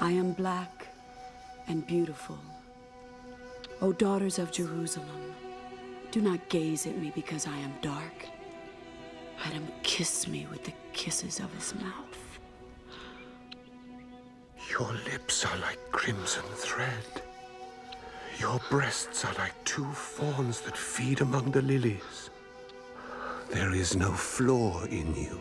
I am black and beautiful. O daughters of Jerusalem, do not gaze at me because I am dark. Let him kiss me with the kisses of his mouth. Your lips are like crimson thread. Your breasts are like two fawns that feed among the lilies. There is no flaw in you.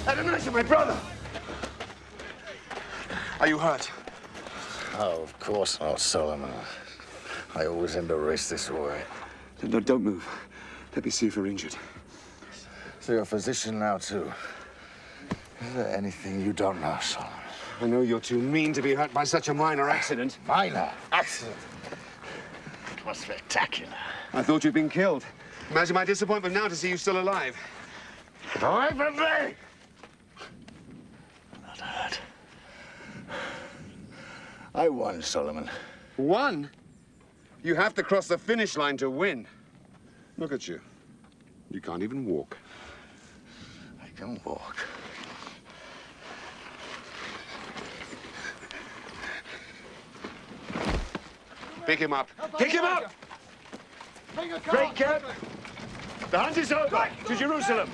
Adonijah, my brother! Are you hurt? Oh, of course not, Solomon. I always end a race this way. No, don't move. Let me see if you're injured. So you're a physician now, too. Is there anything you don't know, Solomon? I know you're too mean to be hurt by such a minor accident. Minor accident? It was spectacular. I thought you'd been killed. Imagine my disappointment now to see you still alive. Get away from me! I'm not hurt. I won, Solomon. Won? You have to cross the finish line to win. Look at you. You can't even walk. I can walk. Pick him up. Pick him up! Great camp. The hunt is over. To Jerusalem.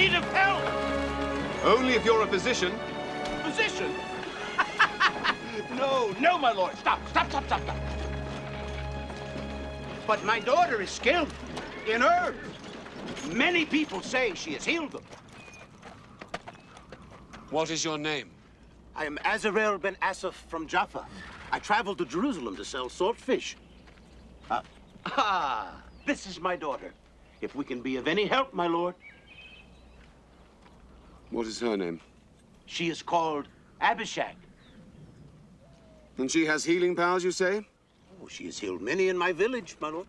need of help. Only if you're a physician. Physician? No, my lord. Stop. But my daughter is skilled in herbs. Many people say she has healed them. What is your name? I am Azarel ben Asaph from Jaffa. I traveled to Jerusalem to sell salt fish. This is my daughter. If we can be of any help, my lord. What is her name? She is called Abishag. And she has healing powers, you say? Oh, she has healed many in my village, my lord.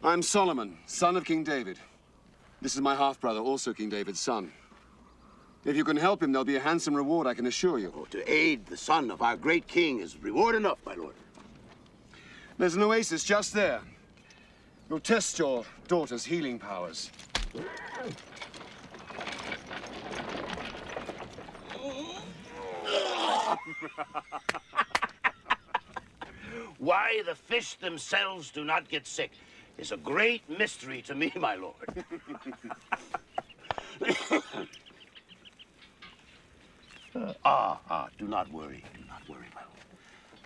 I'm Solomon, son of King David. This is my half-brother, also King David's son. If you can help him, there'll be a handsome reward, I can assure you. Oh, to aid the son of our great king is reward enough, my lord. There's an oasis just there. You'll test your daughter's healing powers. Why the fish themselves do not get sick is a great mystery to me, my lord. Do not worry, my lord.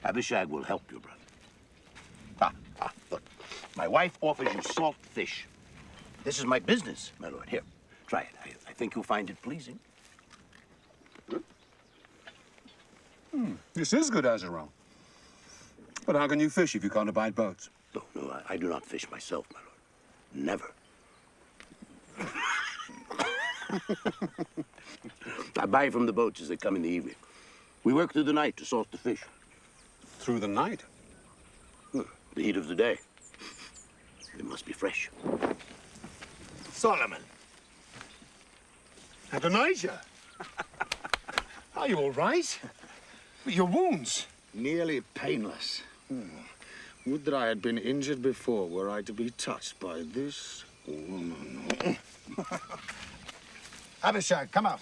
Abishag will help you, brother. Look, my wife offers you salt fish. This is my business, my lord. Here, try it. I think you'll find it pleasing. This is good, Azarel. But how can you fish if you can't abide boats? No, I do not fish myself, my lord. Never. I buy from the boats as they come in the evening. We work through the night to salt the fish. Through the night? The heat of the day. They must be fresh. Solomon. Adonijah. Are you all right? Your wounds? Nearly painless. Would that I had been injured before were I to be touched by this woman. Abishag, come out.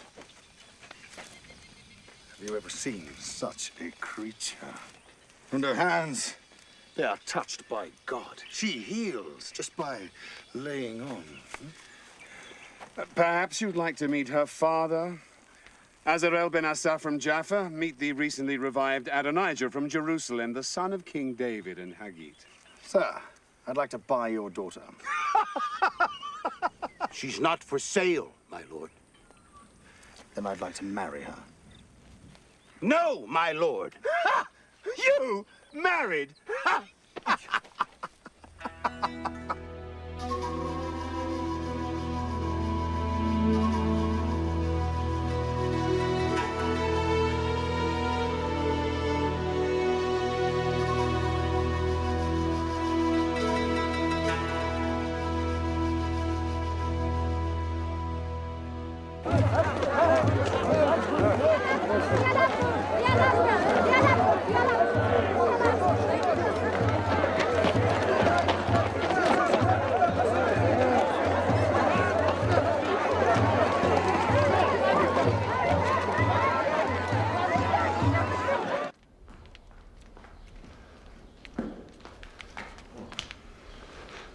Have you ever seen such a creature? From her hands, they are touched by God. She heals just by laying on. Perhaps you'd like to meet her father, Azarel ben Asaph from Jaffa. Meet the recently revived Adonijah from Jerusalem, the son of King David and Haggit. Sir, I'd like to buy your daughter. She's not for sale, my lord. Then I'd like to marry her. No, my lord. You married?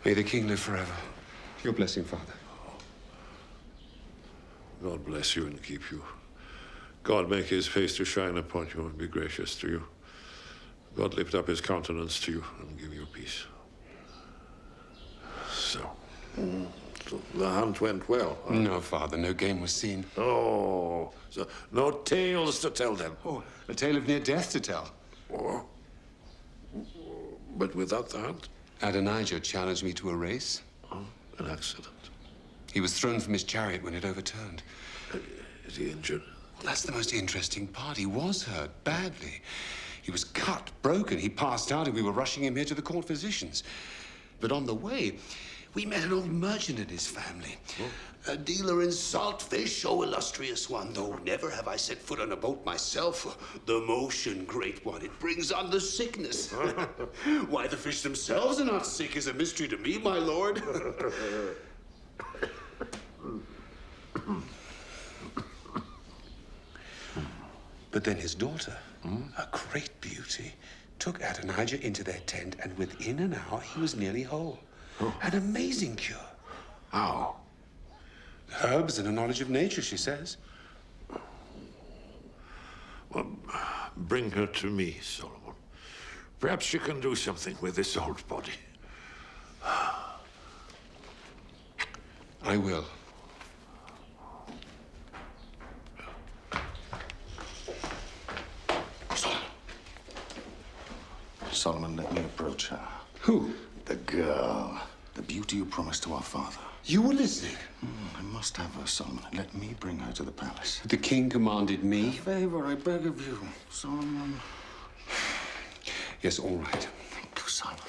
May the king live forever. Your blessing, Father. God bless you and keep you. God make his face to shine upon you and be gracious to you. God lift up his countenance to you and give you peace. So the hunt went well. Huh? No, Father, no game was seen. Oh, so no tales to tell then. Oh, a tale of near death to tell. Oh, but without the hunt? Adonijah challenged me to a race. Oh, an accident. He was thrown from his chariot when it overturned. Is he injured? Well, that's the most interesting part. He was hurt badly. He was cut, broken. He passed out, and we were rushing him here to the court physicians. But on the way, we met an old merchant and his family. A dealer in salt fish, oh illustrious one, though never have I set foot on a boat myself. The motion, great one, it brings on the sickness. Why the fish themselves are not sick is a mystery to me, my lord. But then his daughter, a great beauty, took Adonijah into their tent, and within an hour he was nearly whole. An amazing cure. How? Herbs and a knowledge of nature, she says. Well, bring her to me, Solomon. Perhaps she can do something with this old body. I will. Solomon, let me approach her. Who? The girl. The beauty you promised to our father. You were listening. I must have her, Solomon. Let me bring her to the palace. The king commanded me. A favor, I beg of you, Solomon. Yes, all right. Thank you, Solomon.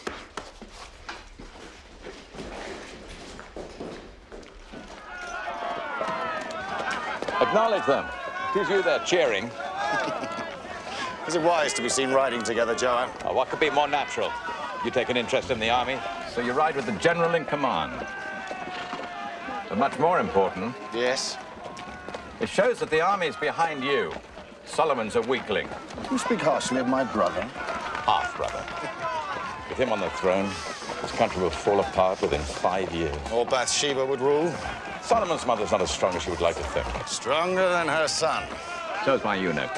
Acknowledge them. It is you they're cheering. Is it wise to be seen riding together, Joab? Oh, what could be more natural? You take an interest in the army, so you ride with the general in command. But much more important, Yes. it shows that the army is behind you. Solomon's a weakling, You speak harshly of my brother. half-brother. With him on the throne, this country will fall apart within 5 years. Or Bathsheba would rule. Solomon's mother's not as strong as she would like to think. Stronger than her son. So's my eunuch.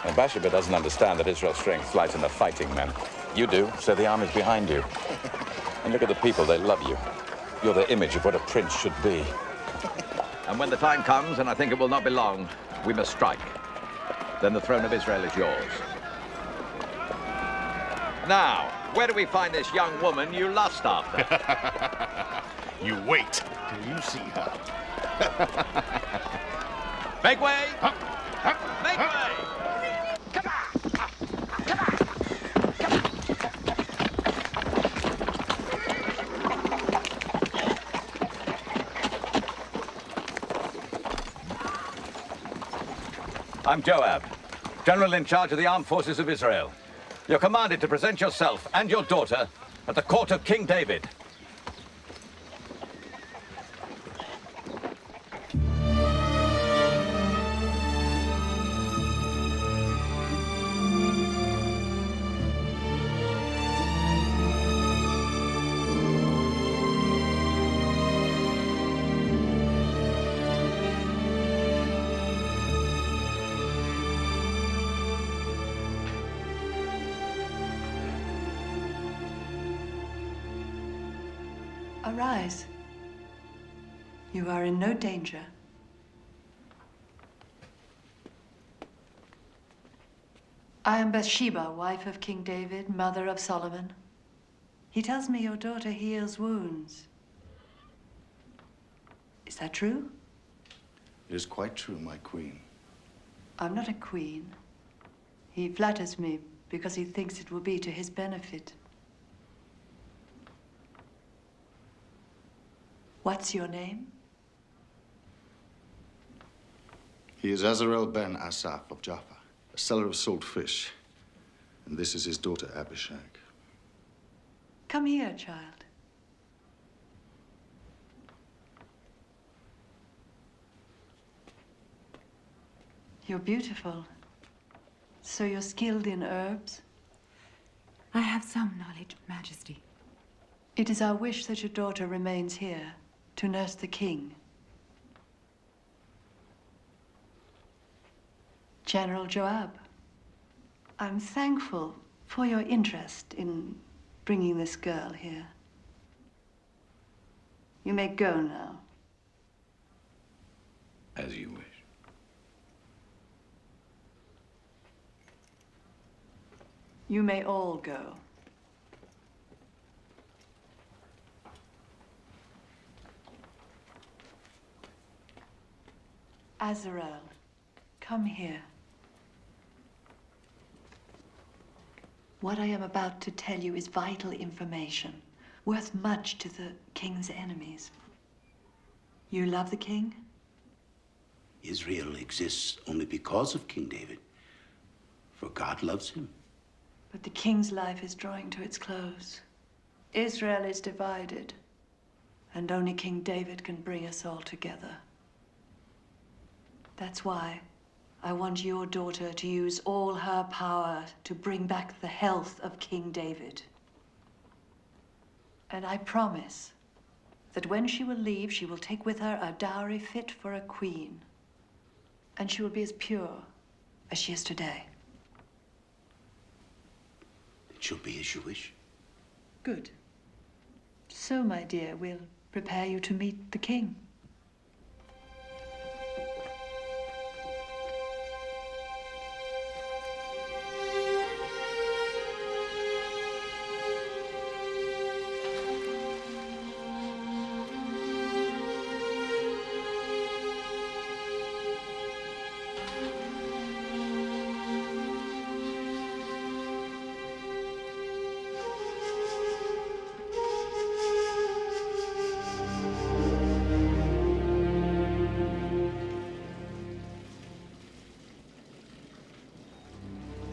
And Bathsheba doesn't understand that Israel's strength lies in the fighting men. You do, so the army's behind you. And look at the people, they love you. You're the image of what a prince should be. And when the time comes, and I think it will not be long, we must strike. Then the throne of Israel is yours. Now, where do we find this young woman you lust after? You wait till you see her. Make way! Make way! I'm Joab, general in charge of the armed forces of Israel. You're commanded to present yourself and your daughter at the court of King David. Arise. You are in no danger. I am Bathsheba, wife of King David, mother of Solomon. He tells me your daughter heals wounds. Is that true? It is quite true, my queen. I'm not a queen. He flatters me because he thinks it will be to his benefit. What's your name? He is Azarel ben Asaph of Jaffa, a seller of salt fish. And this is his daughter, Abishag. Come here, child. You're beautiful. So you're skilled in herbs? I have some knowledge, Majesty. It is our wish that your daughter remains here to nurse the king. General Joab, I'm thankful for your interest in bringing this girl here. You may go now. As you wish. You may all go. Azarel, come here. What I am about to tell you is vital information, worth much to the king's enemies. You love the king? Israel exists only because of King David, for God loves him. But the king's life is drawing to its close. Israel is divided, and only King David can bring us all together. That's why I want your daughter to use all her power to bring back the health of King David. And I promise that when she will leave, she will take with her a dowry fit for a queen. And she will be as pure as she is today. It shall be as you wish. Good. So, my dear, we'll prepare you to meet the king.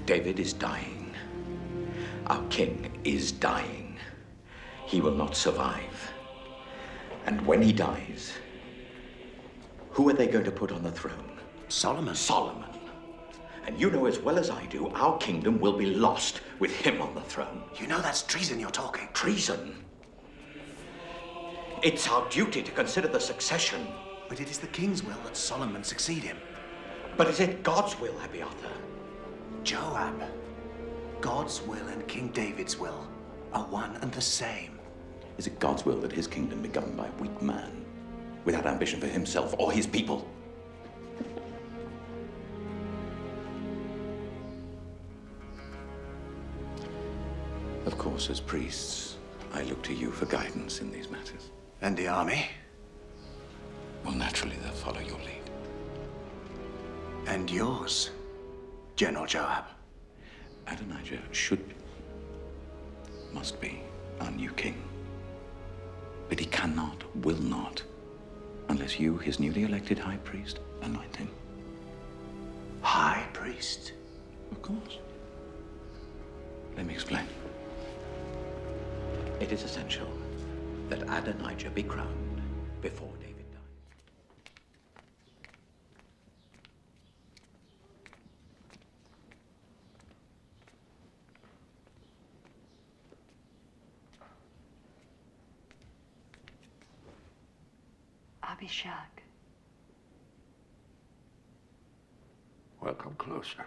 David is dying. Our king is dying. He will not survive. And when he dies, who are they going to put on the throne? Solomon. Solomon. And you know as well as I do, our kingdom will be lost with him on the throne. You know that's treason you're talking. Treason? It's our duty to consider the succession. But it is the king's will that Solomon succeed him. But is it God's will, Abiathar? Joab, God's will and King David's will are one and the same. Is it God's will that his kingdom be governed by a weak man, without ambition for himself or his people? Of course, as priests, I look to you for guidance in these matters. And the army? Well, naturally, they'll follow your lead. And yours, General Joab. Adonijah must be our new king. But he cannot, will not, unless you, his newly elected high priest, anoint him. High priest? Of course. Let me explain. It is essential that Adonijah be crowned before David dies. Abishag. Well, come closer.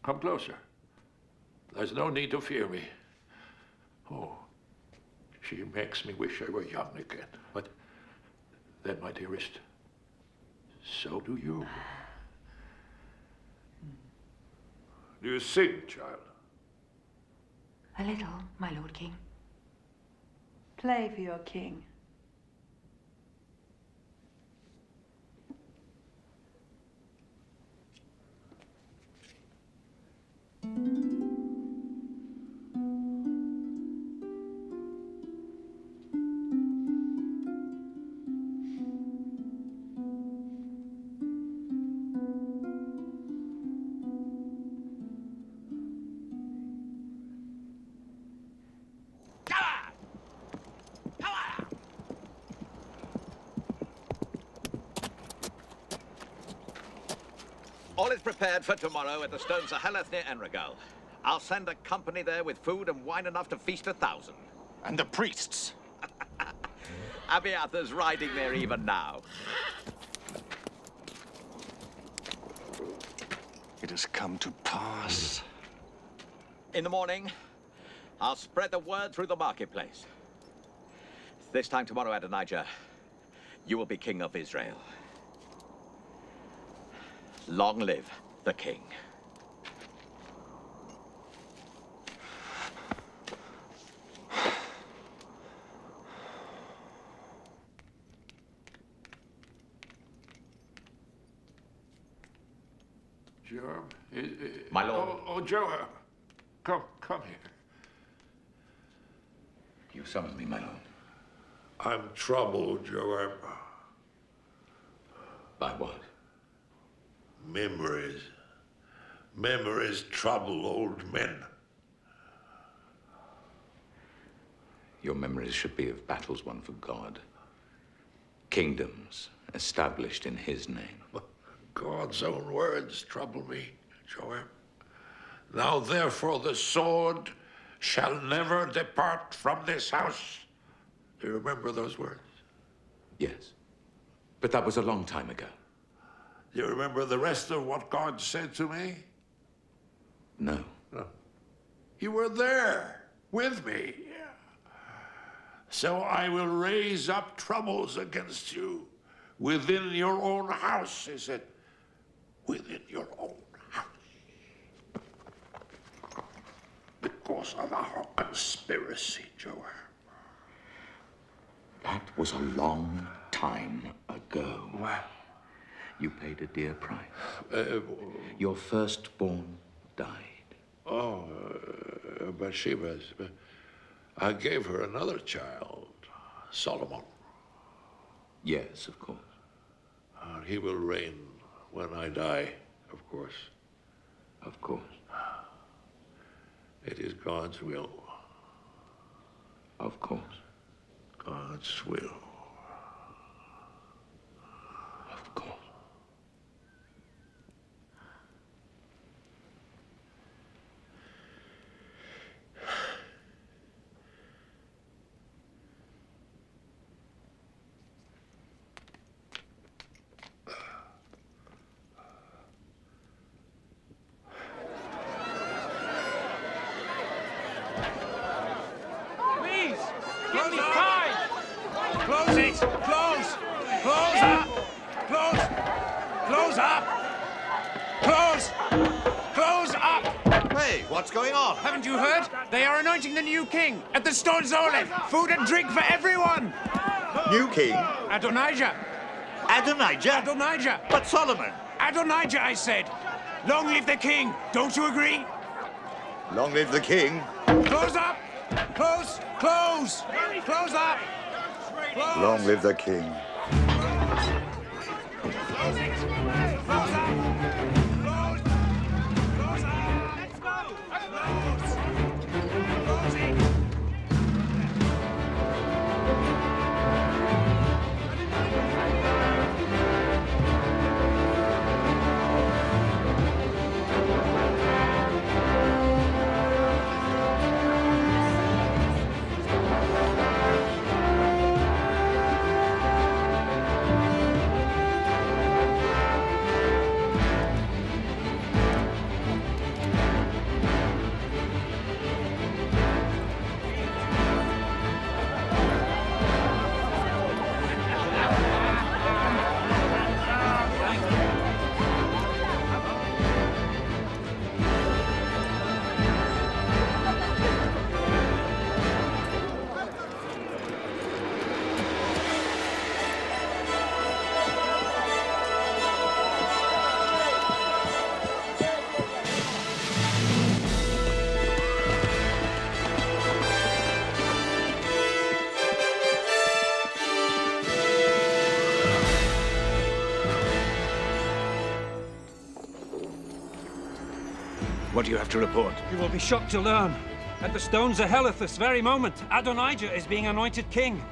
Come closer. There's no need to fear me. Oh, she makes me wish I were young again. But then, my dearest, so do you. Do you sing, child? A little, my lord king. Play for your king. All is prepared for tomorrow at the stones of Heleth near Enregal. I'll send a company there with food and wine enough to feast 1,000. And the priests? Abiathar's riding there even now. It has come to pass. In the morning, I'll spread the word through the marketplace. This time tomorrow, Adonijah, you will be king of Israel. Long live the king. Joab? My lord. Oh, Joab. Come here. You summoned me, my lord. I'm troubled, Joab. By what? Memories. Memories trouble old men. Your memories should be of battles won for God. Kingdoms established in his name. God's own words trouble me, Joab. Now therefore the sword shall never depart from this house. Do you remember those words? Yes. But that was a long time ago. Do you remember the rest of what God said to me? No. No. You were there with me. So I will raise up troubles against you within your own house, he said. Within your own house. Because of our conspiracy, Joab. That was a long time ago. Well, you paid a dear price. Your firstborn died. Oh, Bathsheba. I gave her another child, Solomon. Yes, of course. He will reign when I die, of course. Of course. It is God's will. Of course. God's will. Of course. Please, give me time. Close it. Close. Close up. Close. Close up. Close. Close up. Hey, what's going on? Haven't you heard? They are anointing the new king at the Stone Zoleth. Food and drink for everyone. New king? Adonijah. Adonijah? Adonijah. But Solomon. Adonijah, I said. Long live the king. Don't you agree? Long live the king. Close up. Close. Close. Close up. Close. Long live the king. Close it. Close up. Close. Close up. Let's go. Close. Close it. What do you have to report? You will be shocked to learn. At the Stones of Heleth this very moment, Adonijah is being anointed king.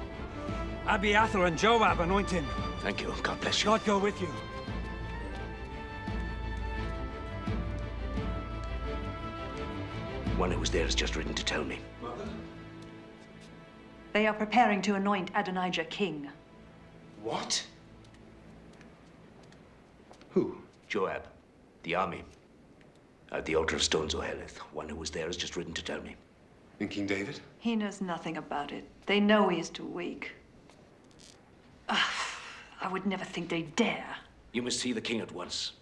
Abiathar and Joab anoint him. Thank you. God bless you. God go with you. One who was there has just written to tell me. They are preparing to anoint Adonijah king. What? Who? Joab. The army. At the altar of Stones O'Heleth. One who was there has just written to tell me. And King David? He knows nothing about it. They know he is too weak. I would never think they'd dare. You must see the king at once.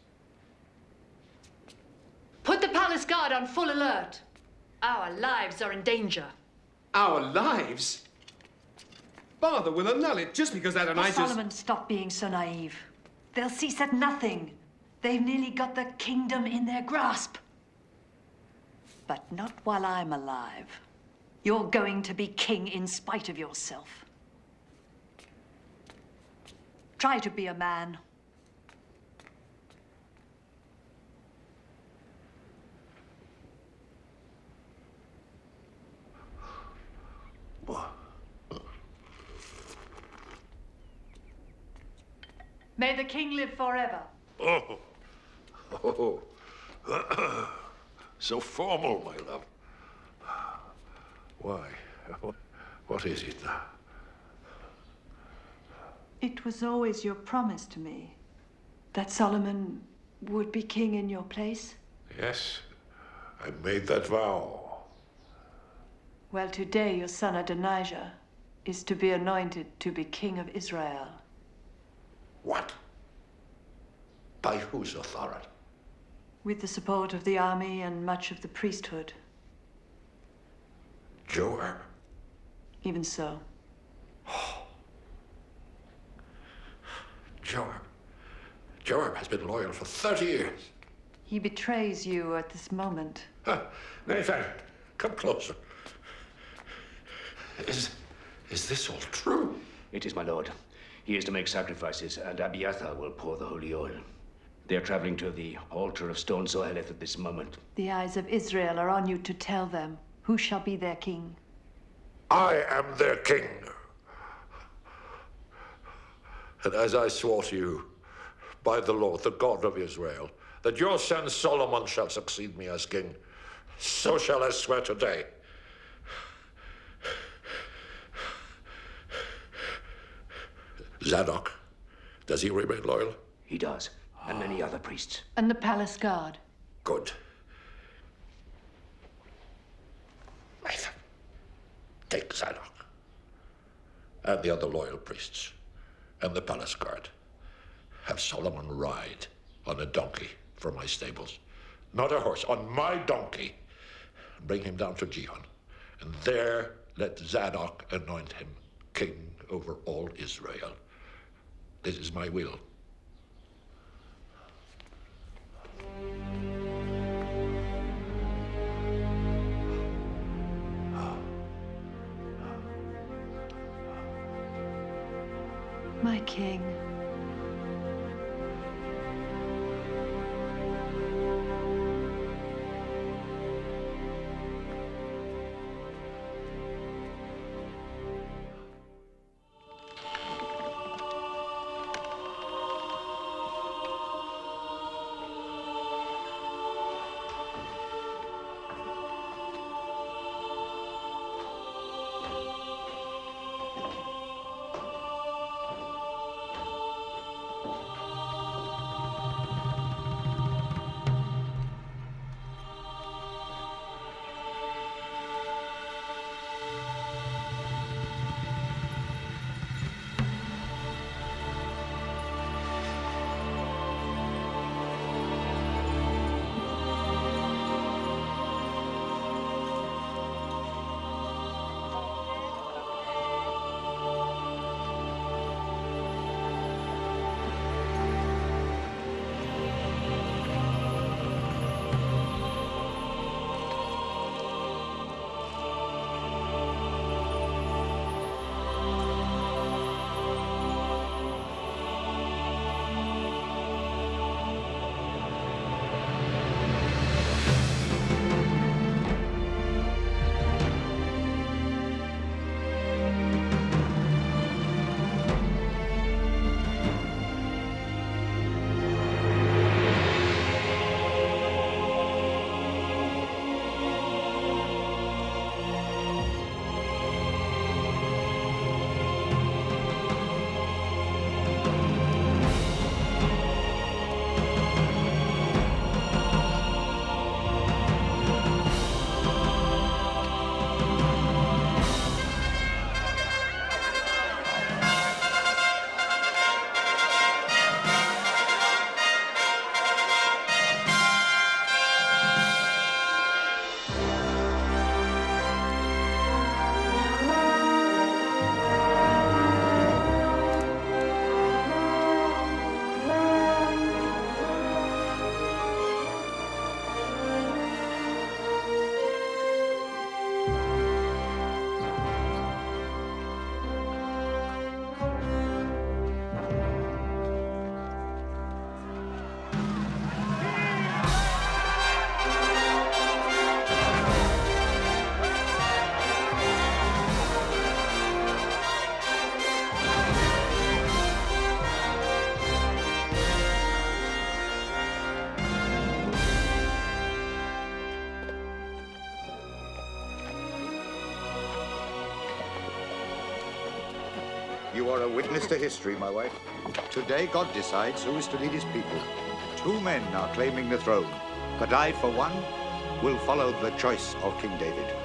Put the palace guard on full alert. Our lives are in danger. Our lives? Father will annul it just because Adonijah's... Solomon, stop being so naive. They'll cease at nothing. They've nearly got the kingdom in their grasp. But not while I'm alive. You're going to be king in spite of yourself. Try to be a man. May the king live forever. Oh. Oh. So formal, my love. Why? What is it now? It was always your promise to me that Solomon would be king in your place. Yes, I made that vow. Well, today your son Adonijah is to be anointed to be king of Israel. What? By whose authority? With the support of the army and much of the priesthood. Joab? Even so. Joab has been loyal for 30 years. He betrays you at this moment. Nathan, come closer. Is this all true? It is, my lord. He is to make sacrifices, and Abiathar will pour the holy oil. They are traveling to the altar of stone Zoheleth at this moment. The eyes of Israel are on you to tell them who shall be their king. I am their king. And as I swore to you, by the Lord, the God of Israel, that your son Solomon shall succeed me as king, so shall I swear today. Zadok, does he remain loyal? He does, and many other priests. And the palace guard. Good. Nathan, take Zadok and the other loyal priests and the palace guard. Have Solomon ride on a donkey from my stables. Not a horse, on my donkey. Bring him down to Gihon. And there let Zadok anoint him king over all Israel. This is my will. My king. You are a witness to history, my wife. Today, God decides who is to lead his people. 2 men are claiming the throne, but I, for one, will follow the choice of King David.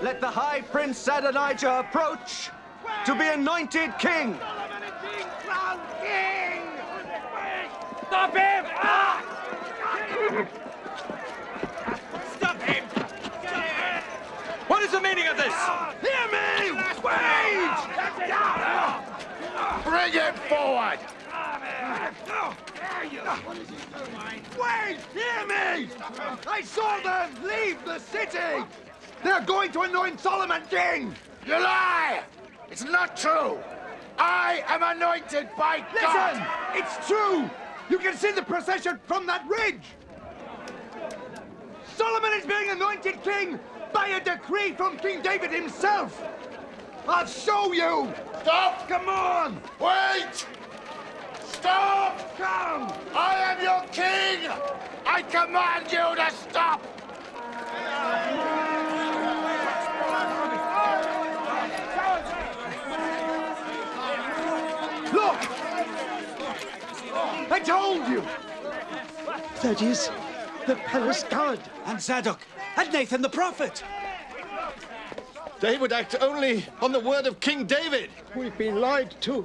Let the High Prince Adonijah approach to be anointed king. Stop him! Stop him! What is the meaning of this? Hear me! Wait! Bring him forward! Wait! Hear me! I saw them leave the city! They're going to anoint Solomon king! You lie! It's not true! I am anointed by God! Listen! It's true! You can see the procession from that ridge! Solomon is being anointed king by a decree from King David himself! I'll show you! Stop! Come on! Wait! Stop! Come! I am your king! I command you to stop! Look! I told you! That is the palace guard. And Zadok, and Nathan the prophet. They would act only on the word of King David. We've been lied to.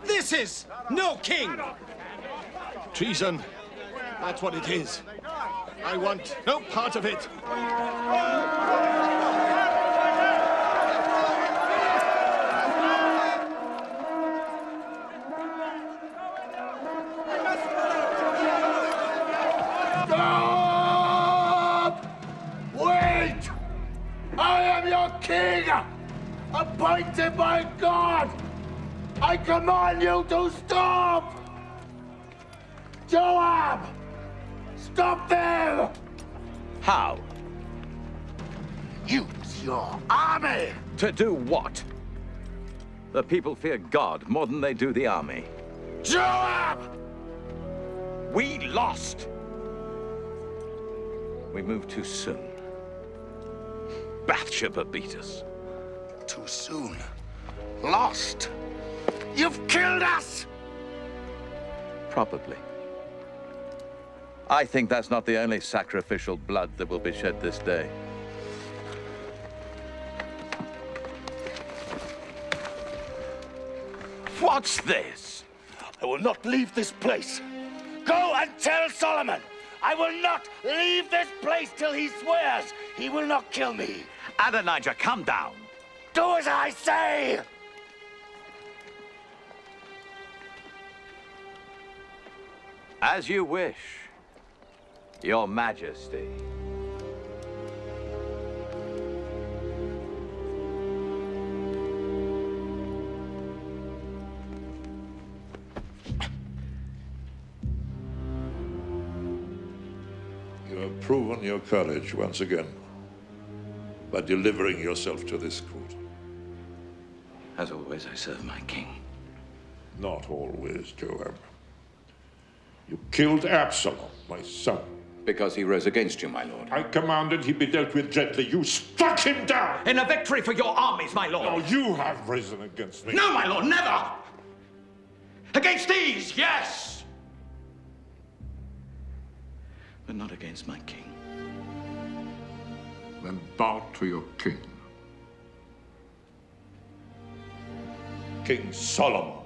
This is no king! Treason. That's what it is. I want no part of it. Stop! Wait! I am your king! Appointed by God! I command you to stop! Joab! Stop them! How? Use your army! To do what? The people fear God more than they do the army. Joab! We lost! We moved too soon. Bathsheba beat us. Too soon. Lost. You've killed us! Probably. I think that's not the only sacrificial blood that will be shed this day. What's this? I will not leave this place. Go and tell Solomon! I will not leave this place till he swears he will not kill me. Adonijah, calm down. Do as I say! As you wish, Your Majesty. You have proven your courage once again by delivering yourself to this court. As always, I serve my king. Not always, Joab. You killed Absalom, my son. Because he rose against you, my lord. I commanded he be dealt with gently. You struck him down! In a victory for your armies, my lord. No, you have risen against me. No, my lord, never! Against these, yes! But not against my king. Then bow to your king. King Solomon.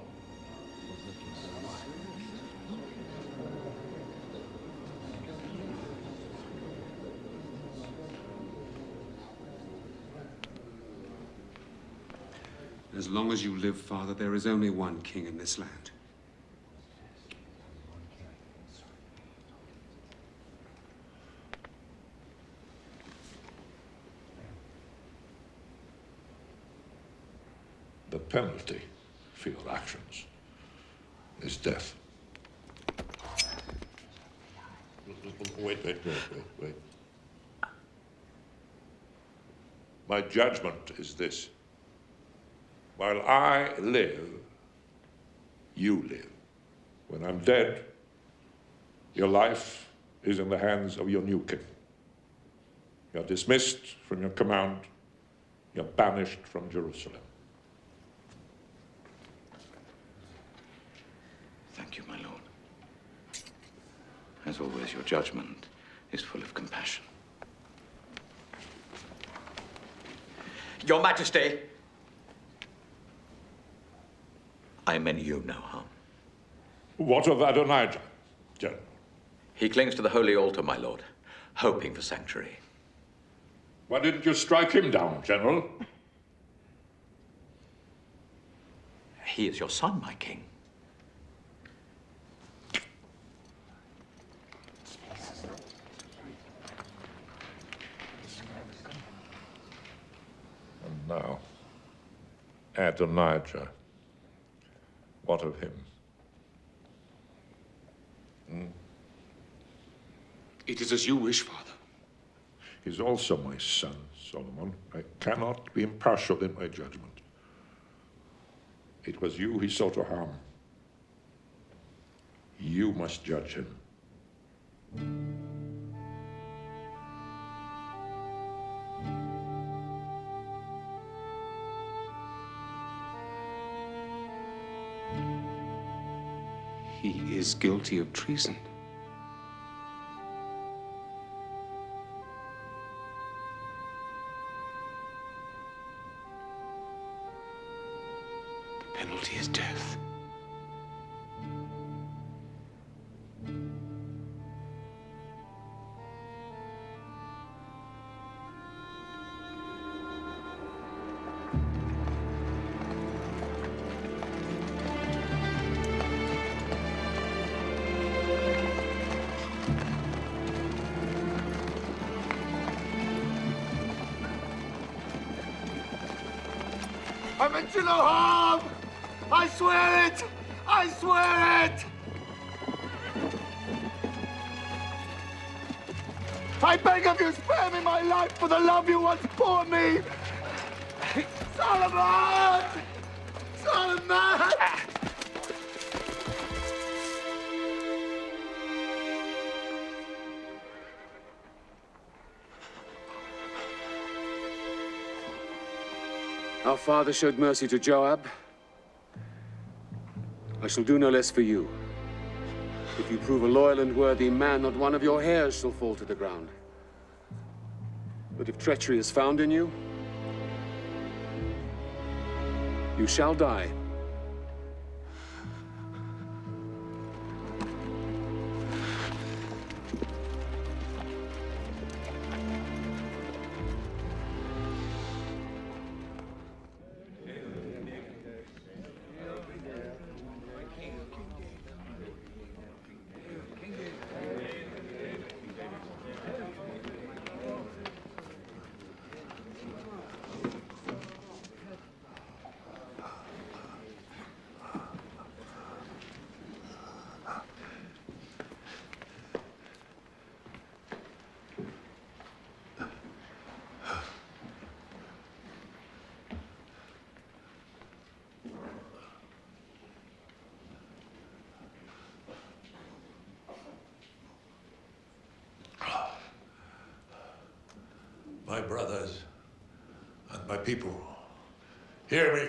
As long as you live, Father, there is only one king in this land. The penalty for your actions is death. Wait. My judgment is this. While I live, you live. When I'm dead, your life is in the hands of your new king. You're dismissed from your command. You're banished from Jerusalem. Thank you, my lord. As always, your judgment is full of compassion. Your Majesty! I meant you no harm. What of Adonijah, General? He clings to the holy altar, my lord, hoping for sanctuary. Why didn't you strike him down, General? He is your son, my king. And now, Adonijah. What of him? It is as you wish, Father. He's also my son, Solomon. I cannot be impartial in my judgment. It was you he sought to harm. You must judge him. He is guilty of treason. The penalty is death. I meant you no harm! I swear it! I swear it! I beg of you, spare me my life for the love you once bore me! Solomon! Solomon! Our father showed mercy to Joab. I shall do no less for you. If you prove a loyal and worthy man, not one of your hairs shall fall to the ground. But if treachery is found in you, you shall die. My brothers and my people, hear me.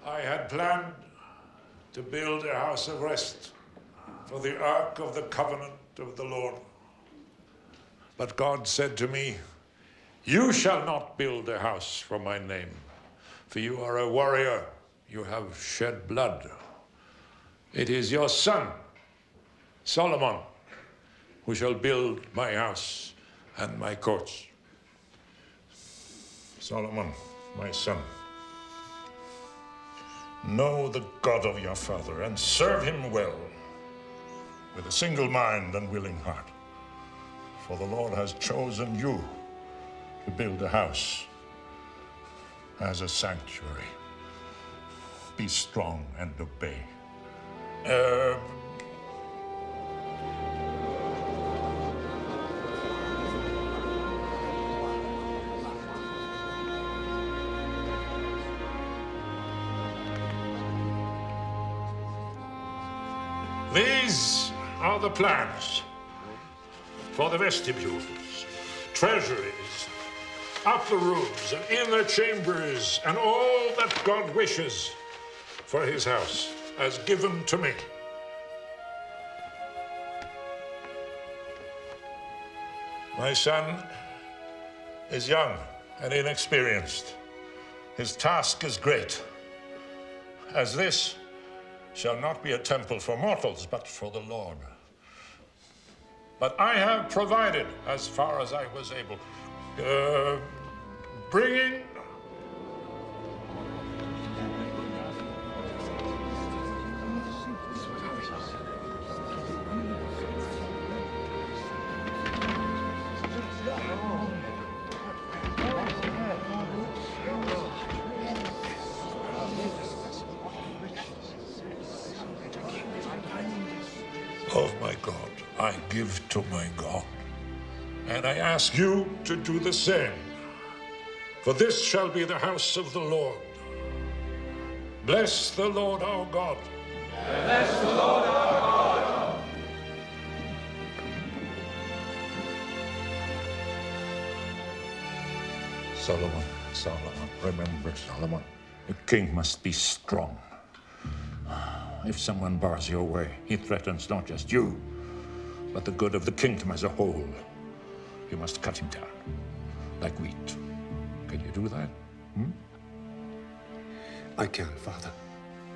I had planned to build a house of rest for the Ark of the Covenant of the Lord. But God said to me, you shall not build a house for my name, for you are a warrior, you have shed blood. It is your son, Solomon, who shall build my house and my courts. Solomon, my son, know the God of your father and serve him well, with a single mind and willing heart. For the Lord has chosen you to build a house as a sanctuary be strong and obey. These are the plans for the vestibules, treasuries, upper rooms and inner chambers, and all that God wishes for his house, as given to me. My son is young and inexperienced. His task is great, as this shall not be a temple for mortals, but for the Lord. But I have provided, as far as I was able, bringing of my God, I give to my God. And I ask you to do the same. For this shall be the house of the Lord. Bless the Lord our God. Bless the Lord our God. Solomon, remember, Solomon, a king must be strong. If someone bars your way, he threatens not just you, but the good of the kingdom as a whole. You must cut him down, like wheat. Can you do that? I can, Father.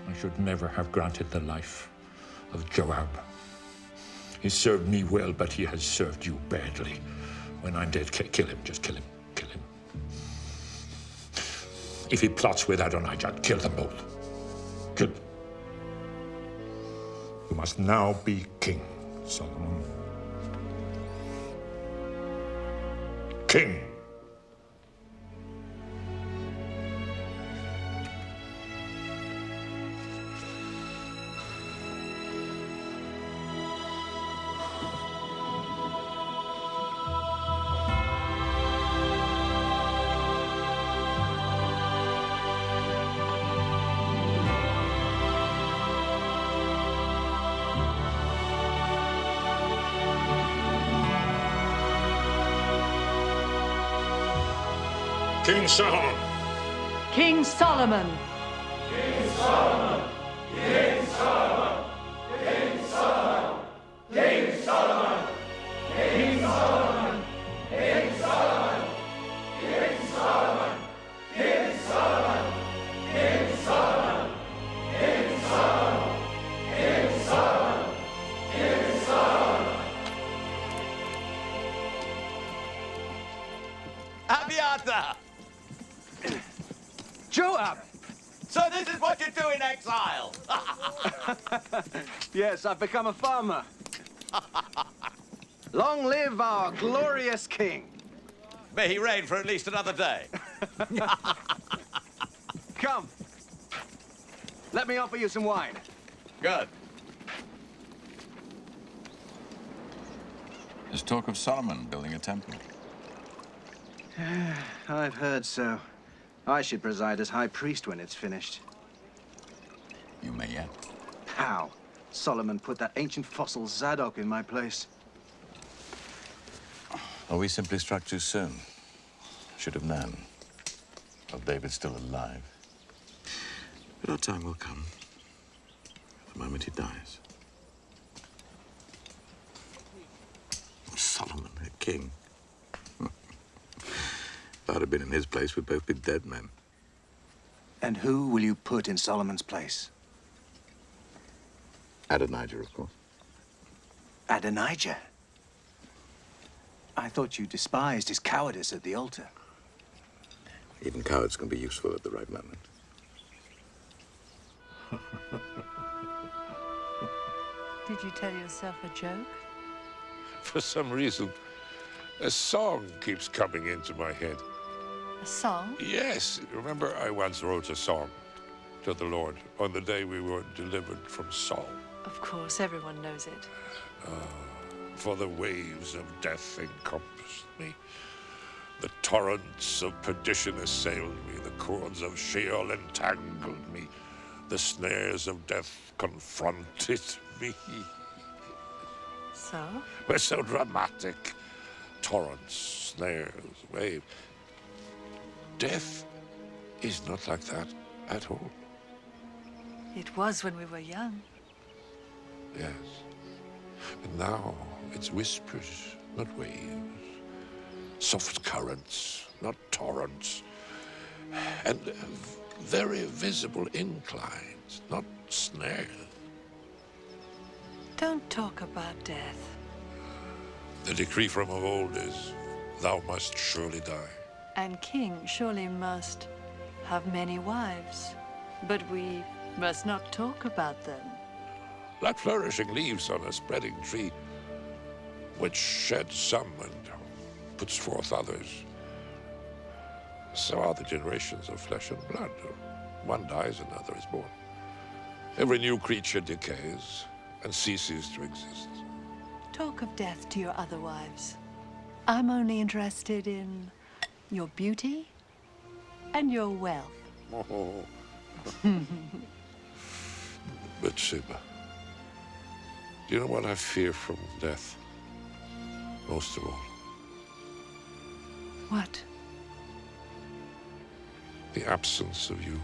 I should never have granted the life of Joab. He served me well, but he has served you badly. When I'm dead, kill him. Just kill him. Kill him. If he plots with Adonijah, kill them both. Kill them. You must now be king, Solomon. King. King Solomon. King Solomon. King Solomon. King Solomon. King Solomon. King Solomon. King Solomon. King Solomon. King Solomon. King Solomon. King Solomon. King Solomon. King Solomon. King Solomon. Abiathar! Joab! So this is what you do in exile! Yes, I've become a farmer. Long live our glorious king. May he reign for at least another day. Come. Let me offer you some wine. Good. There's talk of Solomon building a temple. I've heard so. I should preside as high priest when it's finished. You may yet. How? Solomon put that ancient fossil Zadok in my place. Or we simply struck too soon. Should have known. Well, David's still alive. But our time will come. The moment he dies. Solomon, a king. If I'd have been in his place, we'd both be dead men. And who will you put in Solomon's place? Adonijah, of course. Adonijah? I thought you despised his cowardice at the altar. Even cowards can be useful at the right moment. Did you tell yourself a joke? For some reason, a song keeps coming into my head. A song? Yes, remember I once wrote a song. to the Lord on the day we were delivered from Saul. Of course, everyone knows it. For the waves of death encompassed me. The torrents of perdition assailed me. The cords of Sheol entangled me. The snares of death confronted me. So? We're so dramatic. Torrents, snares, waves. Death is not like that at all. It was when we were young. Yes. But now it's whispers, not waves. Soft currents, not torrents. And very visible inclines, not snares. Don't talk about death. The decree from of old is, thou must surely die. And king surely must have many wives. But we must not talk about them. Like flourishing leaves on a spreading tree, which sheds some and puts forth others. So are the generations of flesh and blood. One dies, another is born. Every new creature decays and ceases to exist. Talk of death to your other wives. I'm only interested in your beauty and your wealth. Oh. Bathsheba, do you know what I fear from death? Most of all. What? The absence of you.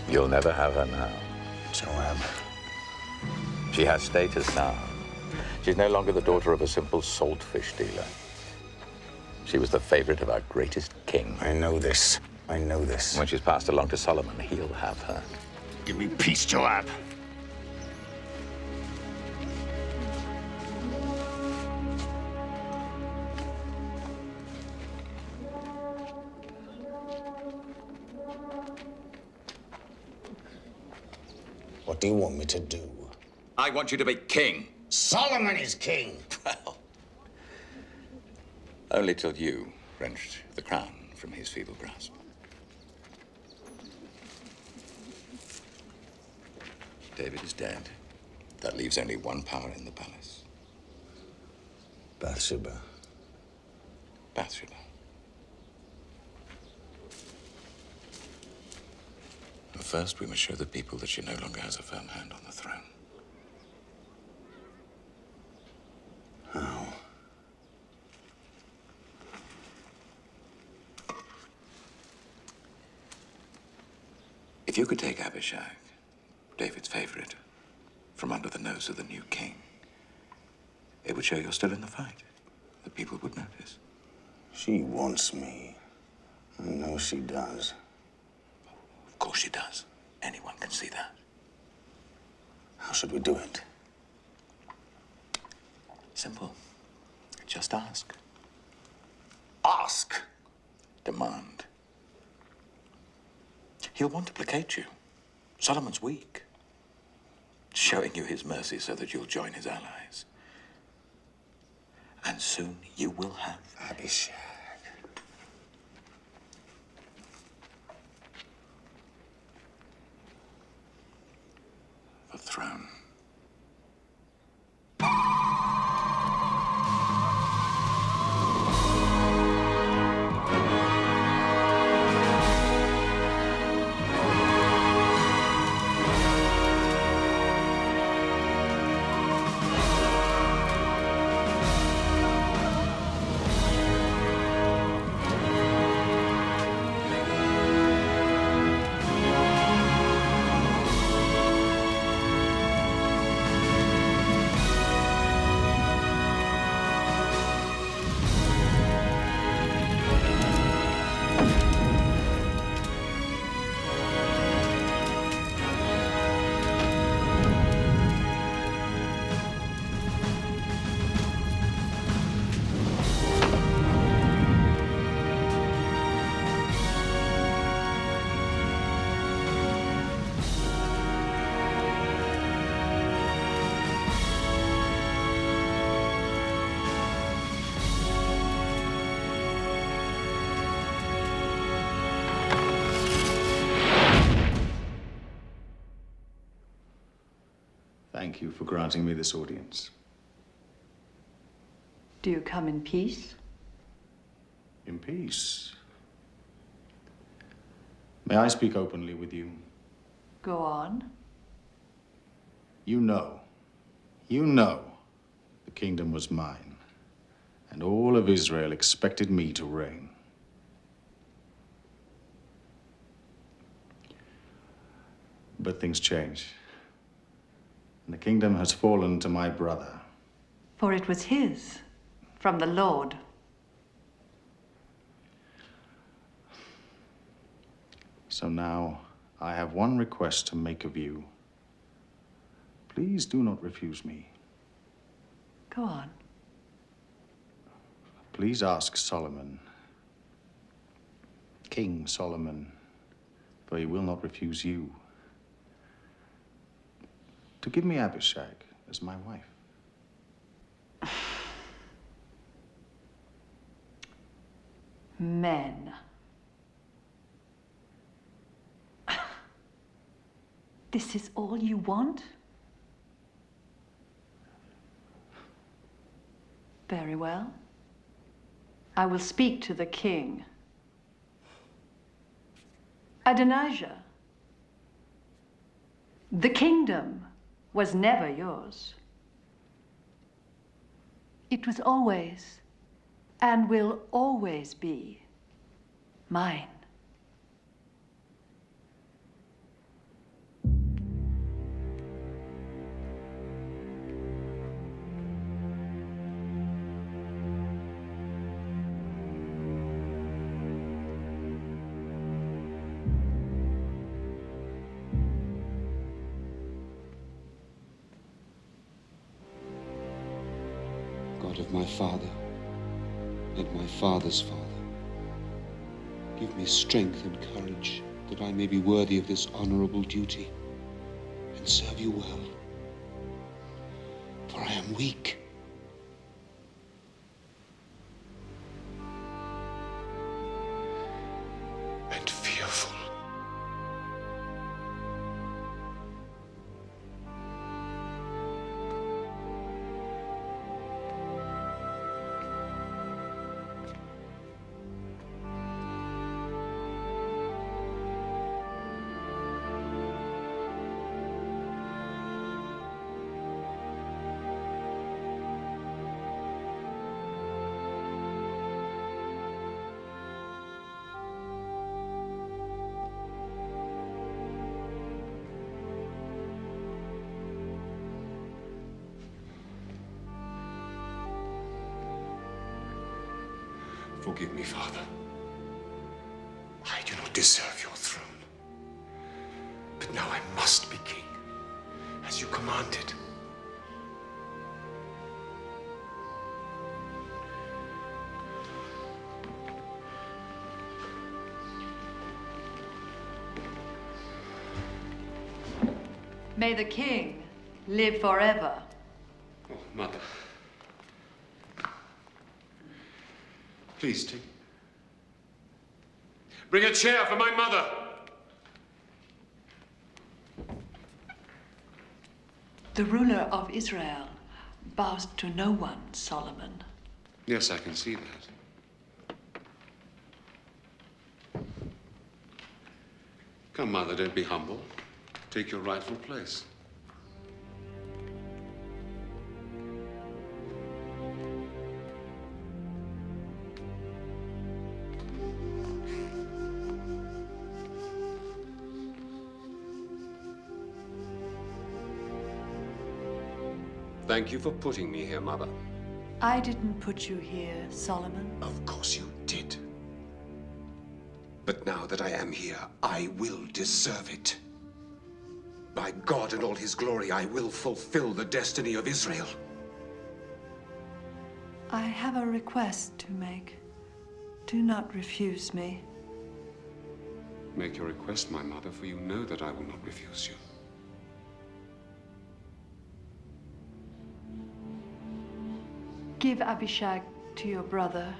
You'll never have her now. Joab. She has status now. She's no longer the daughter of a simple saltfish dealer. She was the favorite of our greatest king. I know this. I know this. When she's passed along to Solomon, he'll have her. Give me peace, Joab. What do you want me to do? I want you to be king. Solomon is king. Well, only till you wrenched the crown from his feeble grasp. David is dead. That leaves only one power in the palace. Bathsheba. Bathsheba. But first, we must show the people that she no longer has a firm hand on the throne. How? If you could take Abishag, David's favorite, from under the nose of the new king, it would show you're still in the fight. The people would notice. She wants me. I know she does. Of course she does. Anyone can see that. How should we do it? Simple. Just ask. Ask? Demand. He'll want to placate you. Solomon's weak. Showing you his mercy so that you'll join his allies. And soon you will have Abishag. The throne. Thank you for granting me this audience. Do you come in peace? In peace. May I speak openly with you? Go on. You know, the kingdom was mine, and all of Israel expected me to reign. But things change, and the kingdom has fallen to my brother. For it was his, from the Lord. So now I have one request to make of you. Please do not refuse me. Go on. Please ask Solomon, King Solomon, for he will not refuse you, to give me Abishag as my wife. Men. This is all you want? Very well. I will speak to the king. Adonijah, the kingdom was never yours. It was always, and will always be, mine. God of my father and my father's father, give me strength and courage that I may be worthy of this honorable duty and serve you well. For I am weak. And fearful. Forgive me, Father. I do not deserve your throne. But now I must be king, as you commanded. May the king live forever. Oh, Mother. Please take. Bring a chair for my mother. The ruler of Israel bows to no one, Solomon. Yes, I can see that. Come, Mother, don't be humble. Take your rightful place. Thank you for putting me here, Mother. I didn't put you here, Solomon. Of course you did. But now that I am here, I will deserve it. By God and all his glory, I will fulfill the destiny of Israel. I have a request to make. Do not refuse me. Make your request, my mother, for you know that I will not refuse you. Give Abishag to your brother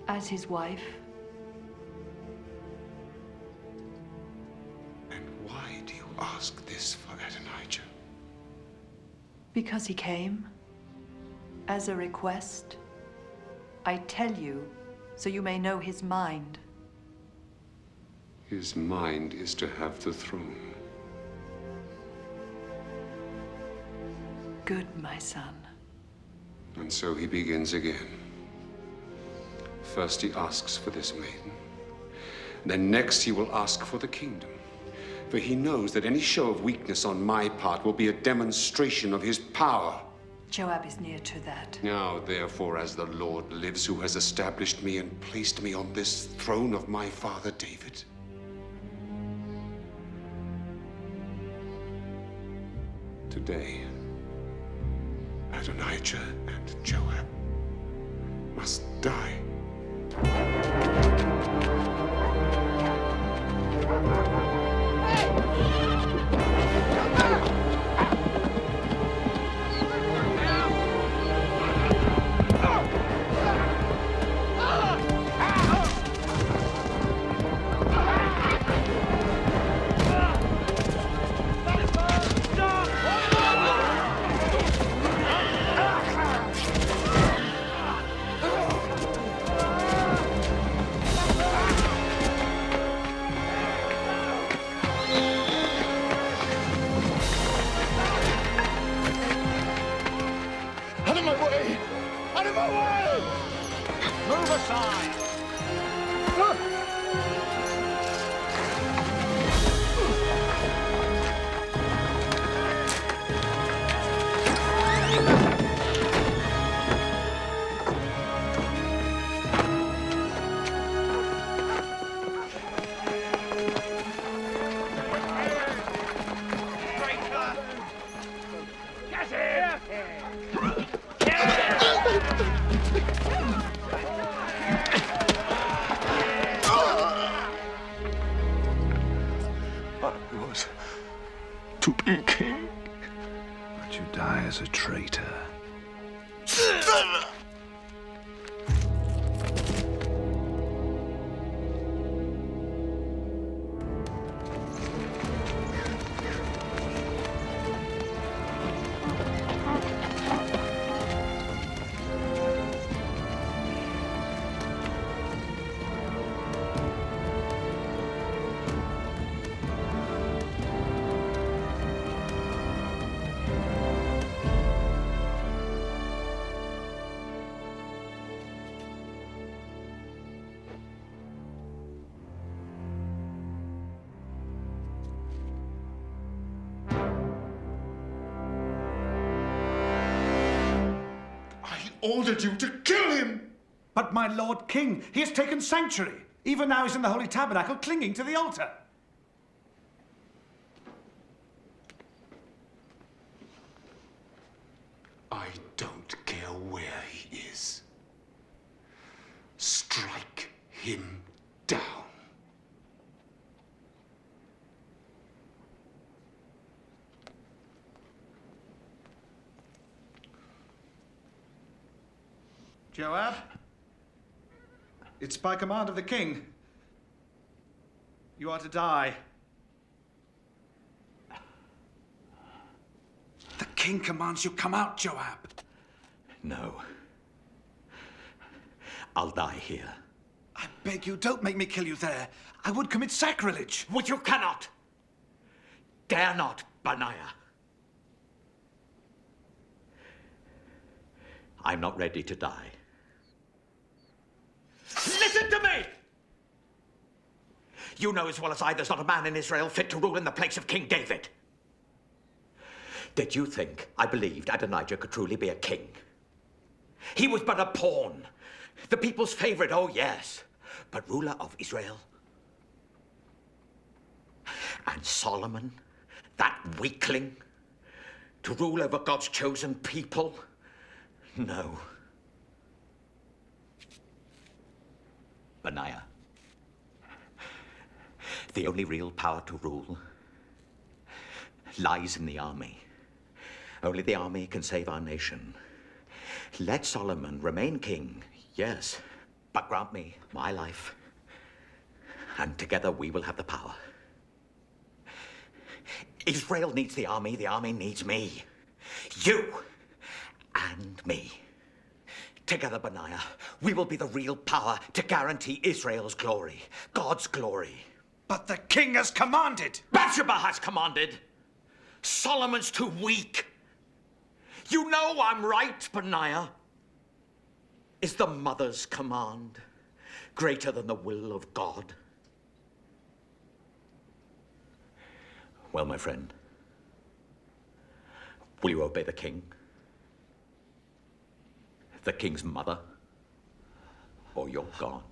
as his wife. And why do you ask this for Adonijah? Because he came as a request. I tell you, so you may know his mind. His mind is to have the throne. Good, my son. And so he begins again. First he asks for this maiden. Then next he will ask for the kingdom. For he knows that any show of weakness on my part will be a demonstration of his power. Joab is near to that. Now, therefore, as the Lord lives, who has established me and placed me on this throne of my father David, today, Adonijah and Joab must die. Out of my way! Out of my way! Move aside! I was to be king. But you die as a traitor. Ordered you to kill him! But my Lord King, he has taken sanctuary. Even now he's in the Holy Tabernacle, clinging to the altar. I don't care where he is. Strike him down. Joab, it's by command of the king. You are to die. The king commands you come out, Joab. No. I'll die here. I beg you, don't make me kill you there. I would commit sacrilege. Which you cannot. Dare not, Benaiah. I'm not ready to die. Listen to me! You know as well as I there's not a man in Israel fit to rule in the place of King David. Did you think I believed Adonijah could truly be a king? He was but a pawn. The people's favorite, oh yes, but ruler of Israel. And Solomon, that weakling, to rule over God's chosen people? No. Benaiah, the only real power to rule lies in the army. Only the army can save our nation. Let Solomon remain king, yes, but grant me my life, and together we will have the power. Israel needs the army needs me. You and me. Together, Benaiah, we will be the real power to guarantee Israel's glory, God's glory. But the king has commanded. Bathsheba has commanded. Solomon's too weak. You know I'm right, Benaiah. Is the mother's command greater than the will of God? Well, my friend, will you obey the king? The king's mother? Or your God?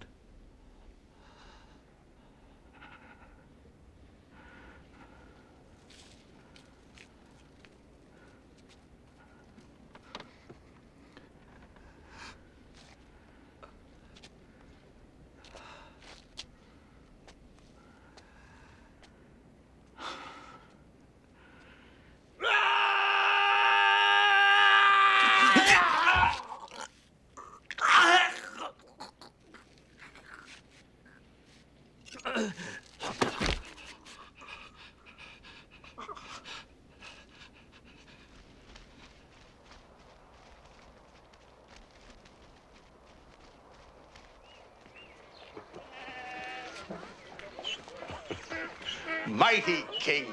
Mighty King,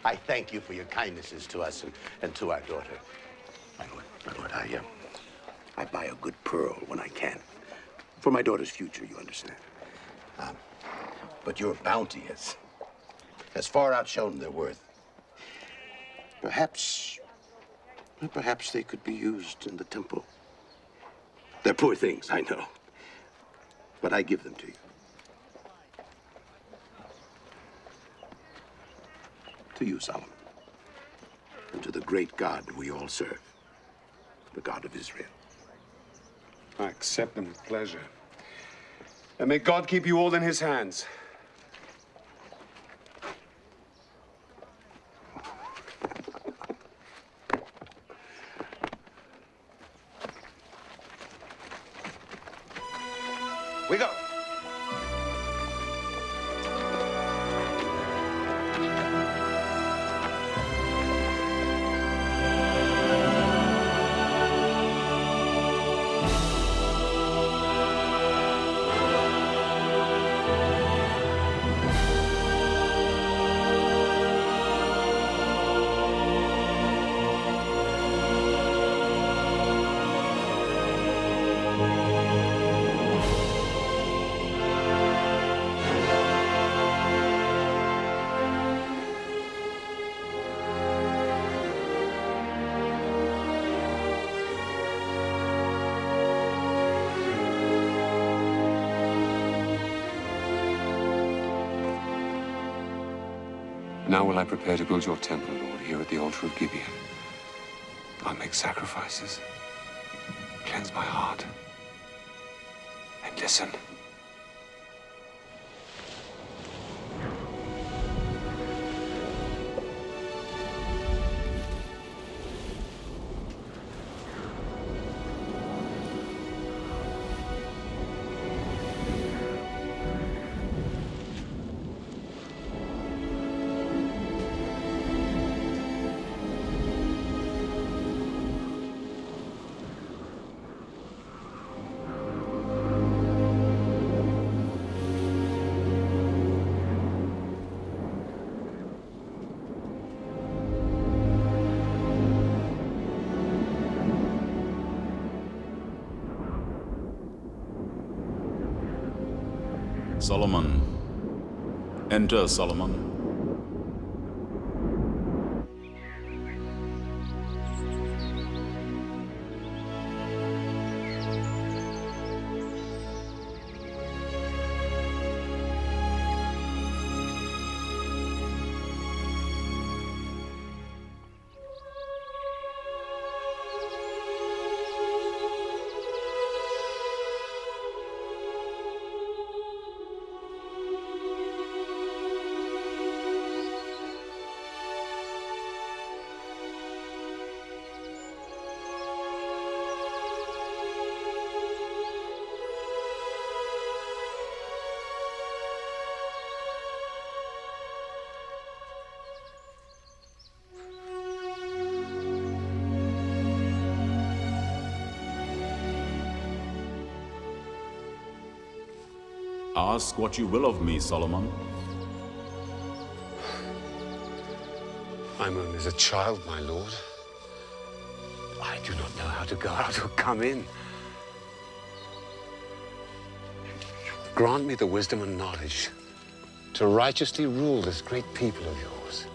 I thank you for your kindnesses to us and to our daughter. My lord, I buy a good pearl when I can. For my daughter's future, you understand. But your bounty has far outshone their worth. Perhaps they could be used in the temple. They're poor things, I know. But I give them to you. To you, Solomon, and to the great God we all serve, the God of Israel. I accept them with pleasure. And may God keep you all in his hands. We go. Now will I prepare to build your temple, Lord, here at the altar of Gibeon. I'll make sacrifices, cleanse my heart, and listen. Solomon. Enter, Solomon. Ask what you will of me, Solomon. I'm only as a child, my lord. I do not know how to go out or come in. Grant me the wisdom and knowledge to righteously rule this great people of yours.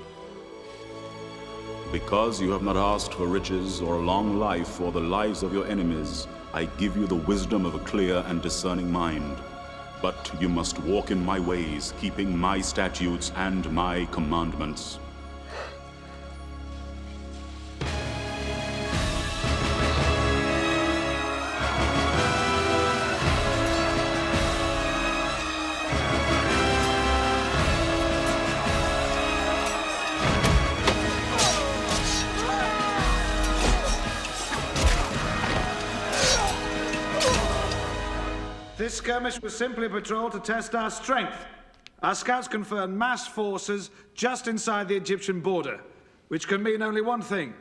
Because you have not asked for riches or a long life or the lives of your enemies, I give you the wisdom of a clear and discerning mind. But you must walk in my ways, keeping my statutes and my commandments. This skirmish was simply a patrol to test our strength. Our scouts confirmed massed forces just inside the Egyptian border, which can mean only one thing.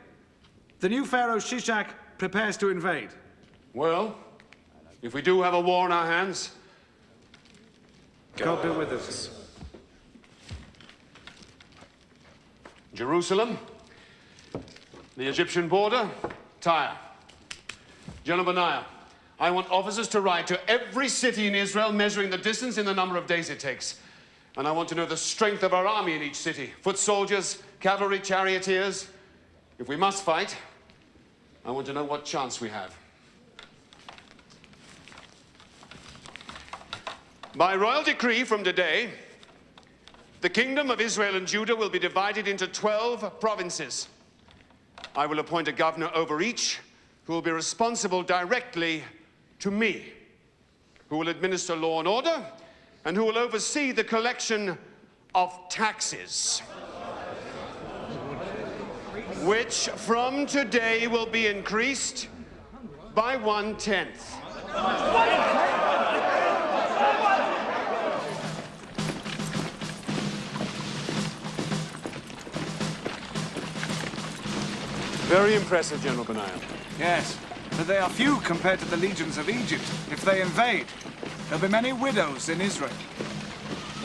The new pharaoh Shishak prepares to invade. Well, if we do have a war on our hands, God be with us. Jerusalem, the Egyptian border, Tyre. General Benaiah, I want officers to ride to every city in Israel, measuring the distance in the number of days it takes. And I want to know the strength of our army in each city. Foot soldiers, cavalry, charioteers. If we must fight, I want to know what chance we have. By royal decree from today, the kingdom of Israel and Judah will be divided into 12 provinces. I will appoint a governor over each, who will be responsible directly to me, who will administer law and order, and who will oversee the collection of taxes, which from today will be increased by 1/10. Very impressive, General Benaiah. Yes, but they are few compared to the legions of Egypt. If they invade, there'll be many widows in Israel.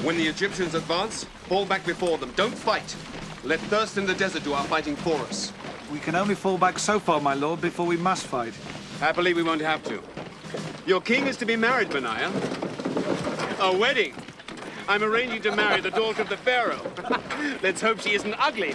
When the Egyptians advance, fall back before them. Don't fight. Let thirst in the desert do our fighting for us. We can only fall back so far, my lord, before we must fight. Happily, we won't have to. Your king is to be married, Benaiah. A wedding. I'm arranging to marry the daughter of the pharaoh. Let's hope she isn't ugly.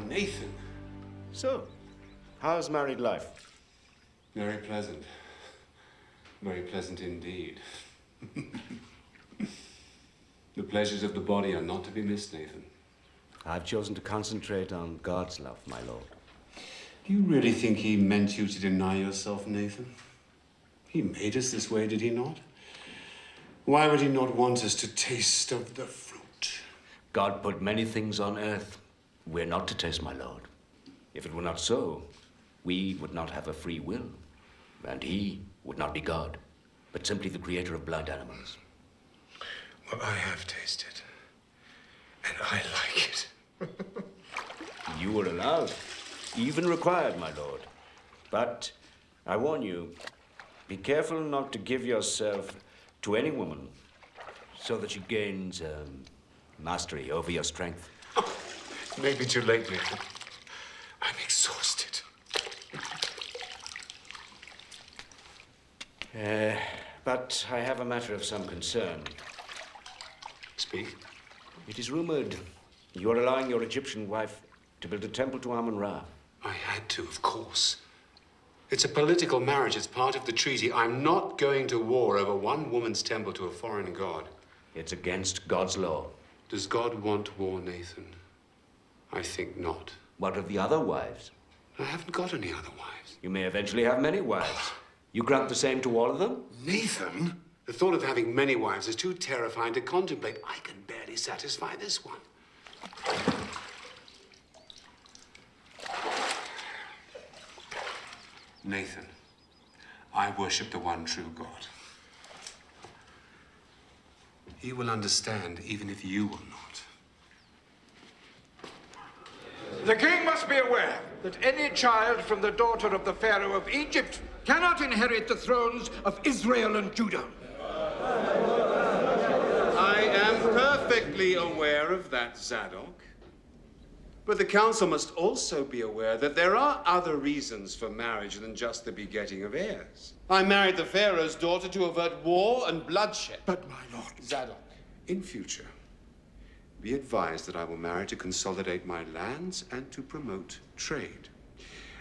Nathan. So, how's married life? Very pleasant. Very pleasant indeed. The pleasures of the body are not to be missed, Nathan. I've chosen to concentrate on God's love, my lord. Do you really think he meant you to deny yourself, Nathan? He made us this way, did he not? Why would he not want us to taste of the fruit? God put many things on earth we're not to taste, my lord. If it were not so, we would not have a free will, and he would not be God, but simply the creator of blind animals. Well, I have tasted, and I like it. You were allowed, even required, my lord. But I warn you, be careful not to give yourself to any woman so that she gains mastery over your strength. Maybe too late, Nathan. I'm exhausted. But I have a matter of some concern. Speak. It is rumored you are allowing your Egyptian wife to build a temple to Amun-Ra. I had to, of course. It's a political marriage. It's part of the treaty. I'm not going to war over one woman's temple to a foreign god. It's against God's law. Does God want war, Nathan? I think not. What of the other wives? I haven't got any other wives. You may eventually have many wives. You grant the same to all of them? Nathan? The thought of having many wives is too terrifying to contemplate. I can barely satisfy this one. Nathan, I worship the one true God. He will understand even if you will not. The king must be aware that any child from the daughter of the Pharaoh of Egypt cannot inherit the thrones of Israel and Judah. I am perfectly aware of that, Zadok. But the council must also be aware that there are other reasons for marriage than just the begetting of heirs. I married the Pharaoh's daughter to avert war and bloodshed. But, my lord... Zadok, in future, be advised that I will marry to consolidate my lands and to promote trade.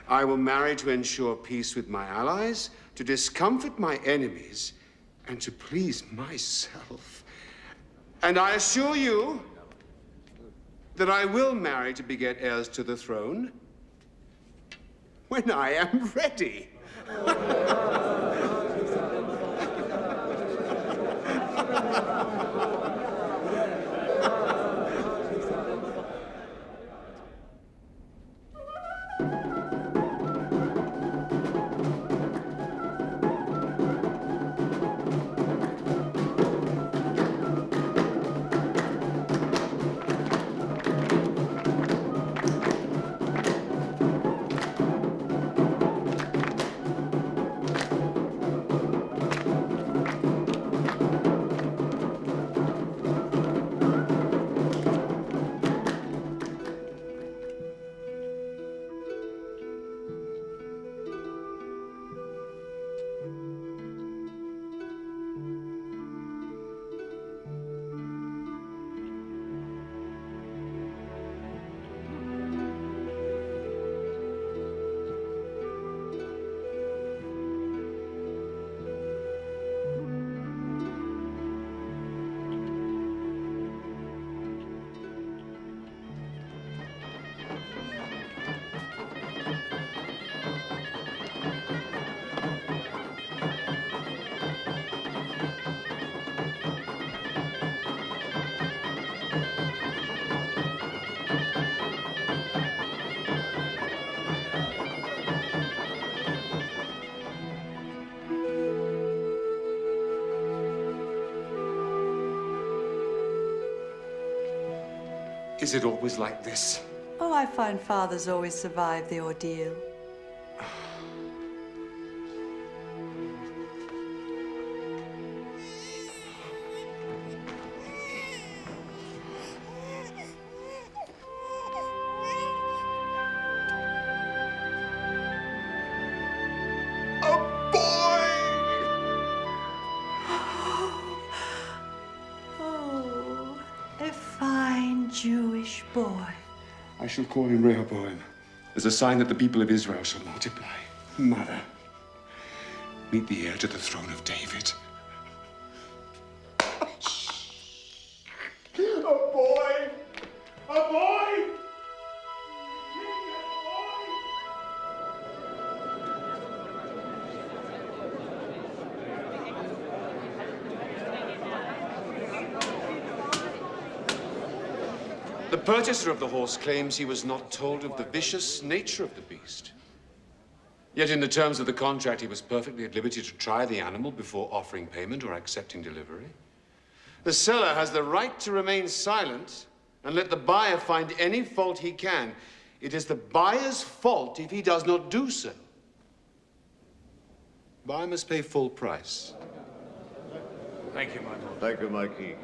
I will marry to ensure peace with my allies, to discomfort my enemies, and to please myself. And I assure you that I will marry to beget heirs to the throne when I am ready. Is it always like this? Oh, I find fathers always survive the ordeal. Oh, a fine Jewish boy. I shall call him Rehoboam, as a sign that the people of Israel shall multiply. Mother, meet the heir to the throne of David. A boy! A boy! The purchaser of the horse claims he was not told of the vicious nature of the beast. Yet in the terms of the contract, he was perfectly at liberty to try the animal before offering payment or accepting delivery. The seller has the right to remain silent and let the buyer find any fault he can. It is the buyer's fault if he does not do so. Buyer must pay full price. Thank you, my lord. Thank you, my king.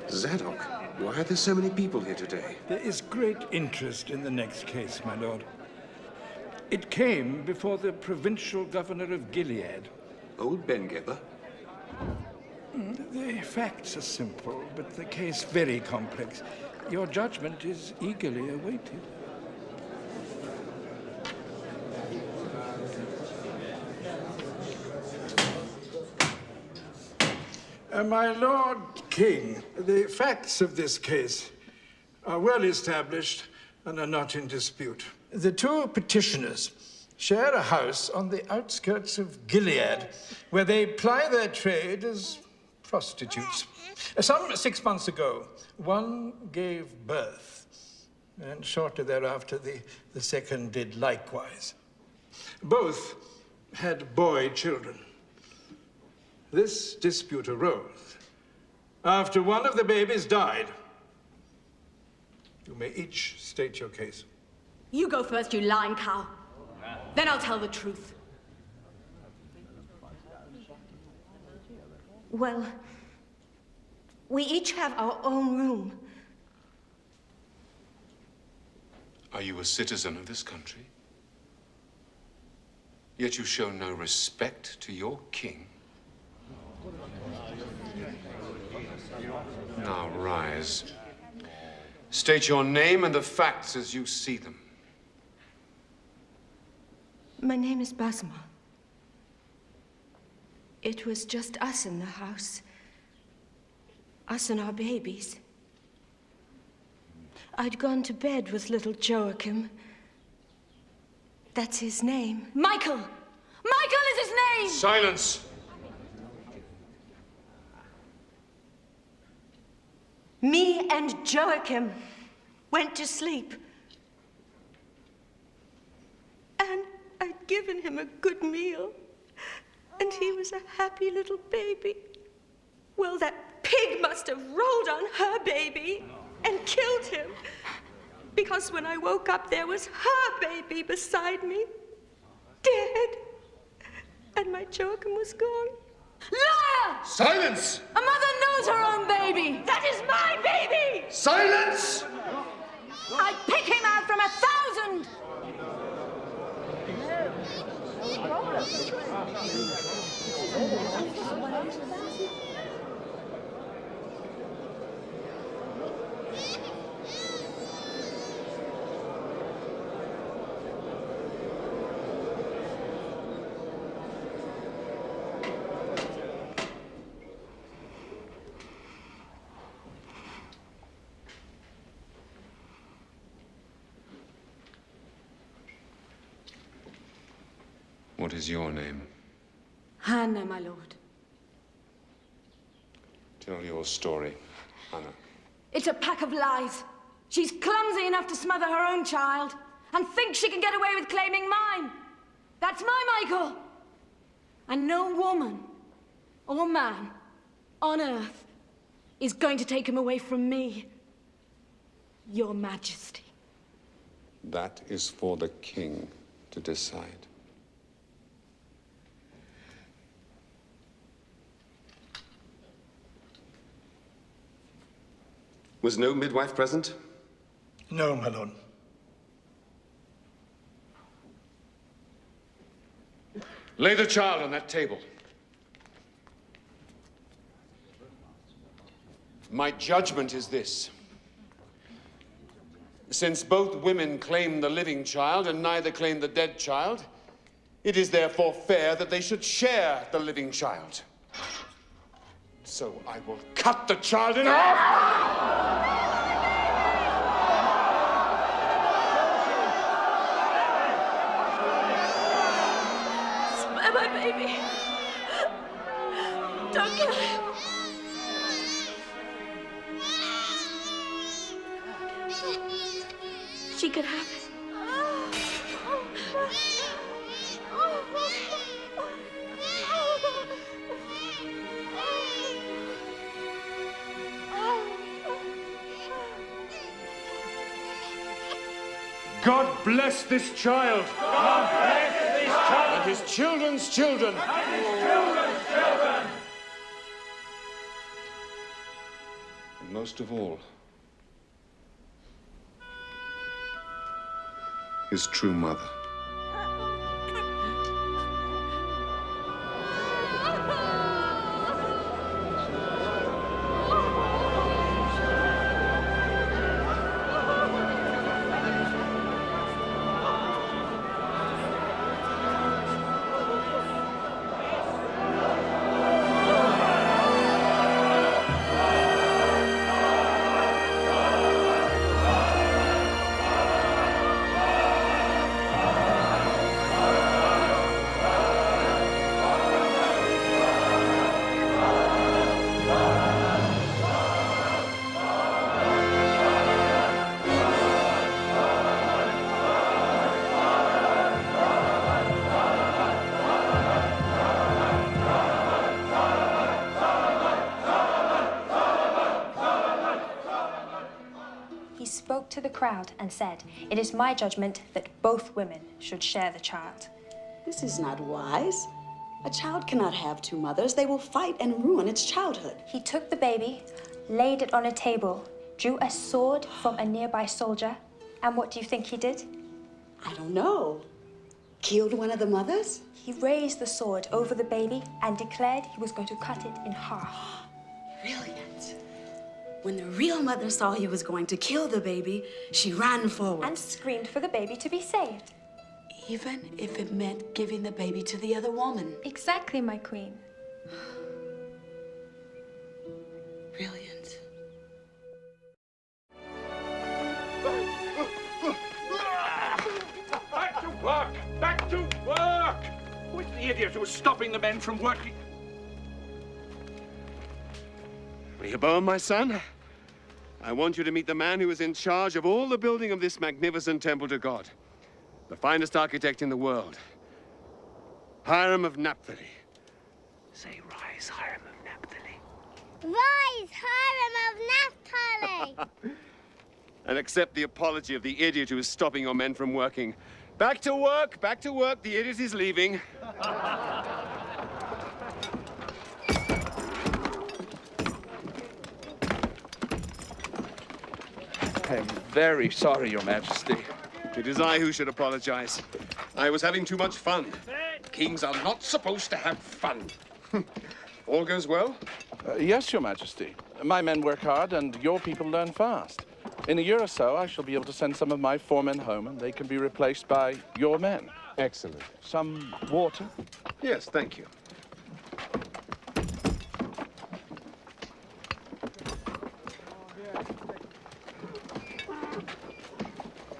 Zadok, why are there so many people here today? There is great interest in the next case, my lord. It came before the provincial governor of Gilead. Old Ben-Geber? The facts are simple, but the case very complex. Your judgment is eagerly awaited. My Lord King, the facts of this case are well established and are not in dispute. The two petitioners share a house on the outskirts of Gilead, where they ply their trade as prostitutes. Some 6 months ago, one gave birth, and shortly thereafter, the second did likewise. Both had boy children. This dispute arose after one of the babies died. You may each state your case. You go first, you lying cow. Then I'll tell the truth. Well, we each have our own room. Are you a citizen of this country? Yet you show no respect to your king. Now rise. State your name and the facts as you see them. My name is Basma. It was just us in the house. Us and our babies. I'd gone to bed with little Joachim. That's his name. Michael! Michael is his name! Silence! Me and Joachim went to sleep. And I'd given him a good meal. And he was a happy little baby. Well, that pig must have rolled on her baby and killed him. Because when I woke up, there was her baby beside me, dead. And my Joachim was gone. Liar! Silence! A mother knows her own baby! That is my baby! Silence! I'd pick him out from 1,000! What is your name? Hannah, my lord. Tell your story, Hannah. It's a pack of lies. She's clumsy enough to smother her own child and thinks she can get away with claiming mine. That's my Michael. And no woman or man on earth is going to take him away from me, Your Majesty. That is for the king to decide. Was no midwife present? No, my lord. Lay the child on that table. My judgment is this. Since both women claim the living child and neither claim the dead child, it is therefore fair that they should share the living child. So I will cut the child in half! Spare my baby. Don't kill him. She could have it. God bless this child. God bless this child. And his children's children. And his children's children. And most of all, his true mother. He spoke to the crowd and said, "It is my judgment that both women should share the child." This is not wise. A child cannot have two mothers. They will fight and ruin its childhood. He took the baby, laid it on a table, drew a sword from a nearby soldier, and what do you think he did? I don't know. Killed one of the mothers? He raised the sword over the baby and declared he was going to cut it in half. Brilliant. When the real mother saw he was going to kill the baby, she ran forward. And screamed for the baby to be saved. Even if it meant giving the baby to the other woman. Exactly, my queen. Brilliant. Back to work! Back to work! Who is the idiot who is stopping the men from working? Rehoboam, my son, I want you to meet the man who is in charge of all the building of this magnificent temple to God. The finest architect in the world. Hiram of Naphtali. Say, rise, Hiram of Naphtali. Rise, Hiram of Naphtali! And accept the apology of the idiot who is stopping your men from working. Back to work, back to work. The idiot is leaving. I am very sorry, Your Majesty. It is I who should apologize. I was having too much fun. Kings are not supposed to have fun. All goes well? Yes, Your Majesty. My men work hard and your people learn fast. In a year or so, I shall be able to send some of my foremen home and they can be replaced by your men. Excellent. Some water? Yes, thank you.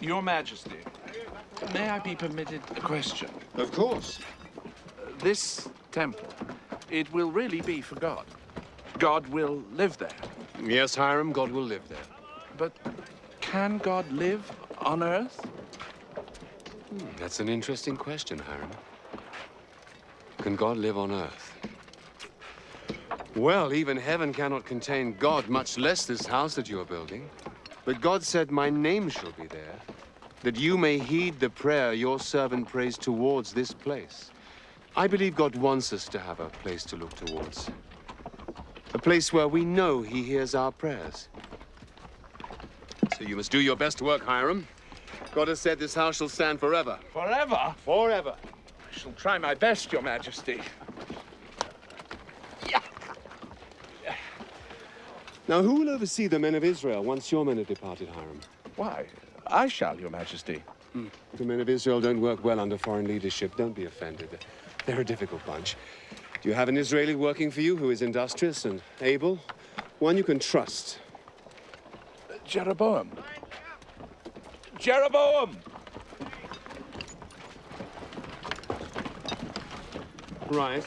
Your Majesty, may I be permitted a question? Of course. This temple, it will really be for God. God will live there. Yes, Hiram, God will live there. But can God live on Earth? That's an interesting question, Hiram. Can God live on Earth? Well, even heaven cannot contain God, much less this house that you are building. But God said, my name shall be there, that you may heed the prayer your servant prays towards this place. I believe God wants us to have a place to look towards. A place where we know he hears our prayers. So you must do your best work, Hiram. God has said this house shall stand forever. Forever? Forever. I shall try my best, Your Majesty. Now, who will oversee the men of Israel once your men have departed, Hiram? Why, I shall, Your Majesty. The men of Israel don't work well under foreign leadership. Don't be offended. They're a difficult bunch. Do you have an Israeli working for you who is industrious and able? One you can trust. Jeroboam. Jeroboam! Right.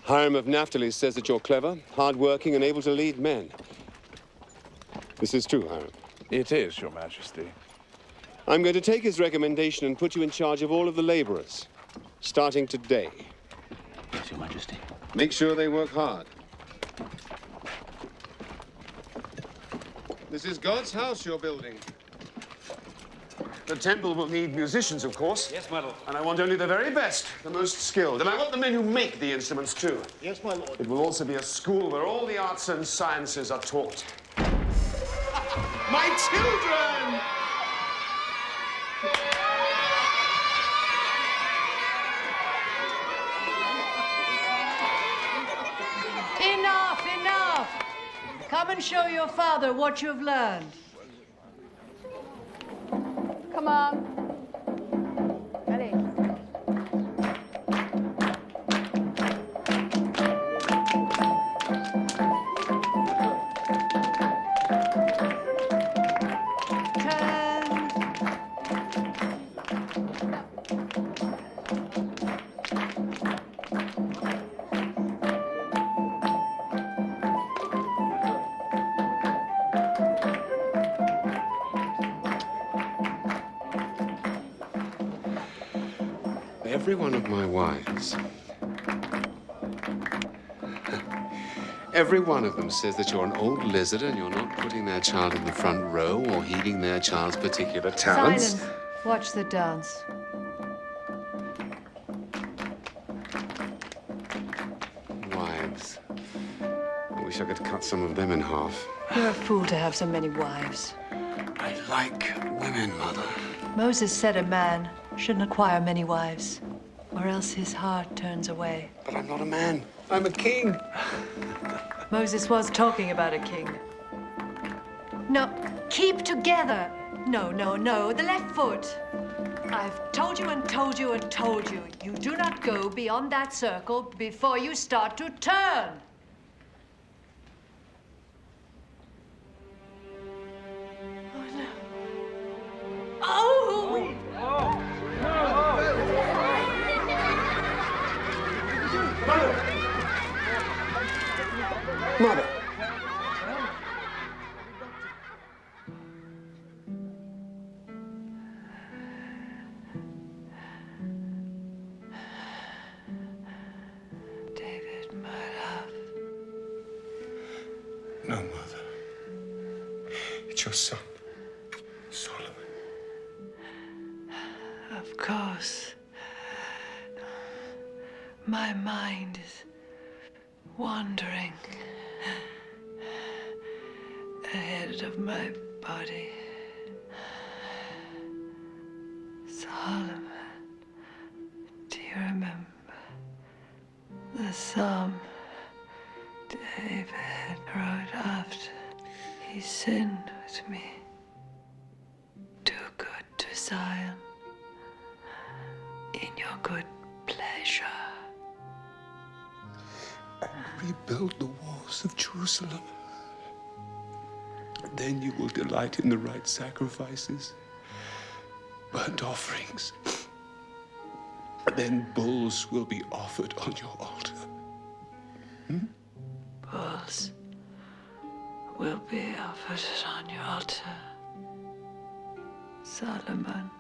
Hiram of Naphtali says that you're clever, hard-working, and able to lead men. This is true, Hiram. It is, Your Majesty. I'm going to take his recommendation and put you in charge of all of the laborers, starting today. Yes, Your Majesty. Make sure they work hard. This is God's house you're building. The temple will need musicians, of course. Yes, my lord. And I want only the very best, the most skilled. And I want the men who make the instruments, too. Yes, my lord. It will also be a school where all the arts and sciences are taught. My children! Enough, enough! Come and show your father what you've learned. Come on. Allez. Every one of my wives, every one of them says that you're an old lizard and you're not putting their child in the front row or heeding their child's particular talents. Silence. Watch the dance. Wives. I wish I could cut some of them in half. You're a fool to have so many wives. I like women, Mother. Moses said a man shouldn't acquire many wives, or else his heart turns away. But I'm not a man. I'm a king. Moses was talking about a king. No, keep together. No, no, no, the left foot. I've told you and told you and told you. You do not go beyond that circle before you start to turn. Oh, no. Oh! Mother! David, my love. No, Mother. It's your son, Solomon. Of course. My mind is wandering ahead of my body. Solomon, do you remember the psalm David wrote after he sinned with me? Do good to Zion in your good pleasure. And rebuild the walls of Jerusalem. Then you will delight in the right sacrifices, burnt offerings. Then bulls will be offered on your altar. Bulls will be offered on your altar, Solomon.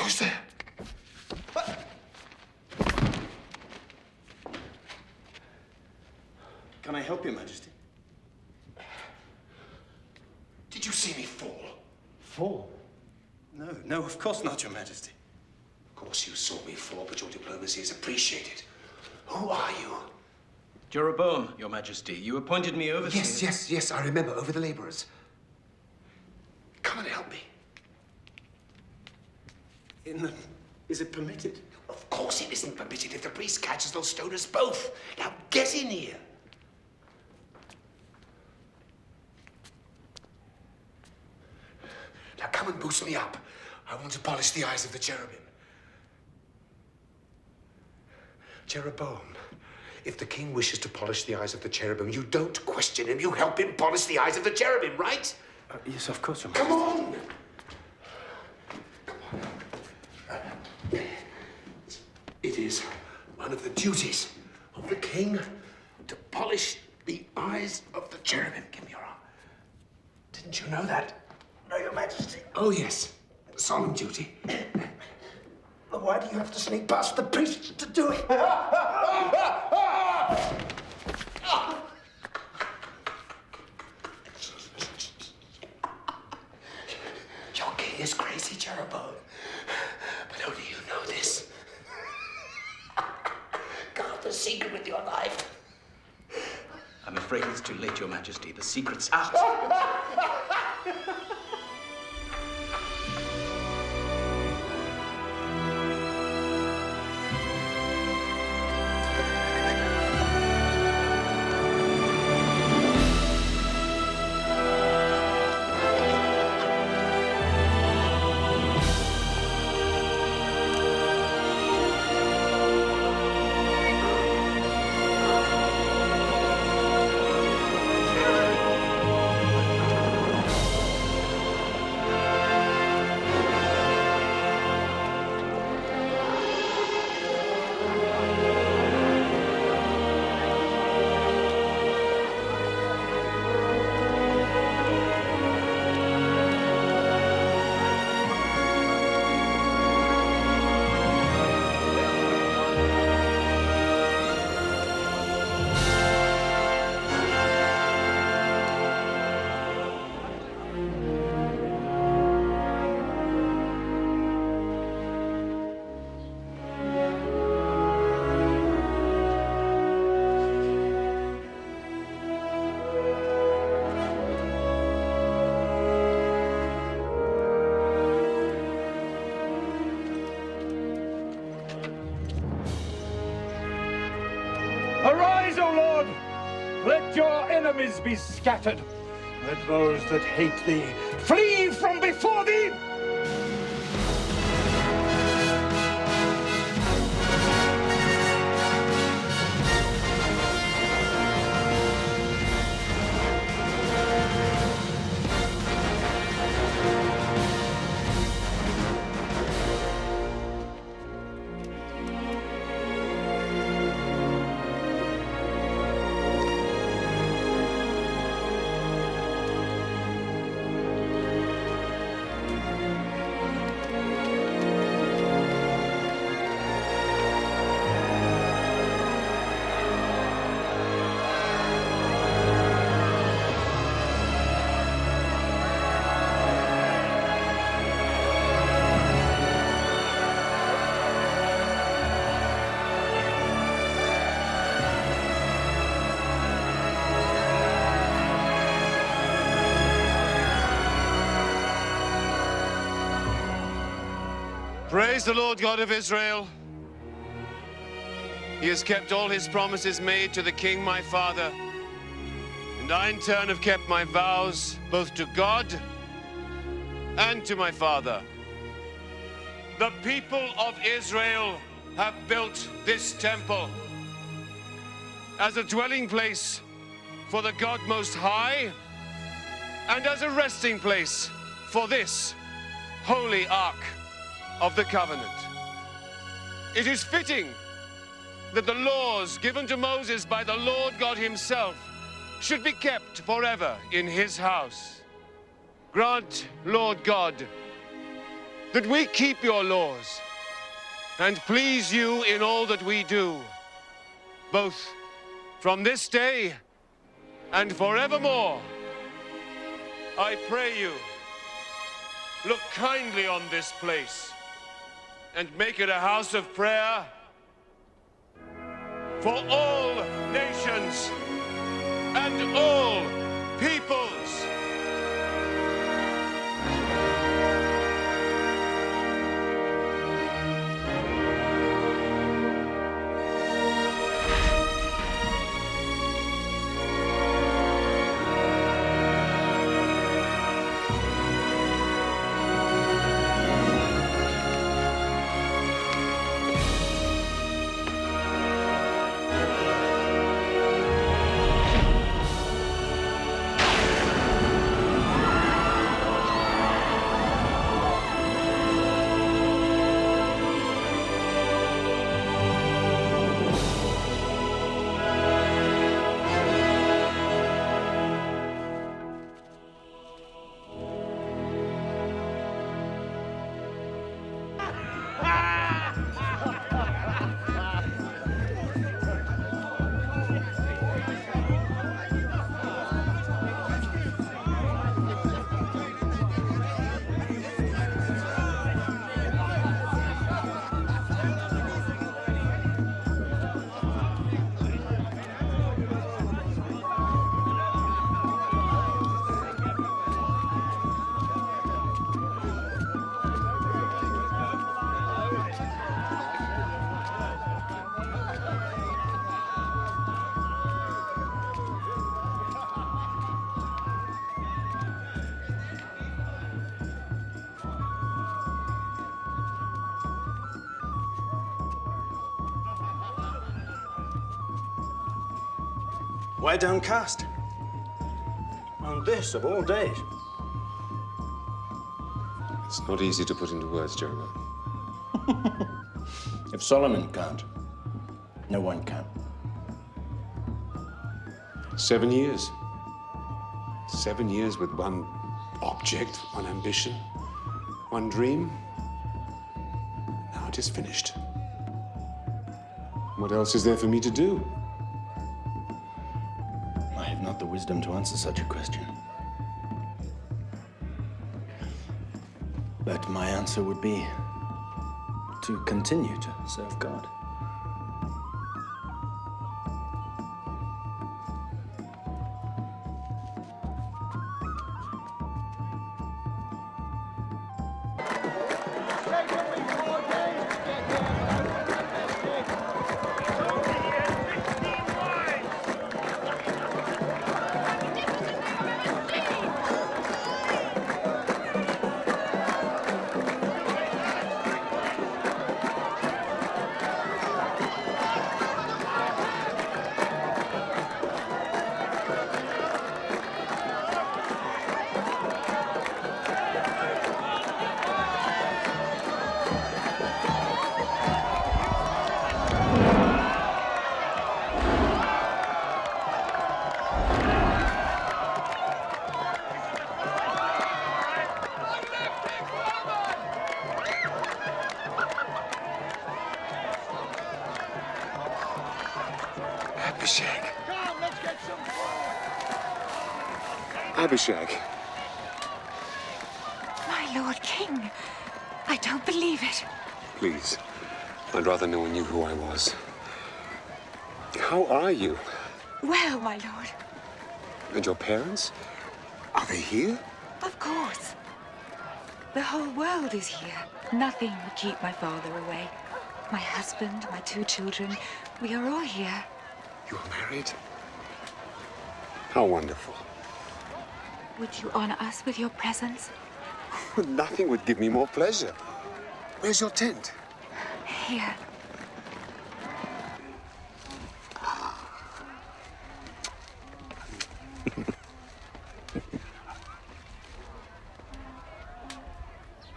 Who's there? Can I help you, Majesty? Did you see me fall? Fall? No, no, of course not, Your Majesty. Of course you saw me fall, but your diplomacy is appreciated. Who are you? Jeroboam, Your Majesty. You appointed me overseer. Yes, I remember. Over the laborers. Come and help me. Is it permitted? Of course it isn't permitted. If the priest catches, they'll stone us both. Now get in here. Now come and boost me up. I want to polish the eyes of the cherubim. Jeroboam, if the king wishes to polish the eyes of the cherubim, you don't question him. You help him polish the eyes of the cherubim, right? Yes, of course, Your Majesty. Come on! It is one of the duties of the king to polish the eyes of the cherubim. Give me your arm. Didn't you know that? No, Your Majesty. Oh, yes. Solemn duty. But why do you have to sneak past the priest to do it? Your king is crazy, Jeroboam. But only you know this. Guard the secret with your life. I'm afraid it's too late, Your Majesty. The secret's out. Arise, O Lord! Let your enemies be scattered. Let those that hate thee flee from before thee! Praise the Lord God of Israel. He has kept all his promises made to the king, my father. And I, in turn, have kept my vows both to God and to my father. The people of Israel have built this temple as a dwelling place for the God Most High and as a resting place for this holy ark of the covenant. It is fitting that the laws given to Moses by the Lord God himself should be kept forever in his house. Grant, Lord God, that we keep your laws and please you in all that we do, both from this day and forevermore. I pray you, look kindly on this place and make it a house of prayer for all nations and all peoples. Why downcast? On this of all days. It's not easy to put into words, Jeroboam. If Solomon can't, no one can. 7 years. 7 years with one object, one ambition, one dream. Now it is finished. What else is there for me to do? I have not the wisdom to answer such a question. But my answer would be to continue to serve God. Abishag. Come, let's get some Abishag. My Lord King, I don't believe it. Please, I'd rather no one knew who I was. How are you? Well, my lord. And your parents? Are they here? Of course. The whole world is here. Nothing would keep my father away. My husband, my 2 children, we are all here. You're married? How wonderful. Would you honor us with your presence? Nothing would give me more pleasure. Where's your tent? Here.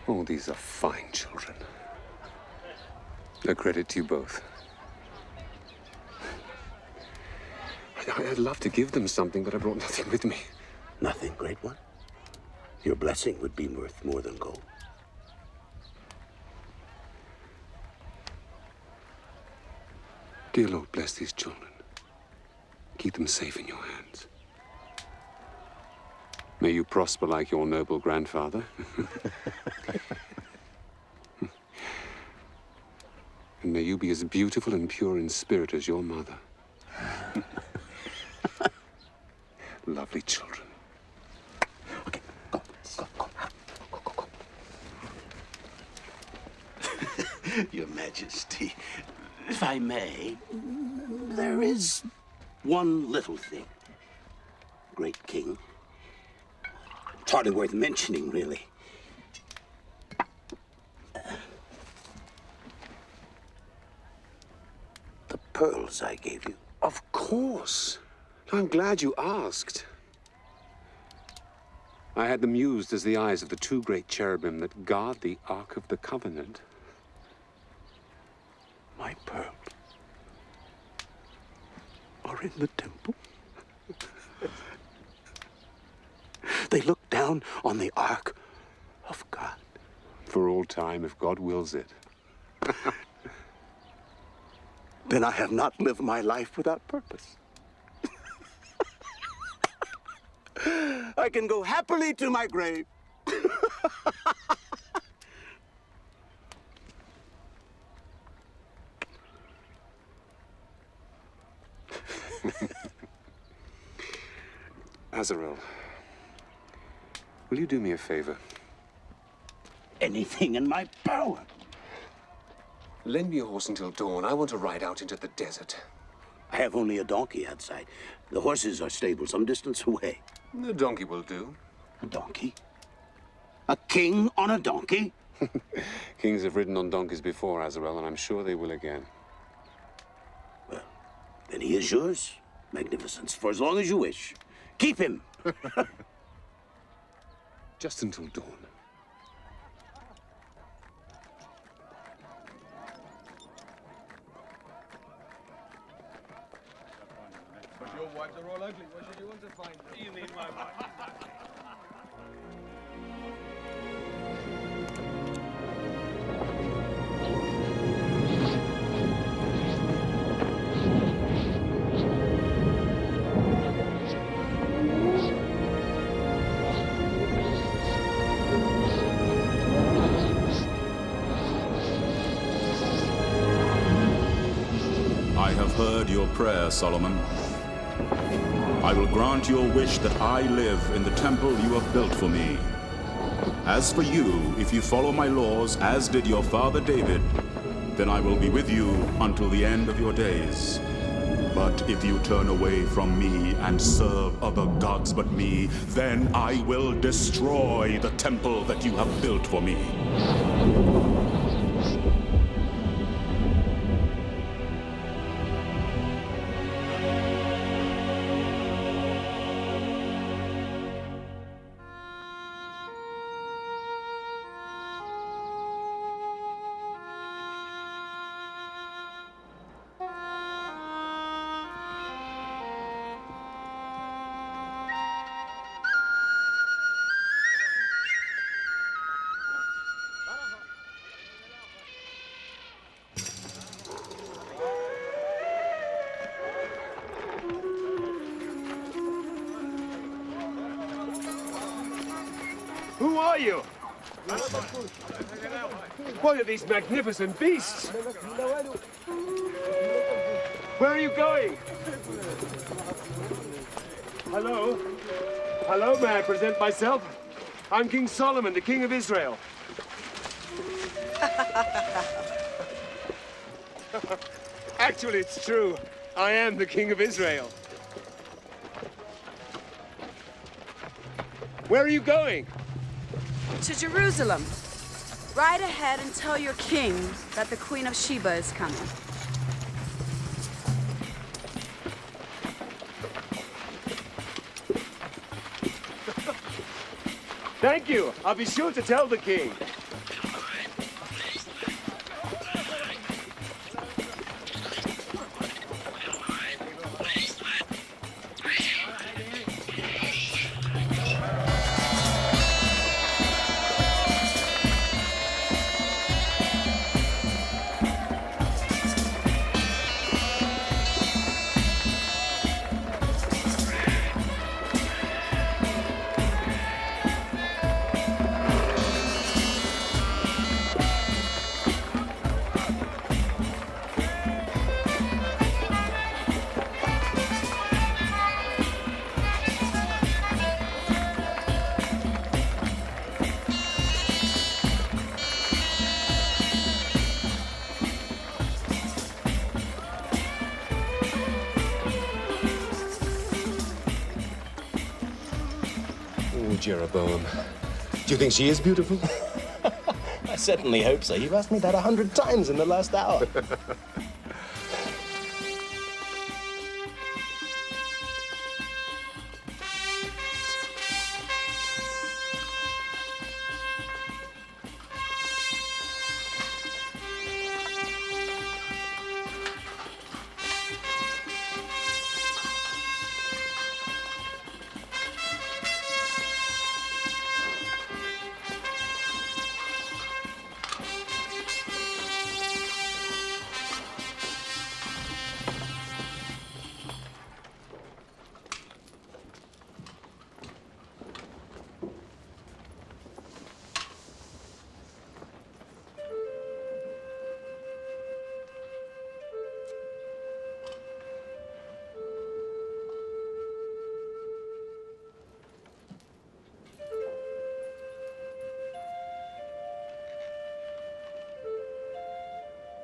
Oh, these are fine children. A credit to you both. I'd love to give them something, but I brought nothing with me. Nothing, great one? Your blessing would be worth more than gold. Dear Lord, bless these children. Keep them safe in your hands. May you prosper like your noble grandfather. And may you be as beautiful and pure in spirit as your mother. Lovely children. Your Majesty, if I may, there is one little thing. Great King. It's hardly worth mentioning, really. The pearls I gave you. Of course. I'm glad you asked. I had them used as the eyes of the two great cherubim that guard the Ark of the Covenant. My pearls are in the temple. They look down on the Ark of God. For all time, if God wills it. Then I have not lived my life without purpose. I can go happily to my grave. Azarel, will you do me a favor? Anything in my power. Lend me a horse until dawn. I want to ride out into the desert. I have only a donkey outside. The horses are stabled some distance away. The donkey will do. A donkey? A king on a donkey? Kings have ridden on donkeys before, Azarel, and I'm sure they will again. Well, then he is yours, Magnificence, for as long as you wish. Keep him. Just until dawn. Your wives are all ugly. What should you want to find? You mean my wife? I have heard your prayer, Solomon. I will grant your wish that I live in the temple you have built for me. As for you, if you follow my laws, as did your father David, then I will be with you until the end of your days. But if you turn away from me and serve other gods but me, then I will destroy the temple that you have built for me. Who are you? What are these magnificent beasts? Where are you going? Hello? Hello, may I present myself? I'm King Solomon, the King of Israel. Actually, it's true. I am the King of Israel. Where are you going? To Jerusalem. Ride ahead and tell your king that the Queen of Sheba is coming. Thank you. I'll be sure to tell the king. Jeroboam. Do you think she is beautiful? I certainly hope so. You've asked me that 100 times in the last hour.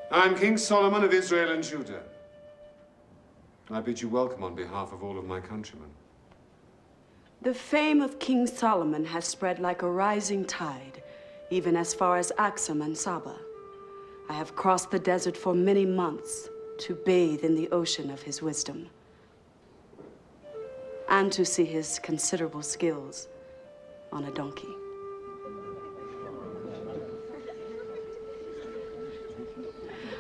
I'm King Solomon of Israel and Judah. I bid you welcome on behalf of all of my countrymen. The fame of King Solomon has spread like a rising tide, even as far as Axum and Saba. I have crossed the desert for many months to bathe in the ocean of his wisdom and to see his considerable skills on a donkey.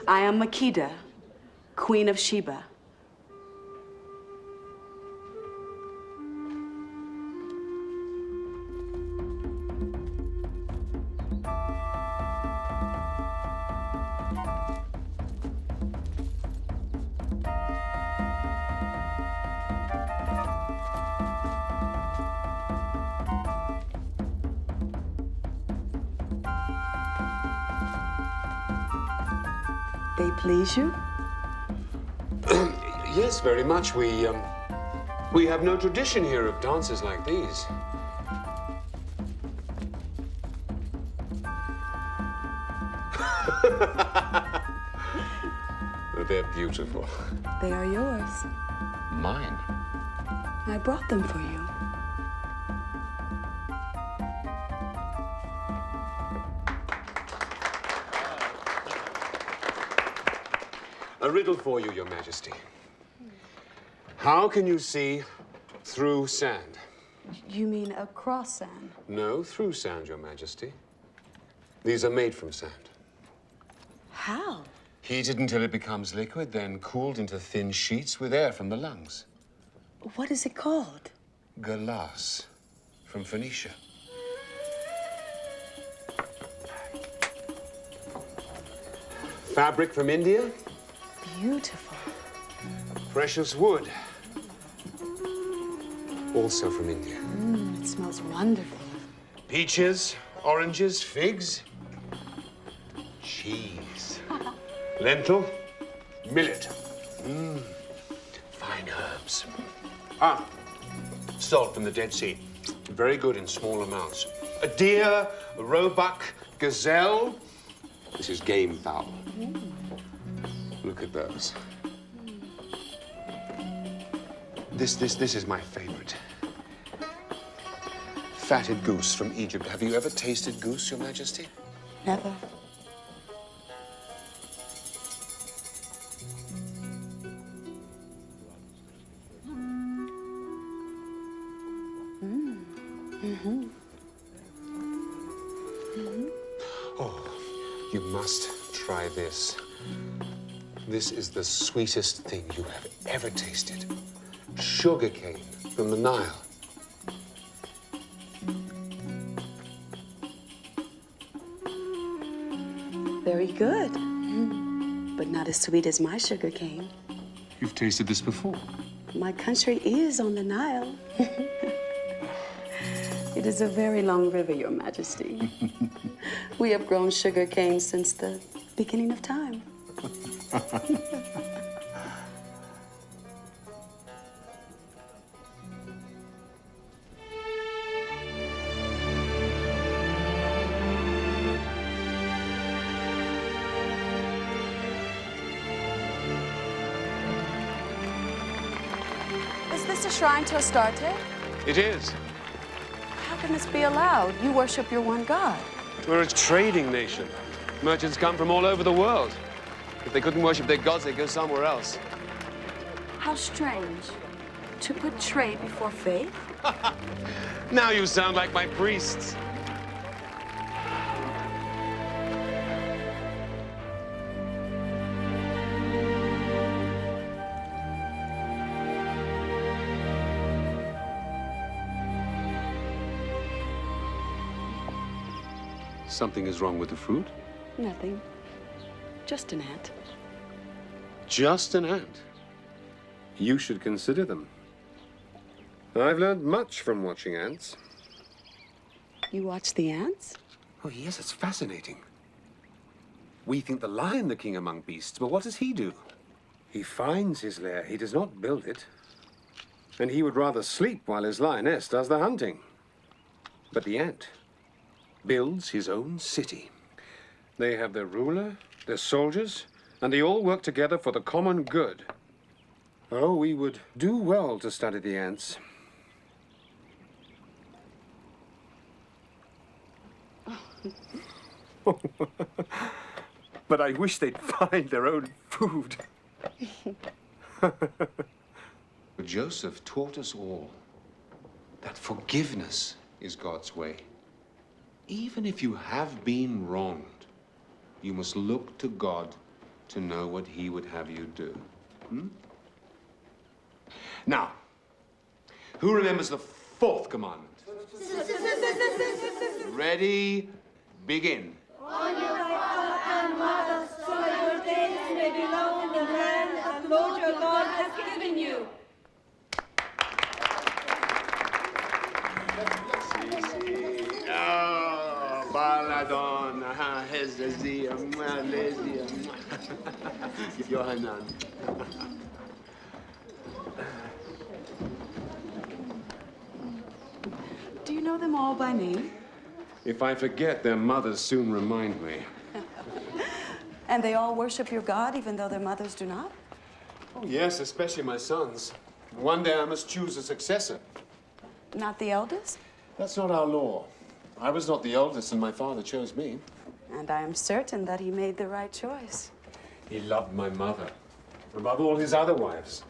I am Makeda, Queen of Sheba. They please you? Yes, very much. We have no tradition here of dances like these. They're beautiful. They are yours. Mine? I brought them for you. A riddle for you, Your Majesty. How can you see through sand? You mean across sand? No, through sand, Your Majesty. These are made from sand. How? Heated until it becomes liquid, then cooled into thin sheets with air from the lungs. What is it called? Galas, from Phoenicia. Fabric from India. Beautiful. Precious wood. Also from India. It smells wonderful. Peaches, oranges, figs. Cheese. Lentil. Millet. Fine herbs. Salt from the Dead Sea. Very good in small amounts. A deer, a roebuck, gazelle. This is game fowl. Look at those. This is my favorite. Fatted goose from Egypt. Have you ever tasted goose, Your Majesty? Never. Oh, you must try this. This is the sweetest thing you have ever tasted. Sugar cane from the Nile. Very good. But not as sweet as my sugar cane. You've tasted this before. My country is on the Nile. It is a very long river, Your Majesty. We have grown sugar cane since the beginning of time. Is this a shrine to Astarte? It is. How How can this be allowed? You worship your one God. We're a trading nation. Merchants come from all over the world. If they couldn't worship their gods, they'd go somewhere else. How strange. To put trade before faith? Now you sound like my priests. Something is wrong with the fruit? Nothing. Just an ant. Just an ant. You should consider them. I've learned much from watching ants. You watch the ants? Oh, yes, it's fascinating. We think the lion the king among beasts, but what does he do? He finds his lair. He does not build it. And he would rather sleep while his lioness does the hunting. But the ant builds his own city. They have their ruler, their soldiers, and they all work together for the common good. Oh, we would do well to study the ants. But I wish they'd find their own food. Joseph taught us all that forgiveness is God's way. Even if you have been wronged, you must look to God to know what he would have you do. Now, who remembers the fourth commandment? Ready, begin. Honor your father and mother, so that your days may be long in the land that the Lord your God has given you. Oh, Baladon, Hezazia, Malaysia, Yohanan. Do you know them all by name? If I forget, their mothers soon remind me. And they all worship your God, even though their mothers do not? Oh, yes, especially my sons. One day I must choose a successor. Not the eldest? That's not our law. I was not the oldest, and my father chose me. And I am certain that he made the right choice. He loved my mother above all his other wives.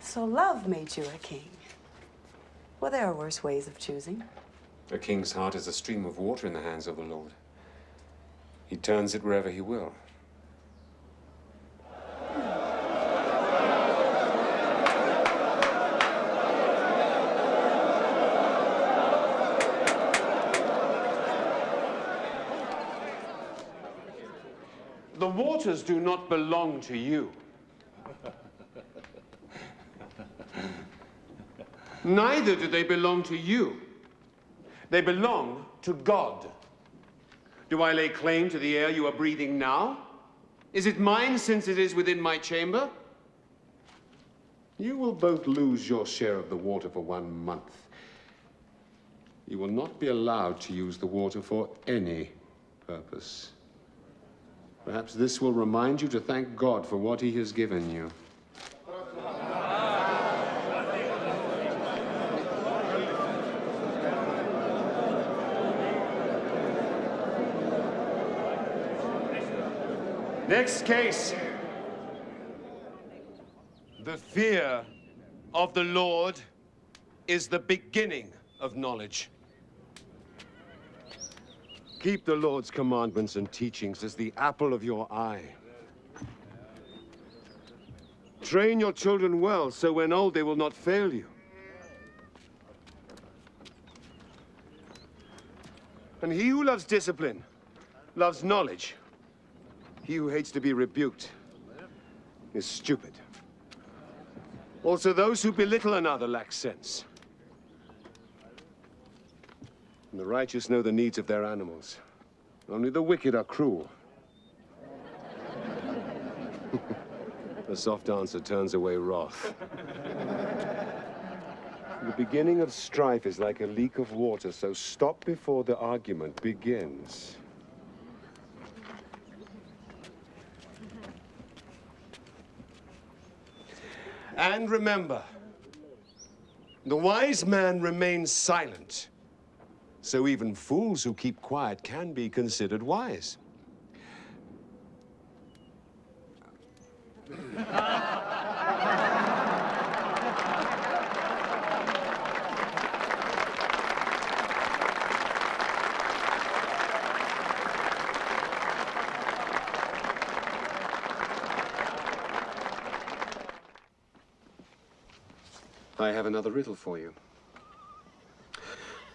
So love made you a king. Well, there are worse ways of choosing. A king's heart is a stream of water in the hands of the Lord. He turns it wherever he will. The waters do not belong to you. Neither do they belong to you. They belong to God. Do I lay claim to the air you are breathing now? Is it mine since it is within my chamber? You will both lose your share of the water for 1 month. You will not be allowed to use the water for any purpose. Perhaps this will remind you to thank God for what he has given you. Next case. The fear of the Lord is the beginning of knowledge. Keep the Lord's commandments and teachings as the apple of your eye. Train your children well, so when old they will not fail you. And he who loves discipline loves knowledge. He who hates to be rebuked is stupid. Also, those who belittle another lack sense. And the righteous know the needs of their animals. Only the wicked are cruel. A soft answer turns away wrath. The beginning of strife is like a leak of water, so stop before the argument begins. And remember, The wise man remains silent. So even fools who keep quiet can be considered wise. I have another riddle for you.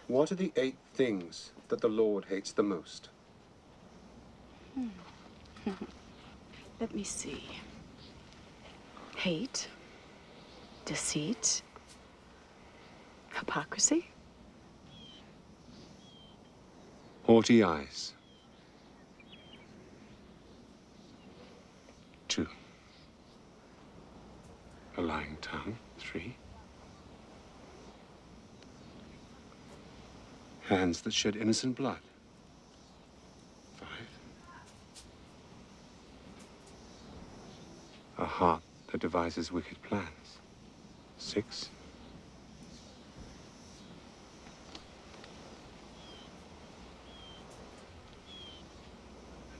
What are the 8 things that the Lord hates the most? Let me see. Hate, deceit, hypocrisy, Haughty eyes. 2. A lying tongue. 3. Hands that shed innocent blood. 5. A heart that devises wicked plans. 6.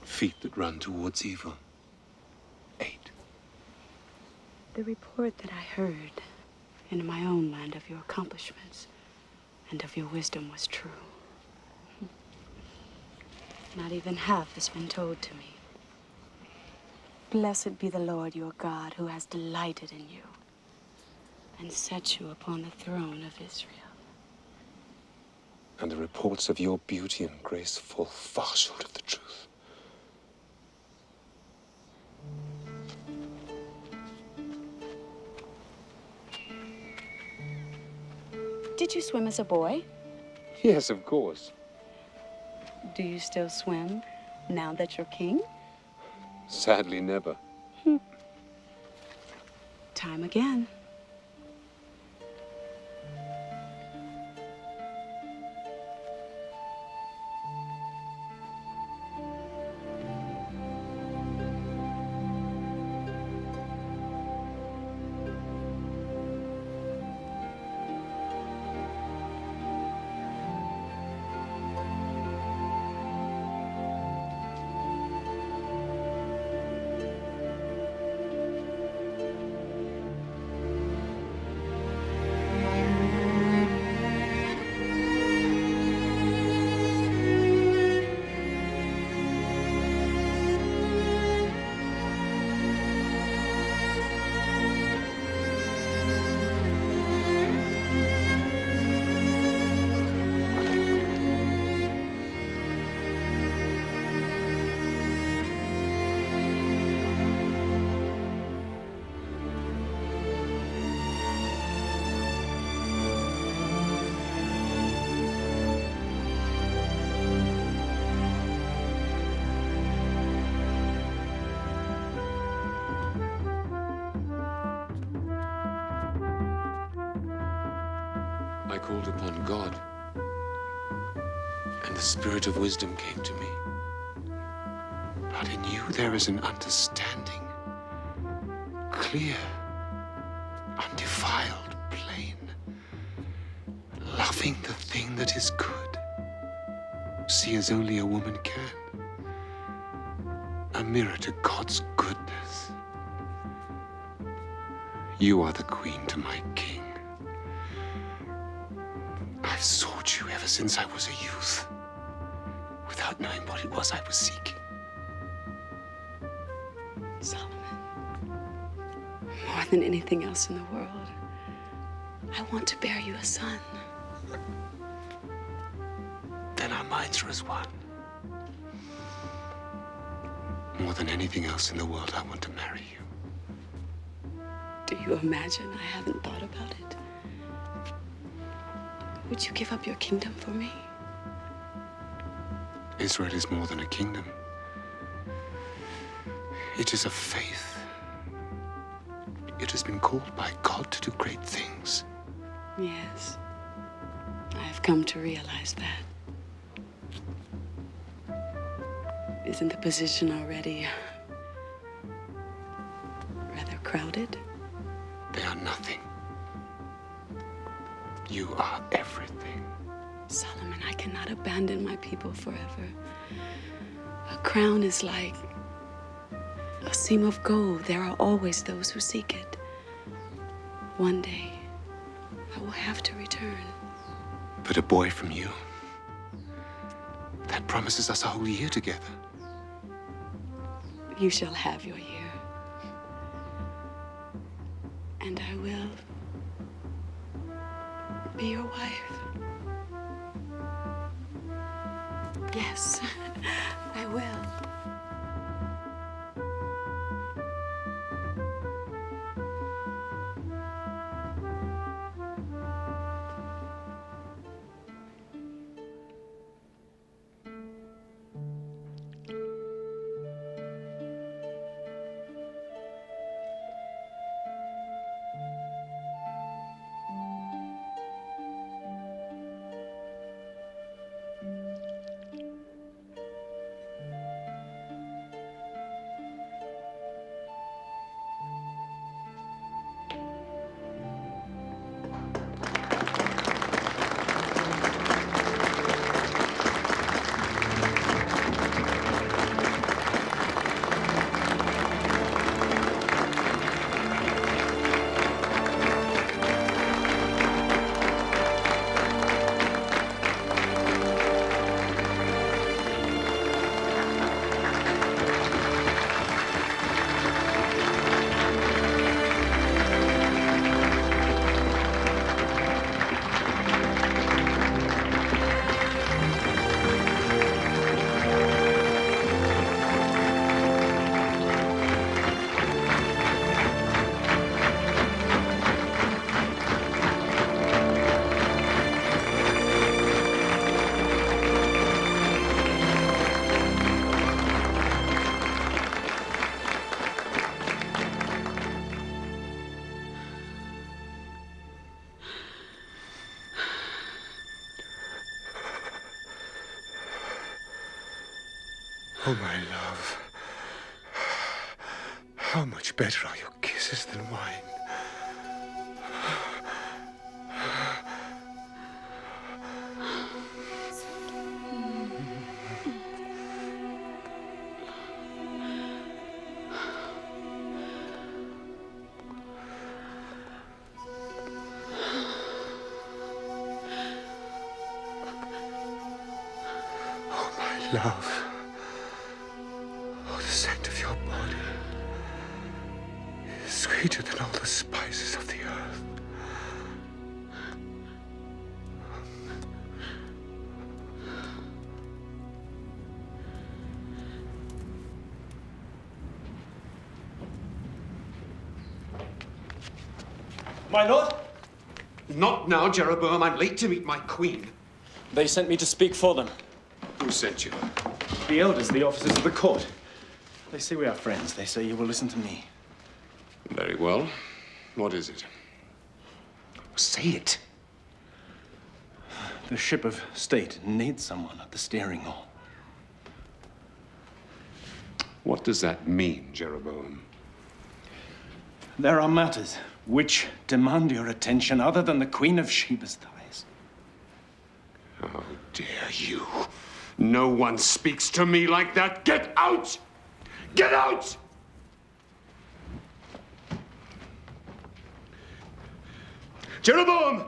Feet that run towards evil. 8. The report that I heard in my own land of your accomplishments and of your wisdom was true. Not even half has been told to me. Blessed be the Lord your God, who has delighted in you and set you upon the throne of Israel. And the reports of your beauty and grace fall far short of the truth. Did you swim as a boy? Yes, of course. Do you still swim now that you're king? Sadly, never. Time again. I called upon God, and the Spirit of wisdom came to me. But in you there is an understanding, clear, undefiled, plain, loving the thing that is good. See as only a woman can, a mirror to God's goodness. You are the queen to my king. I've sought you ever since I was a youth, without knowing what it was I was seeking. Solomon, more than anything else in the world, I want to bear you a son. Then our minds are as one. More than anything else in the world, I want to marry you. Do you imagine I haven't thought about it? Would you give up your kingdom for me? Israel is more than a kingdom. It is a faith. It has been called by God to do great things. Yes, I have come to realize that. Isn't the position already rather crowded? They are nothing. You are everything. Solomon, I cannot abandon my people forever. A crown is like a seam of gold. There are always those who seek it. One day, I will have to return. But a boy from you, that promises us a whole year together. You shall have your year. And I will be your wife. Yes, I will. Oh, my love. How much better are your kisses than wine? Oh, my love. Oh, the scent of your body is sweeter than all the spices of the earth. My lord? Not now, Jeroboam. I'm late to meet my queen. They sent me to speak for them. Who sent you? The elders, the officers of the court. They say we are friends. They say you will listen to me. Very well. What is it? Say it. The ship of state needs someone at the steering oar. What does that mean, Jeroboam? There are matters which demand your attention other than the Queen of Sheba's thighs. How dare you? No one speaks to me like that. Get out! Get out! Jeroboam!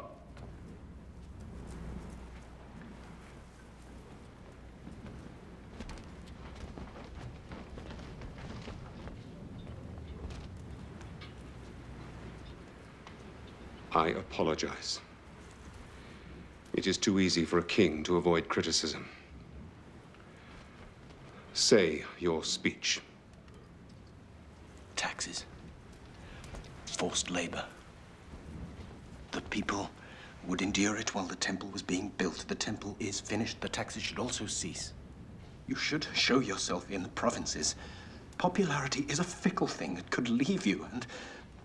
I apologize. It is too easy for a king to avoid criticism. Say your speech. Taxes. Forced labor. The people would endure it while the temple was being built. The temple is finished. The taxes should also cease. You should show yourself in the provinces. Popularity is a fickle thing. It could leave you, and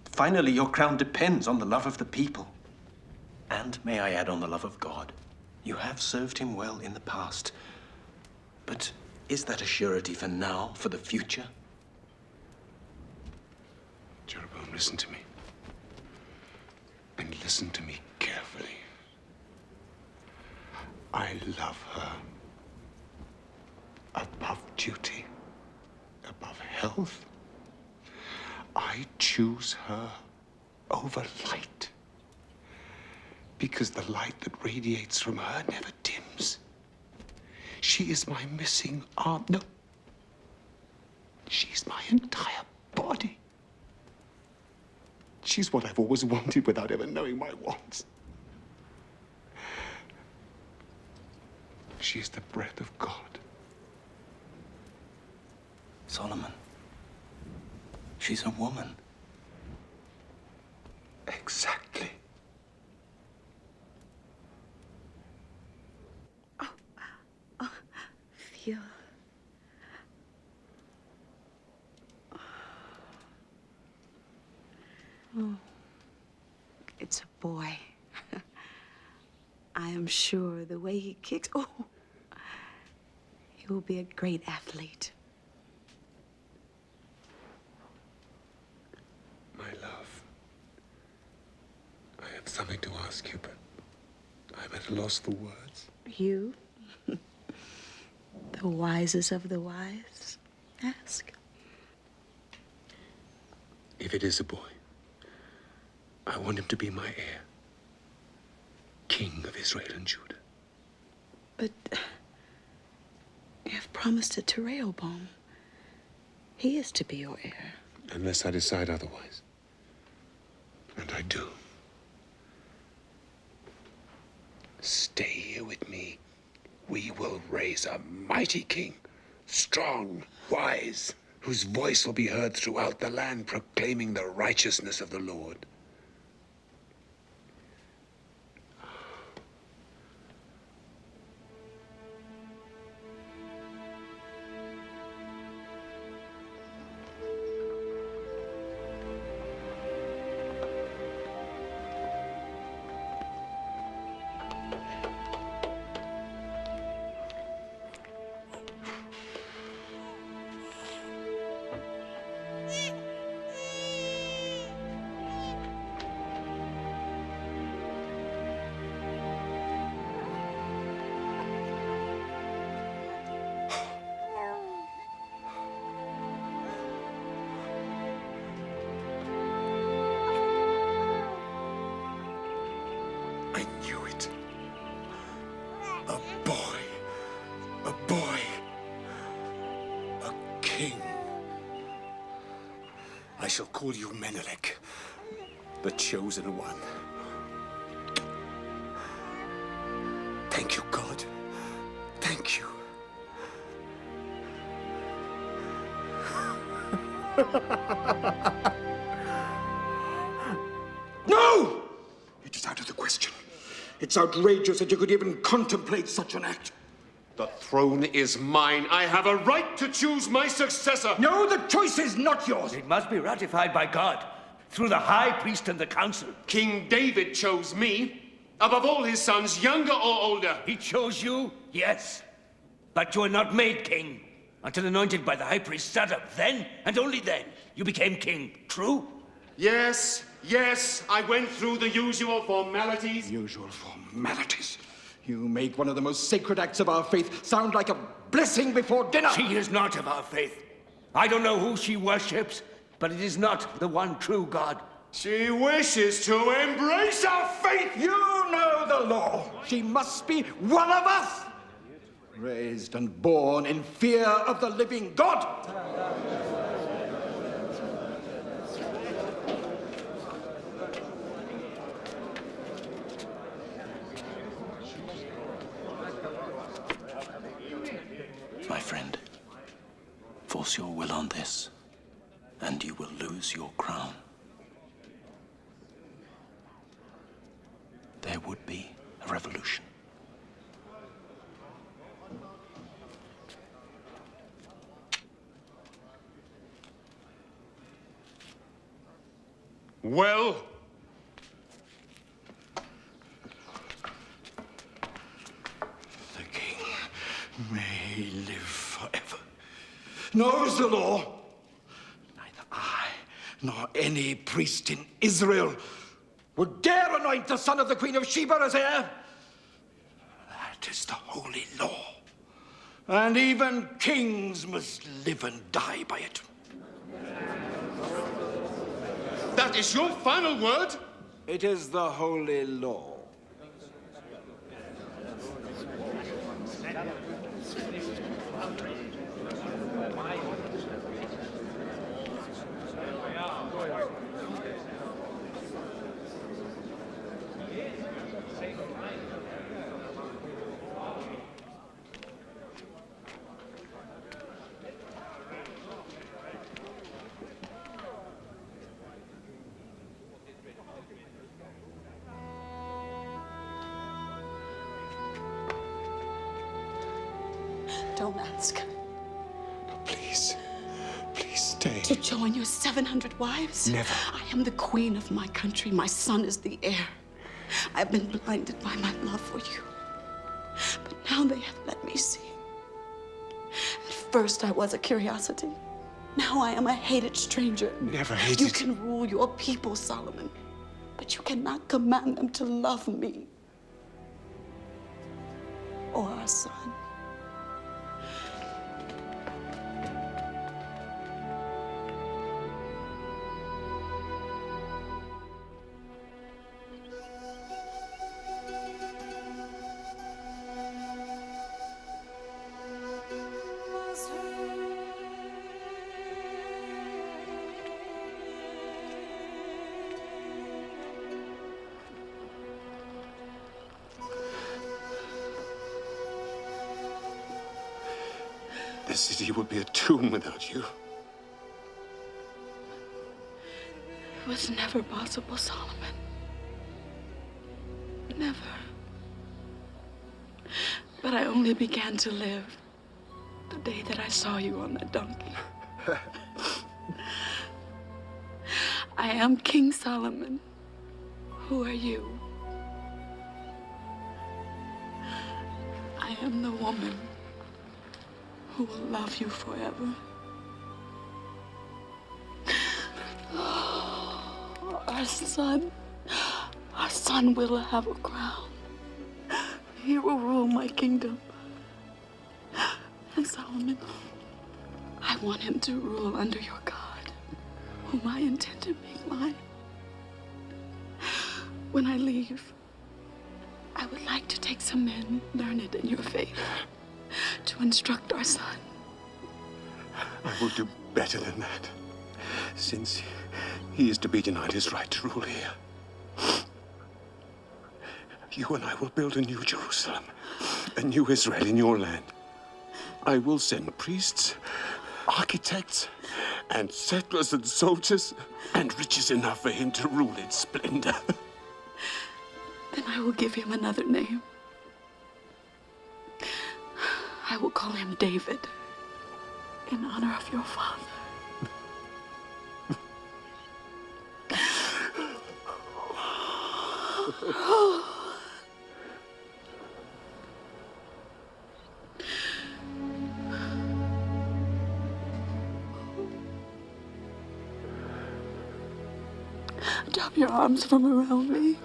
finally your crown depends on the love of the people. And, may I add, on the love of God. You have served him well in the past. But is that a surety for now, for the future? Jeroboam, listen to me. And listen to me carefully. I love her. Above duty, above health, I choose her over light. Because the light that radiates from her never dims. She is my missing arm. No. She's my entire body. She's what I've always wanted without ever knowing my wants. She's the breath of God. Solomon, she's a woman. Exactly. Feel. Oh, it's a boy. I am sure the way he kicks. Oh, he will be a great athlete. My love, I have something to ask you, but I'm at a loss for words. You, the wisest of the wise, ask. If it is a boy, I want him to be my heir, King of Israel and Judah. But you have promised it to Rehoboam. He is to be your heir. Unless I decide otherwise. And I do. Stay here with me. We will raise a mighty king, strong, wise, whose voice will be heard throughout the land, proclaiming the righteousness of the Lord. I knew it. A boy. A boy. A king. I shall call you Menelik, the chosen one. Thank you, God. Thank you. No! It is out of the question. It's outrageous that you could even contemplate such an act. The throne is mine. I have a right to choose my successor. No, the choice is not yours. It must be ratified by God, through the high priest and the council. King David chose me, above all his sons, younger or older. He chose you, yes. But you were not made king until anointed by the high priest Zadok. Then, and only then, you became king. True? Yes, yes, I went through the usual formalities. Usual formalities? You make one of the most sacred acts of our faith sound like a blessing before dinner. She is not of our faith. I don't know who she worships, but it is not the one true God. She wishes to embrace our faith. You know the law. She must be one of us. Raised and born in fear of the living God. My friend, force your will on this, and you will lose your crown. There would be a revolution. Well, The king may live forever. Knows the law. Neither I nor any priest in Israel would dare anoint the son of the Queen of Sheba as heir. That That is the holy law. And even kings must live and die by it. That is your final word? It is the holy law. Don't ask. Please. Please stay. To join your 700 wives? Never. I am the queen of my country. My son is the heir. I've been blinded by my love for you. But now they have let me see. At first I was a curiosity. Now I am a hated stranger. Never hated. You can rule your people, Solomon, but you cannot command them to love me or our son. The city would be a tomb without you. It was never possible, Solomon. Never. But I only began to live the day that I saw you on that donkey. I am King Solomon. Who are you? I am the woman who will love you forever. Our son will have a crown. He will rule my kingdom. And Solomon, I want him to rule under your God, whom I intend to make mine. When I leave, I would like to take some men learned in your faith to instruct our son. I will do better than that, since he is to be denied his right to rule here. You and I will build a new Jerusalem, a new Israel in your land. I will send priests, architects, and settlers and soldiers, and riches enough for him to rule in splendor. Then I will give him another name. I will call him David, in honor of your father. Drop your arms from around me.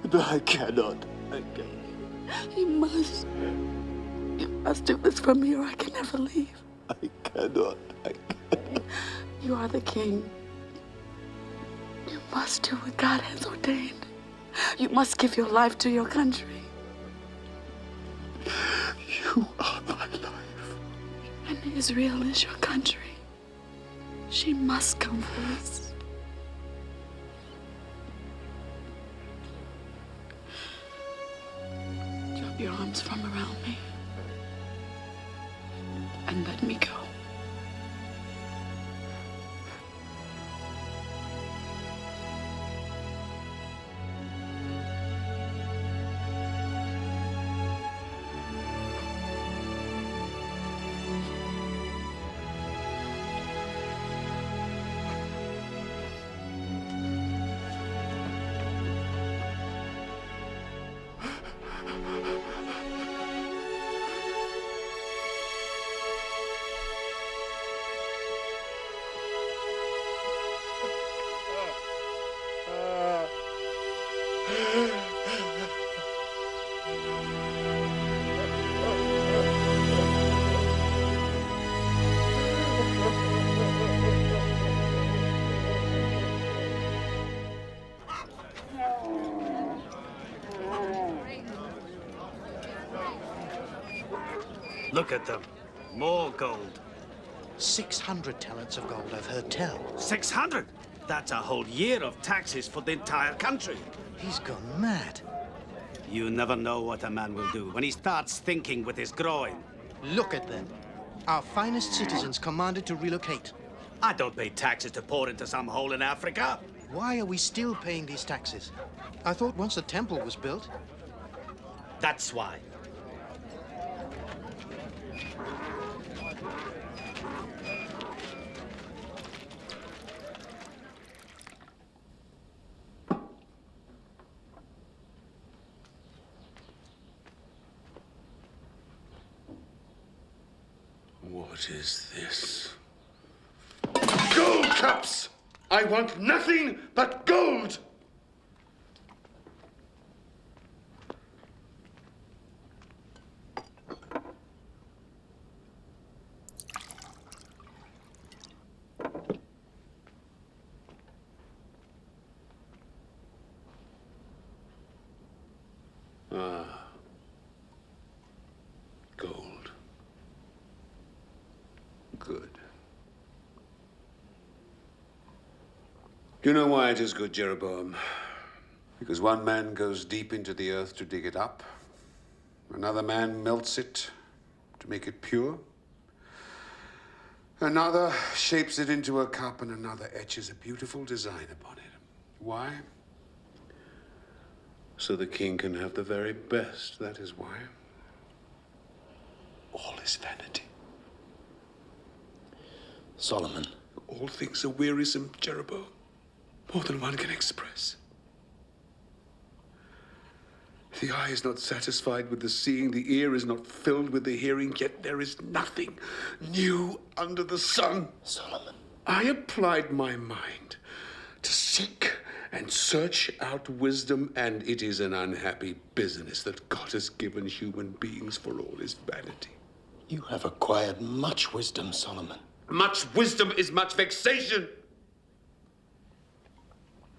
But I cannot. I cannot. You must. You must do this for me or I can never leave. I cannot. I cannot. You are the king. You must do what God has ordained. You must give your life to your country. You are my life. And Israel is your country. She must come first. Drop your arms from around me and let me go. Look at them. More gold. 600 talents of gold, I've heard tell. 600? That's a whole year of taxes for the entire country. He's gone mad. You never know what a man will do when he starts thinking with his groin. Look at them. Our finest citizens commanded to relocate. I don't pay taxes to pour into some hole in Africa. Why are we still paying these taxes? I thought once the temple was built... That's why. What is this? Gold cups! I want nothing but gold! Ah. Gold. Good. Do you know why it is good, Jeroboam? Because one man goes deep into the earth to dig it up. Another man melts it to make it pure. Another shapes it into a cup, and another etches a beautiful design upon it. Why? So the king can have the very best, that is why. All is vanity. Solomon. All things are wearisome, Jeroboam. More than one can express. The eye is not satisfied with the seeing, the ear is not filled with the hearing, yet there is nothing new under the sun. Solomon. I applied my mind to seek and search out wisdom, and it is an unhappy business that God has given human beings for all his vanity. You have acquired much wisdom, Solomon. Much wisdom is much vexation.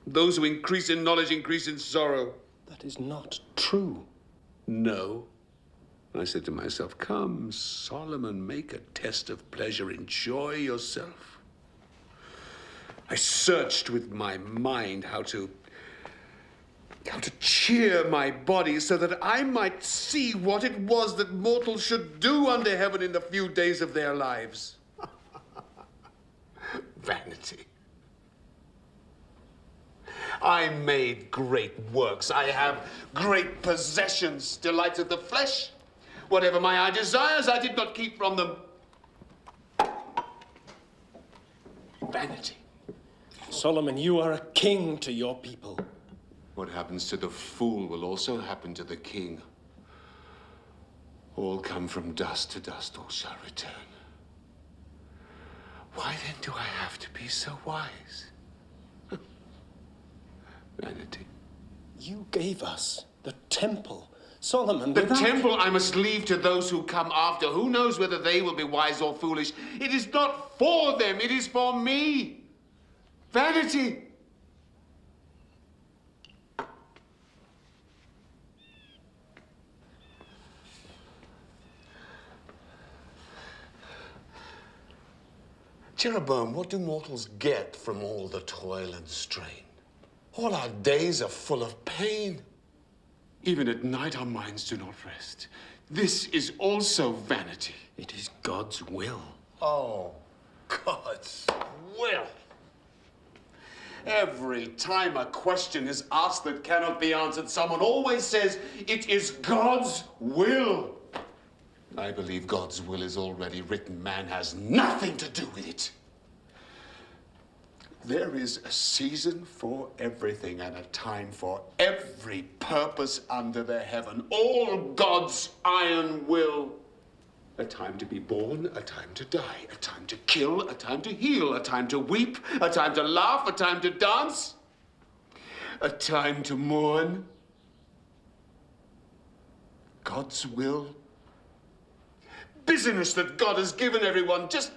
Those who increase in knowledge increase in sorrow. That is not true. No. I said to myself, come, Solomon, make a test of pleasure. Enjoy yourself. I searched with my mind how to cheer my body so that I might see what it was that mortals should do under heaven in the few days of their lives. Vanity. I made great works. I have great possessions, delights of the flesh. Whatever my eye desires, I did not keep from them. Vanity. Solomon, you are a king to your people. What happens to the fool will also happen to the king. All come from dust to dust, all shall return. Why then do I have to be so wise? Vanity. You gave us the temple. Solomon, the temple I must leave to those who come after. Who knows whether they will be wise or foolish? It is not for them, it is for me. Vanity. Jeroboam, what do mortals get from all the toil and strain? All our days are full of pain. Even at night, our minds do not rest. This is also vanity. It is God's will. Oh, God's will. Every time a question is asked that cannot be answered, someone always says, it is God's will. I believe God's will is already written. Man has nothing to do with it. There is a season for everything and a time for every purpose under the heaven. All God's iron will. A time to be born, a time to die, a time to kill, a time to heal, a time to weep, a time to laugh, a time to dance, a time to mourn. God's will. Business that God has given everyone just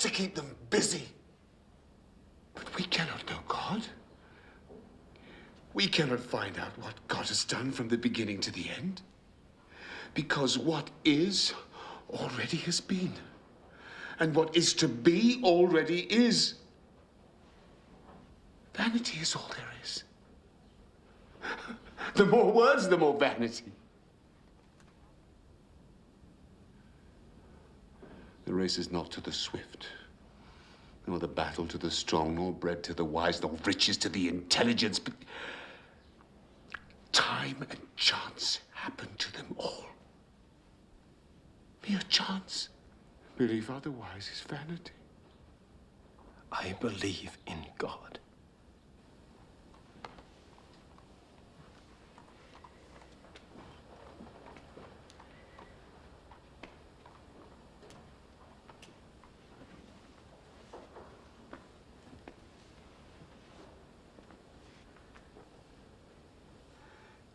to keep them busy. But we cannot know God. We cannot find out what God has done from the beginning to the end. Because what is already has been. And what is to be already is. Vanity is all there is. The more words, the more vanity. The race is not to the swift, nor the battle to the strong, nor bread to the wise, nor riches to the intelligent, but time and chance happen to them all. Mere chance. Belief otherwise is vanity. I believe in God.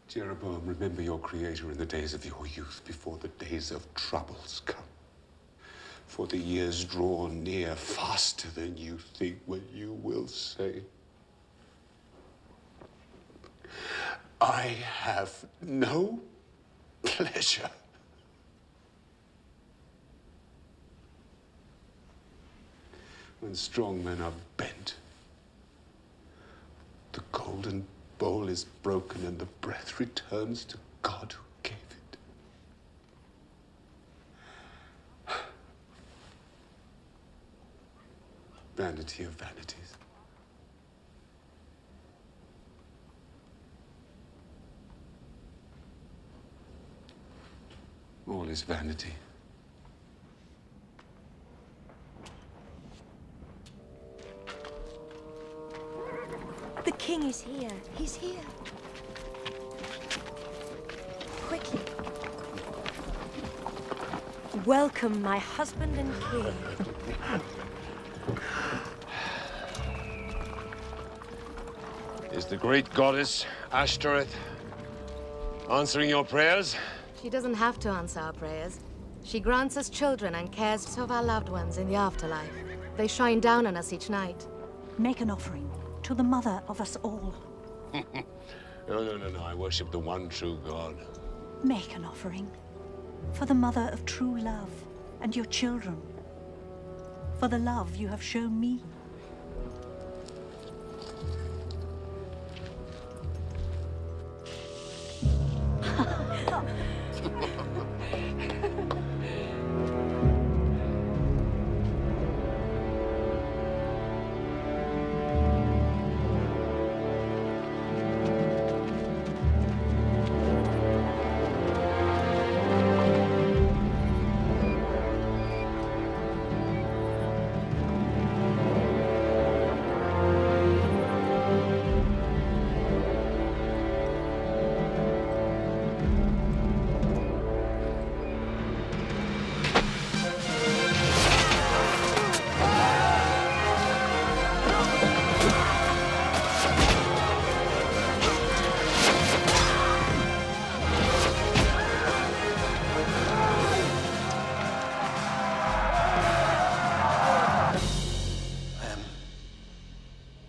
Jeroboam, remember your Creator in the days of your youth, before the days of troubles come. For the years draw near faster than you think when you will say, I have no pleasure. When strong men are bent, the golden bowl is broken and the breath returns to God who gave it. Vanity of vanities. All is vanity. The king is here. He's here. Quickly. Welcome, my husband and king. Is the great goddess Ashtoreth answering your prayers? She doesn't have to answer our prayers. She grants us children and cares for our loved ones in the afterlife. They shine down on us each night. Make an offering to the mother of us all. No. I worship the one true God. Make an offering for the mother of true love and your children. For the love you have shown me.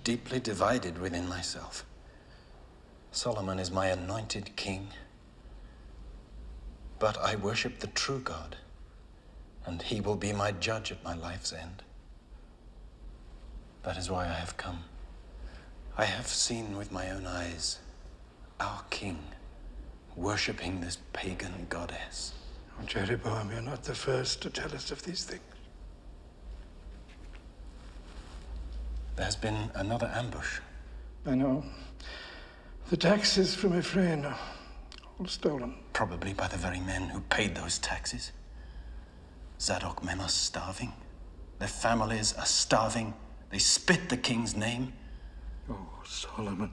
Deeply divided within myself. Solomon is my anointed king, but I worship the true God, and he will be my judge at my life's end. That is why I have come. I have seen with my own eyes our king worshipping this pagan goddess. Oh, Jeroboam, you're not the first to tell us of these things. There's been another ambush. I know. The taxes from Ephraim are all stolen. Probably by the very men who paid those taxes. Zadok men are starving. Their families are starving. They spit the king's name. Oh, Solomon.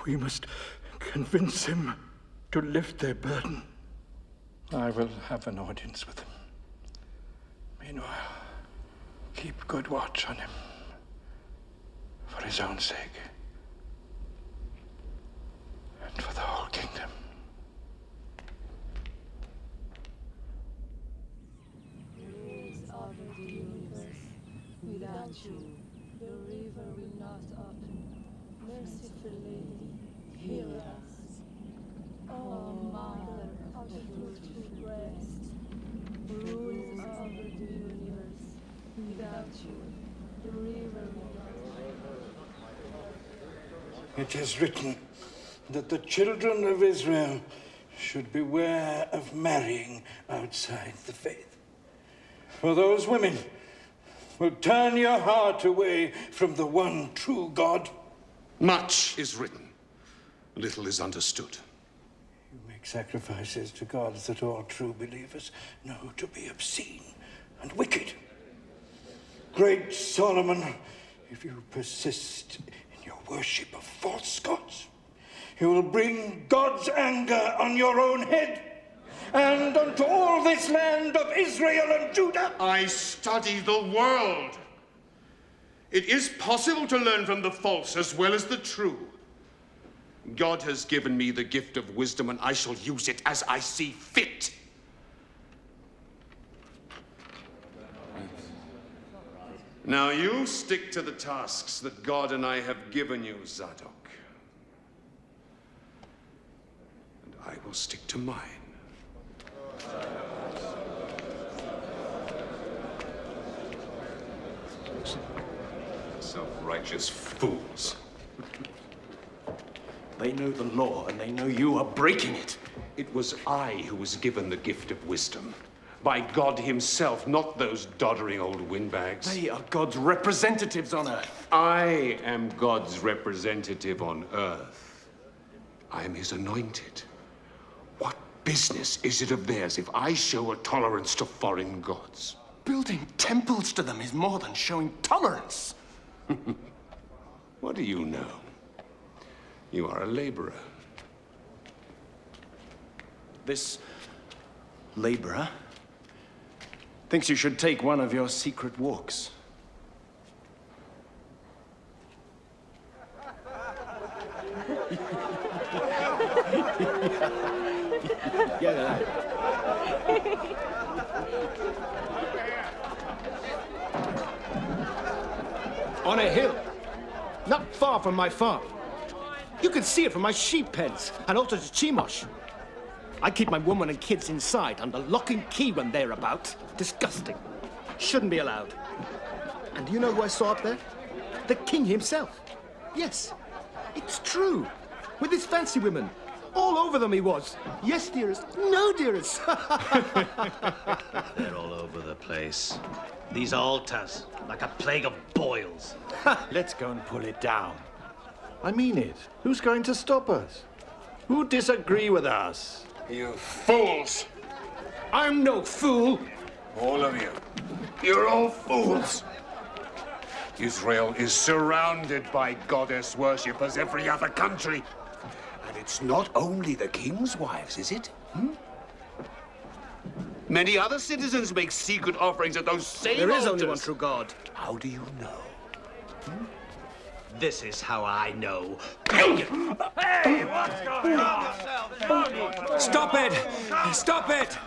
We must convince him to lift their burden. I will have an audience with him. Meanwhile, keep good watch on him. For his own sake. And for the whole kingdom. Without you, the river will not open. Merciful Lady, hear us. Oh, Mother It is written that the children of Israel should beware of marrying outside the faith. For those women will turn your heart away from the one true God. Much is written, little is understood. You make sacrifices to gods that all true believers know to be obscene and wicked. Great Solomon, if you persist in your worship of false gods, you will bring God's anger on your own head and unto all this land of Israel and Judah. I study the world. It is possible to learn from the false as well as the true. God has given me the gift of wisdom, and I shall use it as I see fit. Now you stick to the tasks that God and I have given you, Zadok. And I will stick to mine. Self-righteous fools. They know the law, and they know you are breaking it. It was I who was given the gift of wisdom. By God himself, not those doddering old windbags. They are God's representatives on earth. I am God's representative on earth. I am his anointed. What business is it of theirs if I show a tolerance to foreign gods? Building temples to them is more than showing tolerance. What do you know? You are a laborer. This laborer thinks you should take one of your secret walks. On a hill, not far from my farm. You can see it from my sheep pens and also to Chemosh. I keep my woman and kids inside under lock and key when they're about. Disgusting. Shouldn't be allowed. And do you know who I saw up there? The king himself. Yes, it's true. With his fancy women. All over them he was. Yes, dearest. No, dearest. They're all over the place. These altars, like a plague of boils. Let's go and pull it down. I mean it. Who's going to stop us? Who disagree with us? You fools! I'm no fool. All of you. You're all fools. Israel is surrounded by goddess worship as every other country. And it's not only the king's wives, is it? Many other citizens make secret offerings at those same There is altars. only one true God. How do you know? This is how I know. Hey, what's going on? Stop it! Stop it!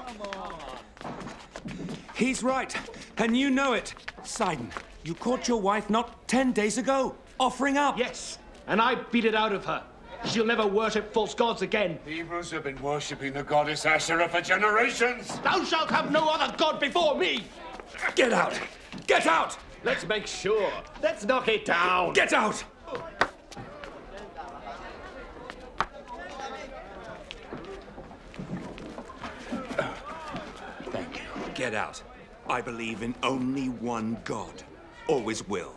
He's right, and you know it. Sidon, you caught your wife not 10 days ago, offering up. Yes, and I beat it out of her. She'll never worship false gods again. The Hebrews have been worshipping the goddess Asherah for generations. Thou shalt have no other god before me. Get out! Get out! Let's make sure. Let's knock it down. Get out! Thank you. Get out. I believe in only one God. Always will.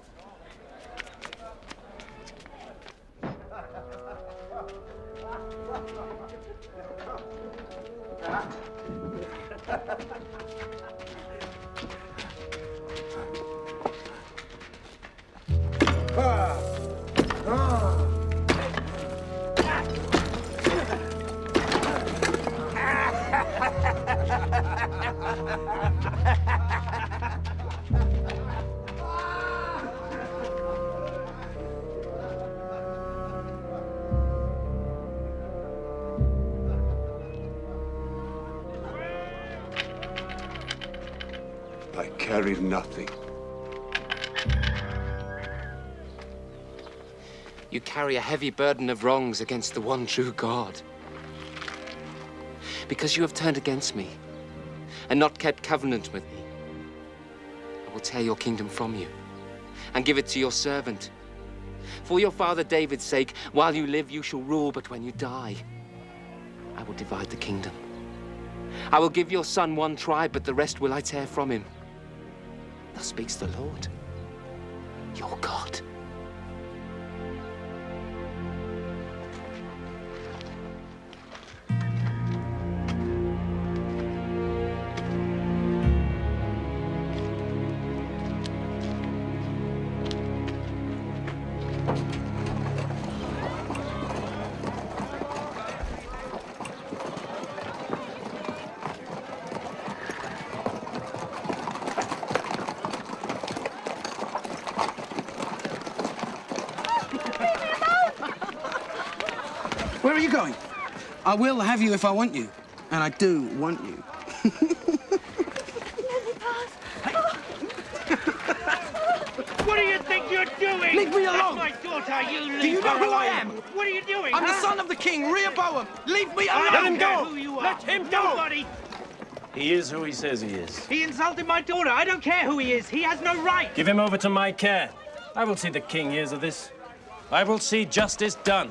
I carried nothing. You carry a heavy burden of wrongs against the one true God. Because you have turned against me and not kept covenant with me. will tear your kingdom from you and give it to your servant. For your father David's sake, while you live, you shall rule, but when you die, I will divide the kingdom. I will give your son one tribe, but the rest will I tear from him. Thus speaks the Lord, your God. Where are you going? I will have you if I want you. And I do want you. What do you think you're doing? Leave me alone! That's my daughter, you leave Do you know her who I alone. am? What are you doing? I'm the huh? son of the king, Rehoboam. Leave me I alone! don't Let him care go! who you are. Let him go! Nobody. He is who he says he is. He insulted my daughter. I don't care who he is. He has no right. Give him over to my care. I will see the king hears of this. I will see justice done.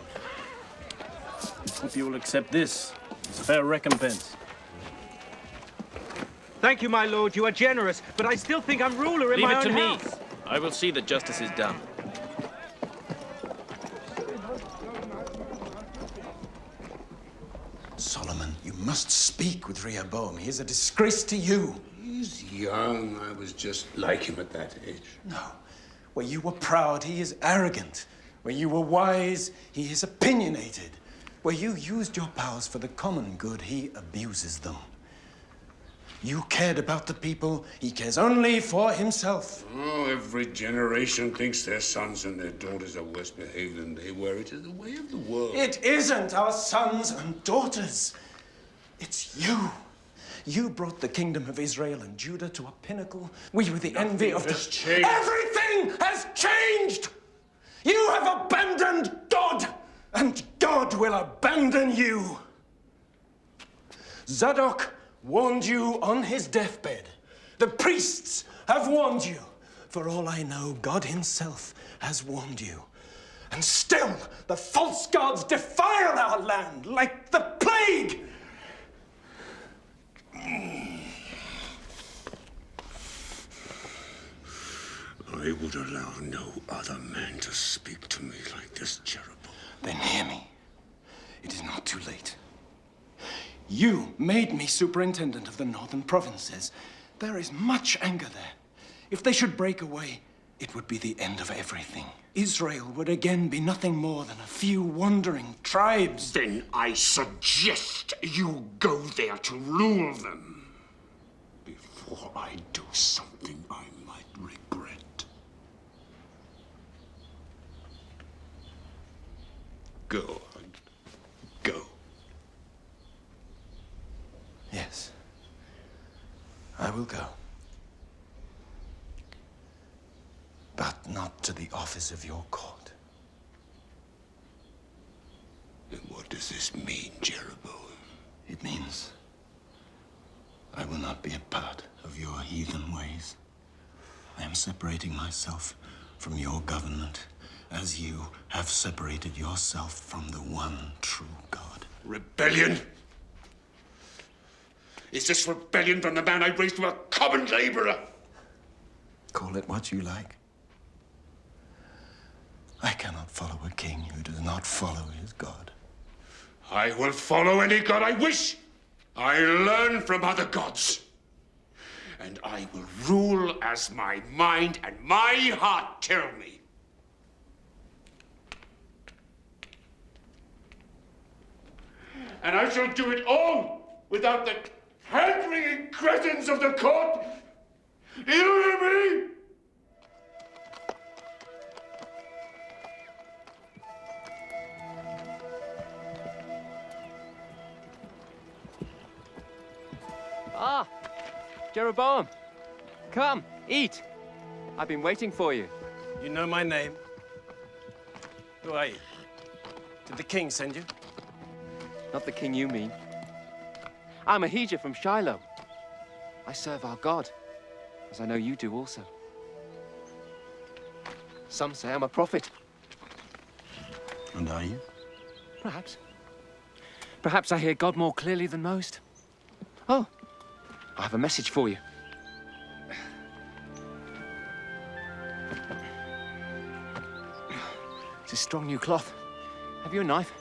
Hope you will accept this as fair recompense. Thank you, my lord. You are generous, but I still think I'm ruler in Leave my it to own me. house. I will see that justice is done. Solomon, you must speak with Rehoboam. He is a disgrace to you. He's young. I was just like him at that age. No. Where you were proud, he is arrogant. Where you were wise, he is opinionated. Where you used your powers for the common good, he abuses them. You cared about the people, he cares only for himself. Oh, every generation thinks their sons and their daughters are worse behaved than they were. It is the way of the world. It isn't our sons and daughters. It's you. You brought the kingdom of Israel and Judah to a pinnacle. We were the envy of the... has changed. Everything has changed! You have abandoned God, and God will abandon you. Zadok warned you on his deathbed. The priests have warned you. For all I know, God himself has warned you. And still, the false gods defile our land like the plague. I would allow no other man to speak to me like this, Jeroboam. Then hear me. It is not too late. You made me superintendent of the northern provinces. There is much anger there. If they should break away, it would be the end of everything. Israel would again be nothing more than a few wandering tribes. Then I suggest you go there to rule them. Before I do something I might regret. Go on. Go. Yes. I will go. But not to the office of your court. And what does this mean, Jeroboam? It means I will not be a part of your heathen ways. I am separating myself from your government, as you have separated yourself from the one true God. Rebellion? Is this rebellion from the man I raised to a common laborer? Call it what you like. I cannot follow a king who does not follow his God. I will follow any god I wish. I learn from other gods. And I will rule as my mind and my heart tell me. And I shall do it all without the hand-wringing cretins of the court. Do you hear me? Ah, Jeroboam, come, eat. I've been waiting for you. You know my name? Who are you? Did the king send you? Not the king you mean. I'm Ahijah from Shiloh. I serve our God, as I know you do also. Some say I'm a prophet. And are you? Perhaps. Perhaps I hear God more clearly than most. Oh, I have a message for you. It's a strong new cloth. Have you a knife?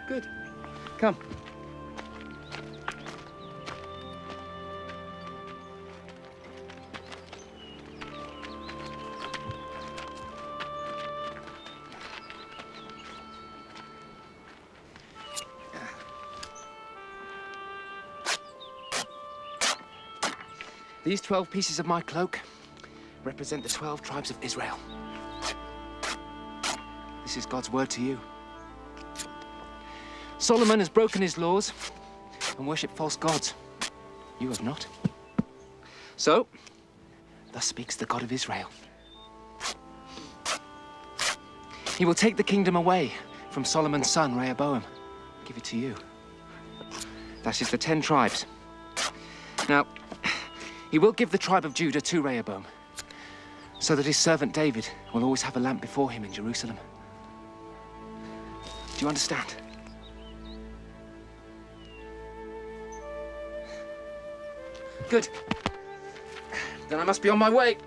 Good. Come. These 12 pieces of my cloak represent the 12 tribes of Israel. This is God's word to you. Solomon has broken his laws and worshipped false gods. You have not. So, thus speaks the God of Israel. He will take the kingdom away from Solomon's son, Rehoboam. Give it to you. That is the 10 tribes. Now, he will give the tribe of Judah to Rehoboam, so that his servant David will always have a lamp before him in Jerusalem. Do you understand? Good. Then I must be on my way.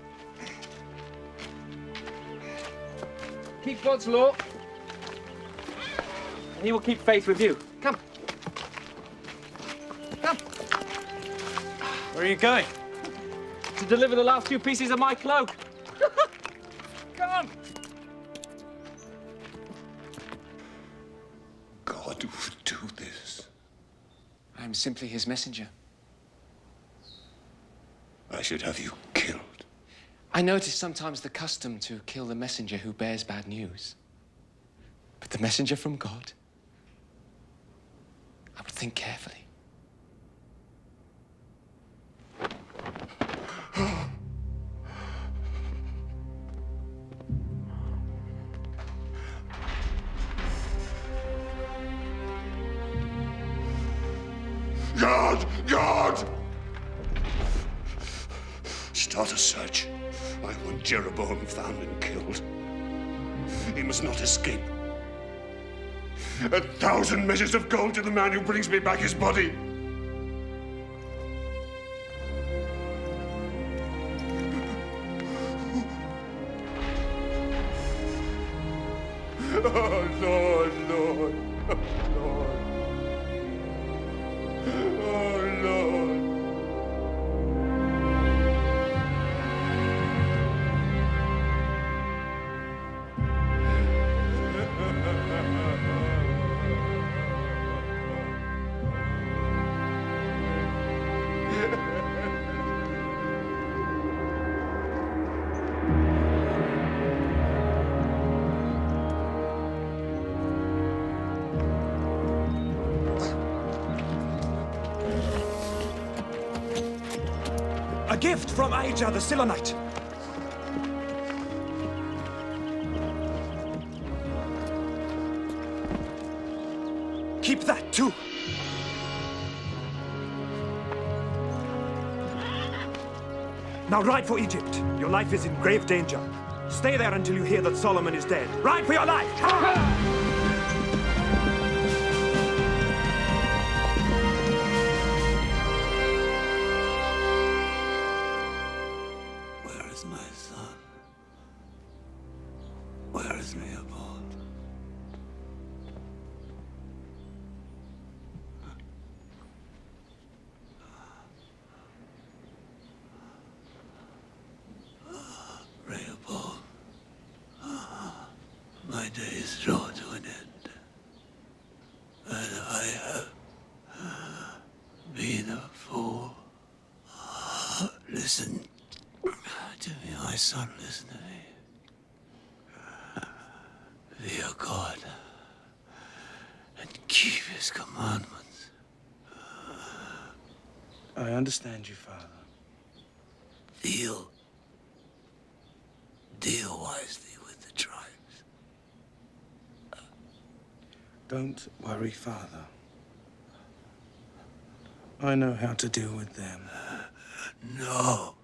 Keep God's law, and he will keep faith with you. Come. Come. Where are you going? To deliver the last 2 pieces of my cloak. Come. God would do this. I am simply his messenger. I should have you killed. I know it is sometimes the custom to kill the messenger who bears bad news. But the messenger from God, I would think carefully. God! God! Start a search. I want Jeroboam found and killed. He must not escape. 1,000 measures of gold to the man who brings me back his body. Oh, Lord, Lord, oh, Lord. Oh, Lord. A gift from Ahijah the Silonite. Keep that too. Now ride for Egypt. Your life is in grave danger. Stay there until you hear that Solomon is dead. Ride for your life! Where is my son? Where is Rehoboam? Rehoboam, my days draw to an end, and I have been a fool. Listen to me, my son, listen to me. Fear God and keep his commandments. I understand you, Father. Deal wisely with the tribes. Don't worry, Father. I know how to deal with them. No.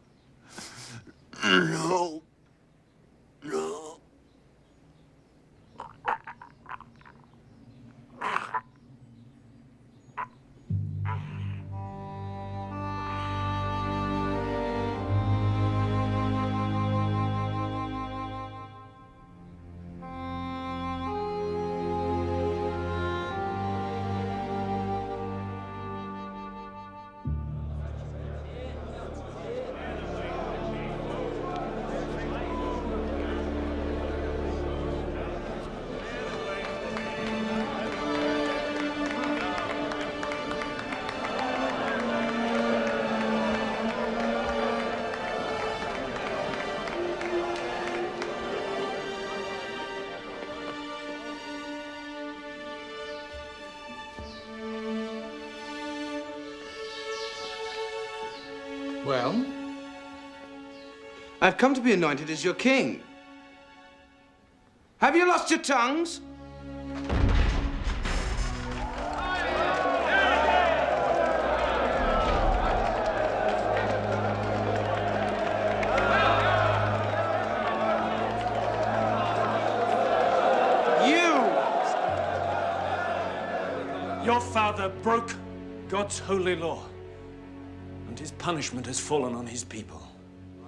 No. No. Well, I've come to be anointed as your king. Have you lost your tongues? Your father broke God's holy law, and his punishment has fallen on his people.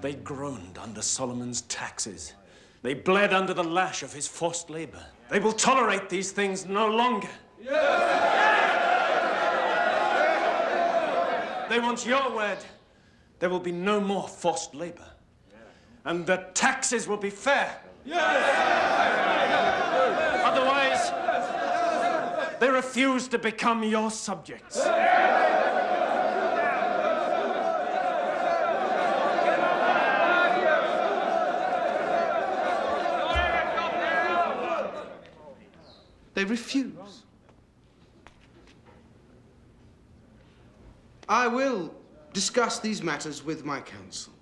They groaned under Solomon's taxes. They bled under the lash of his forced labor. They will tolerate these things no longer. They want your word. There will be no more forced labor. And the taxes will be fair. Otherwise, they refuse to become your subjects. They refuse. I will discuss these matters with my council.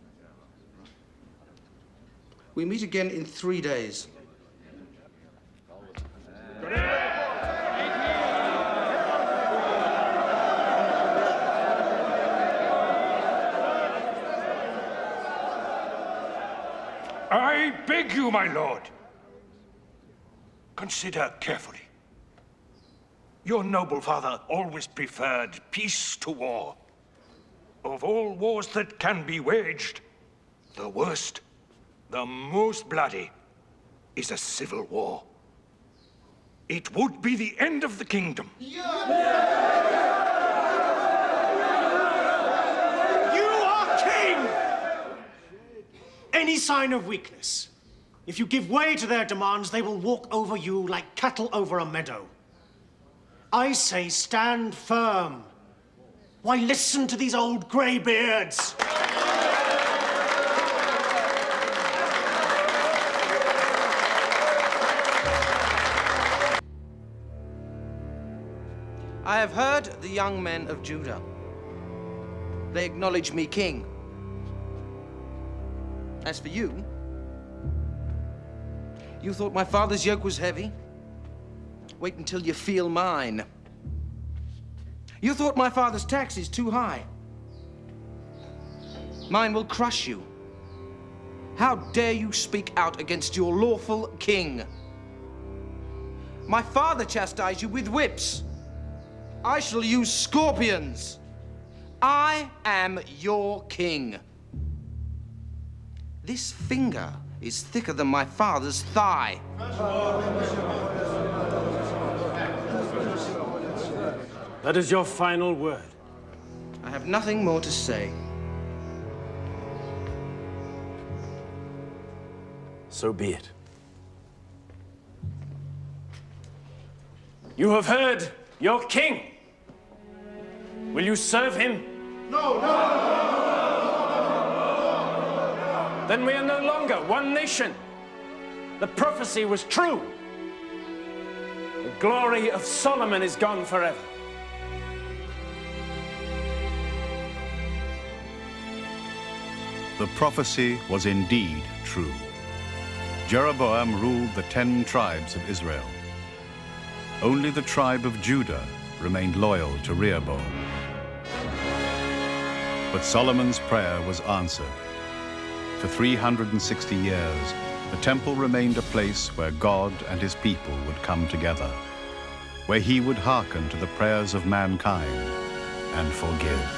We meet again in 3 days. I beg you, my lord, consider carefully. Your noble father always preferred peace to war. Of all wars that can be waged, the worst, the most bloody, is a civil war. It would be the end of the kingdom. You are king! Any sign of weakness, if you give way to their demands, they will walk over you like cattle over a meadow. I say stand firm. Why listen to these old greybeards? I have heard the young men of Judah. They acknowledge me king. As for you, you thought my father's yoke was heavy? Wait until you feel mine. You thought my father's tax is too high. Mine will crush you. How dare you speak out against your lawful king? My father chastised you with whips. I shall use scorpions. I am your king. This finger is thicker than my father's thigh. That is your final word. I have nothing more to say. So be it. You have heard your king. Will you serve him? No. Then we are no longer one nation. The prophecy was true. The glory of Solomon is gone forever. The prophecy was indeed true. Jeroboam ruled the 10 tribes of Israel. Only the tribe of Judah remained loyal to Rehoboam. But Solomon's prayer was answered. For 360 years, the temple remained a place where God and his people would come together, where he would hearken to the prayers of mankind and forgive.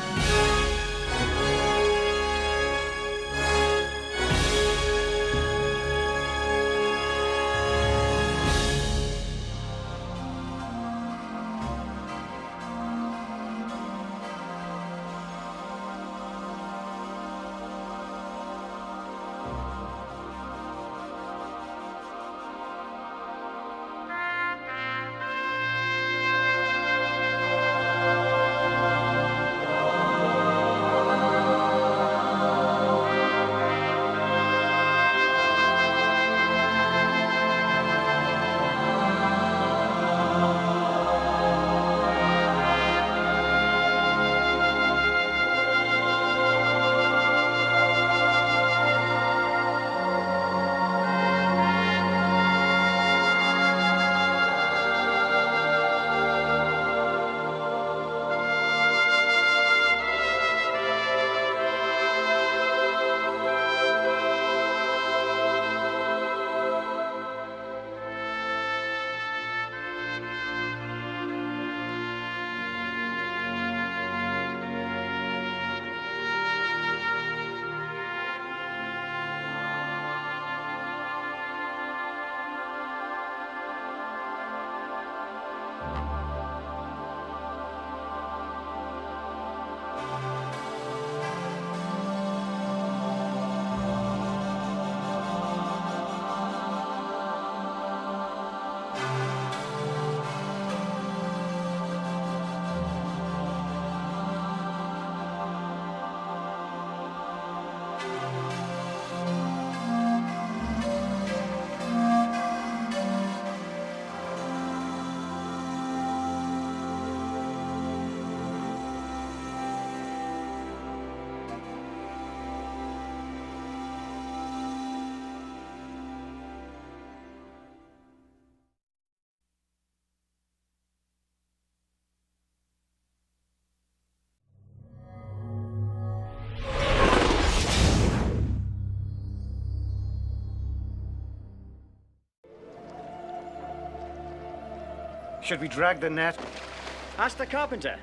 Should we drag the net? Ask the carpenter.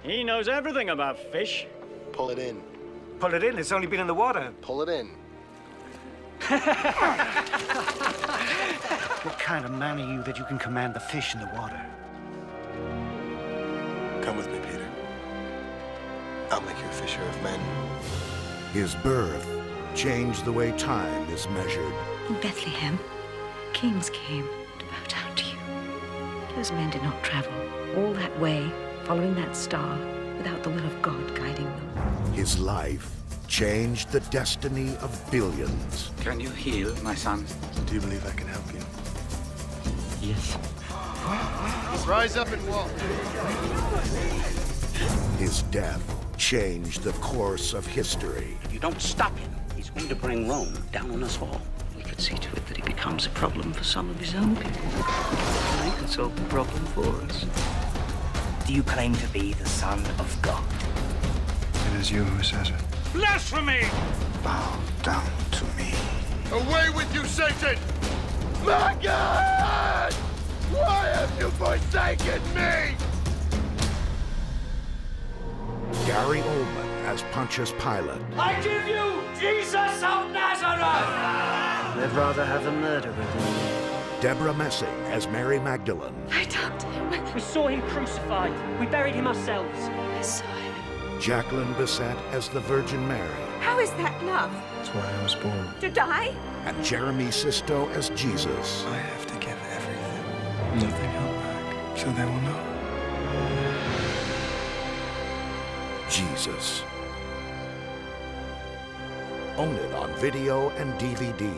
He knows everything about fish. Pull it in. Pull it in? It's only been in the water. Pull it in. What kind of man are you that you can command the fish in the water? Come with me, Peter. I'll make you a fisher of men. His birth changed the way time is measured. In Bethlehem, kings came to bow down to you. Those men did not travel all that way, following that star, without the will of God guiding them. His life changed the destiny of billions. Can you heal, my son? Do you believe I can help you? Yes. Rise up and walk. His death changed the course of history. If you don't stop him, he's going to bring Rome down on us all. We could see to it that he becomes a problem for some of his own people. And he can solve the problem for us. Do you claim to be the Son of God? It is you who says it. Blasphemy! Bow down to me. Away with you, Satan! My God! Why have you forsaken me? Gary Oldman as Pontius Pilate. I give you Jesus of Nazareth! I'd rather have the murderer than you. Deborah Messing as Mary Magdalene. I talked to him. We saw him crucified. We buried him ourselves. I saw him. Jacqueline Bisset as the Virgin Mary. How is that love? That's why I was born. To die? And Jeremy Sisto as Jesus. I have to give everything. Nothing held back, so they will know. Jesus. Own it on video and DVD.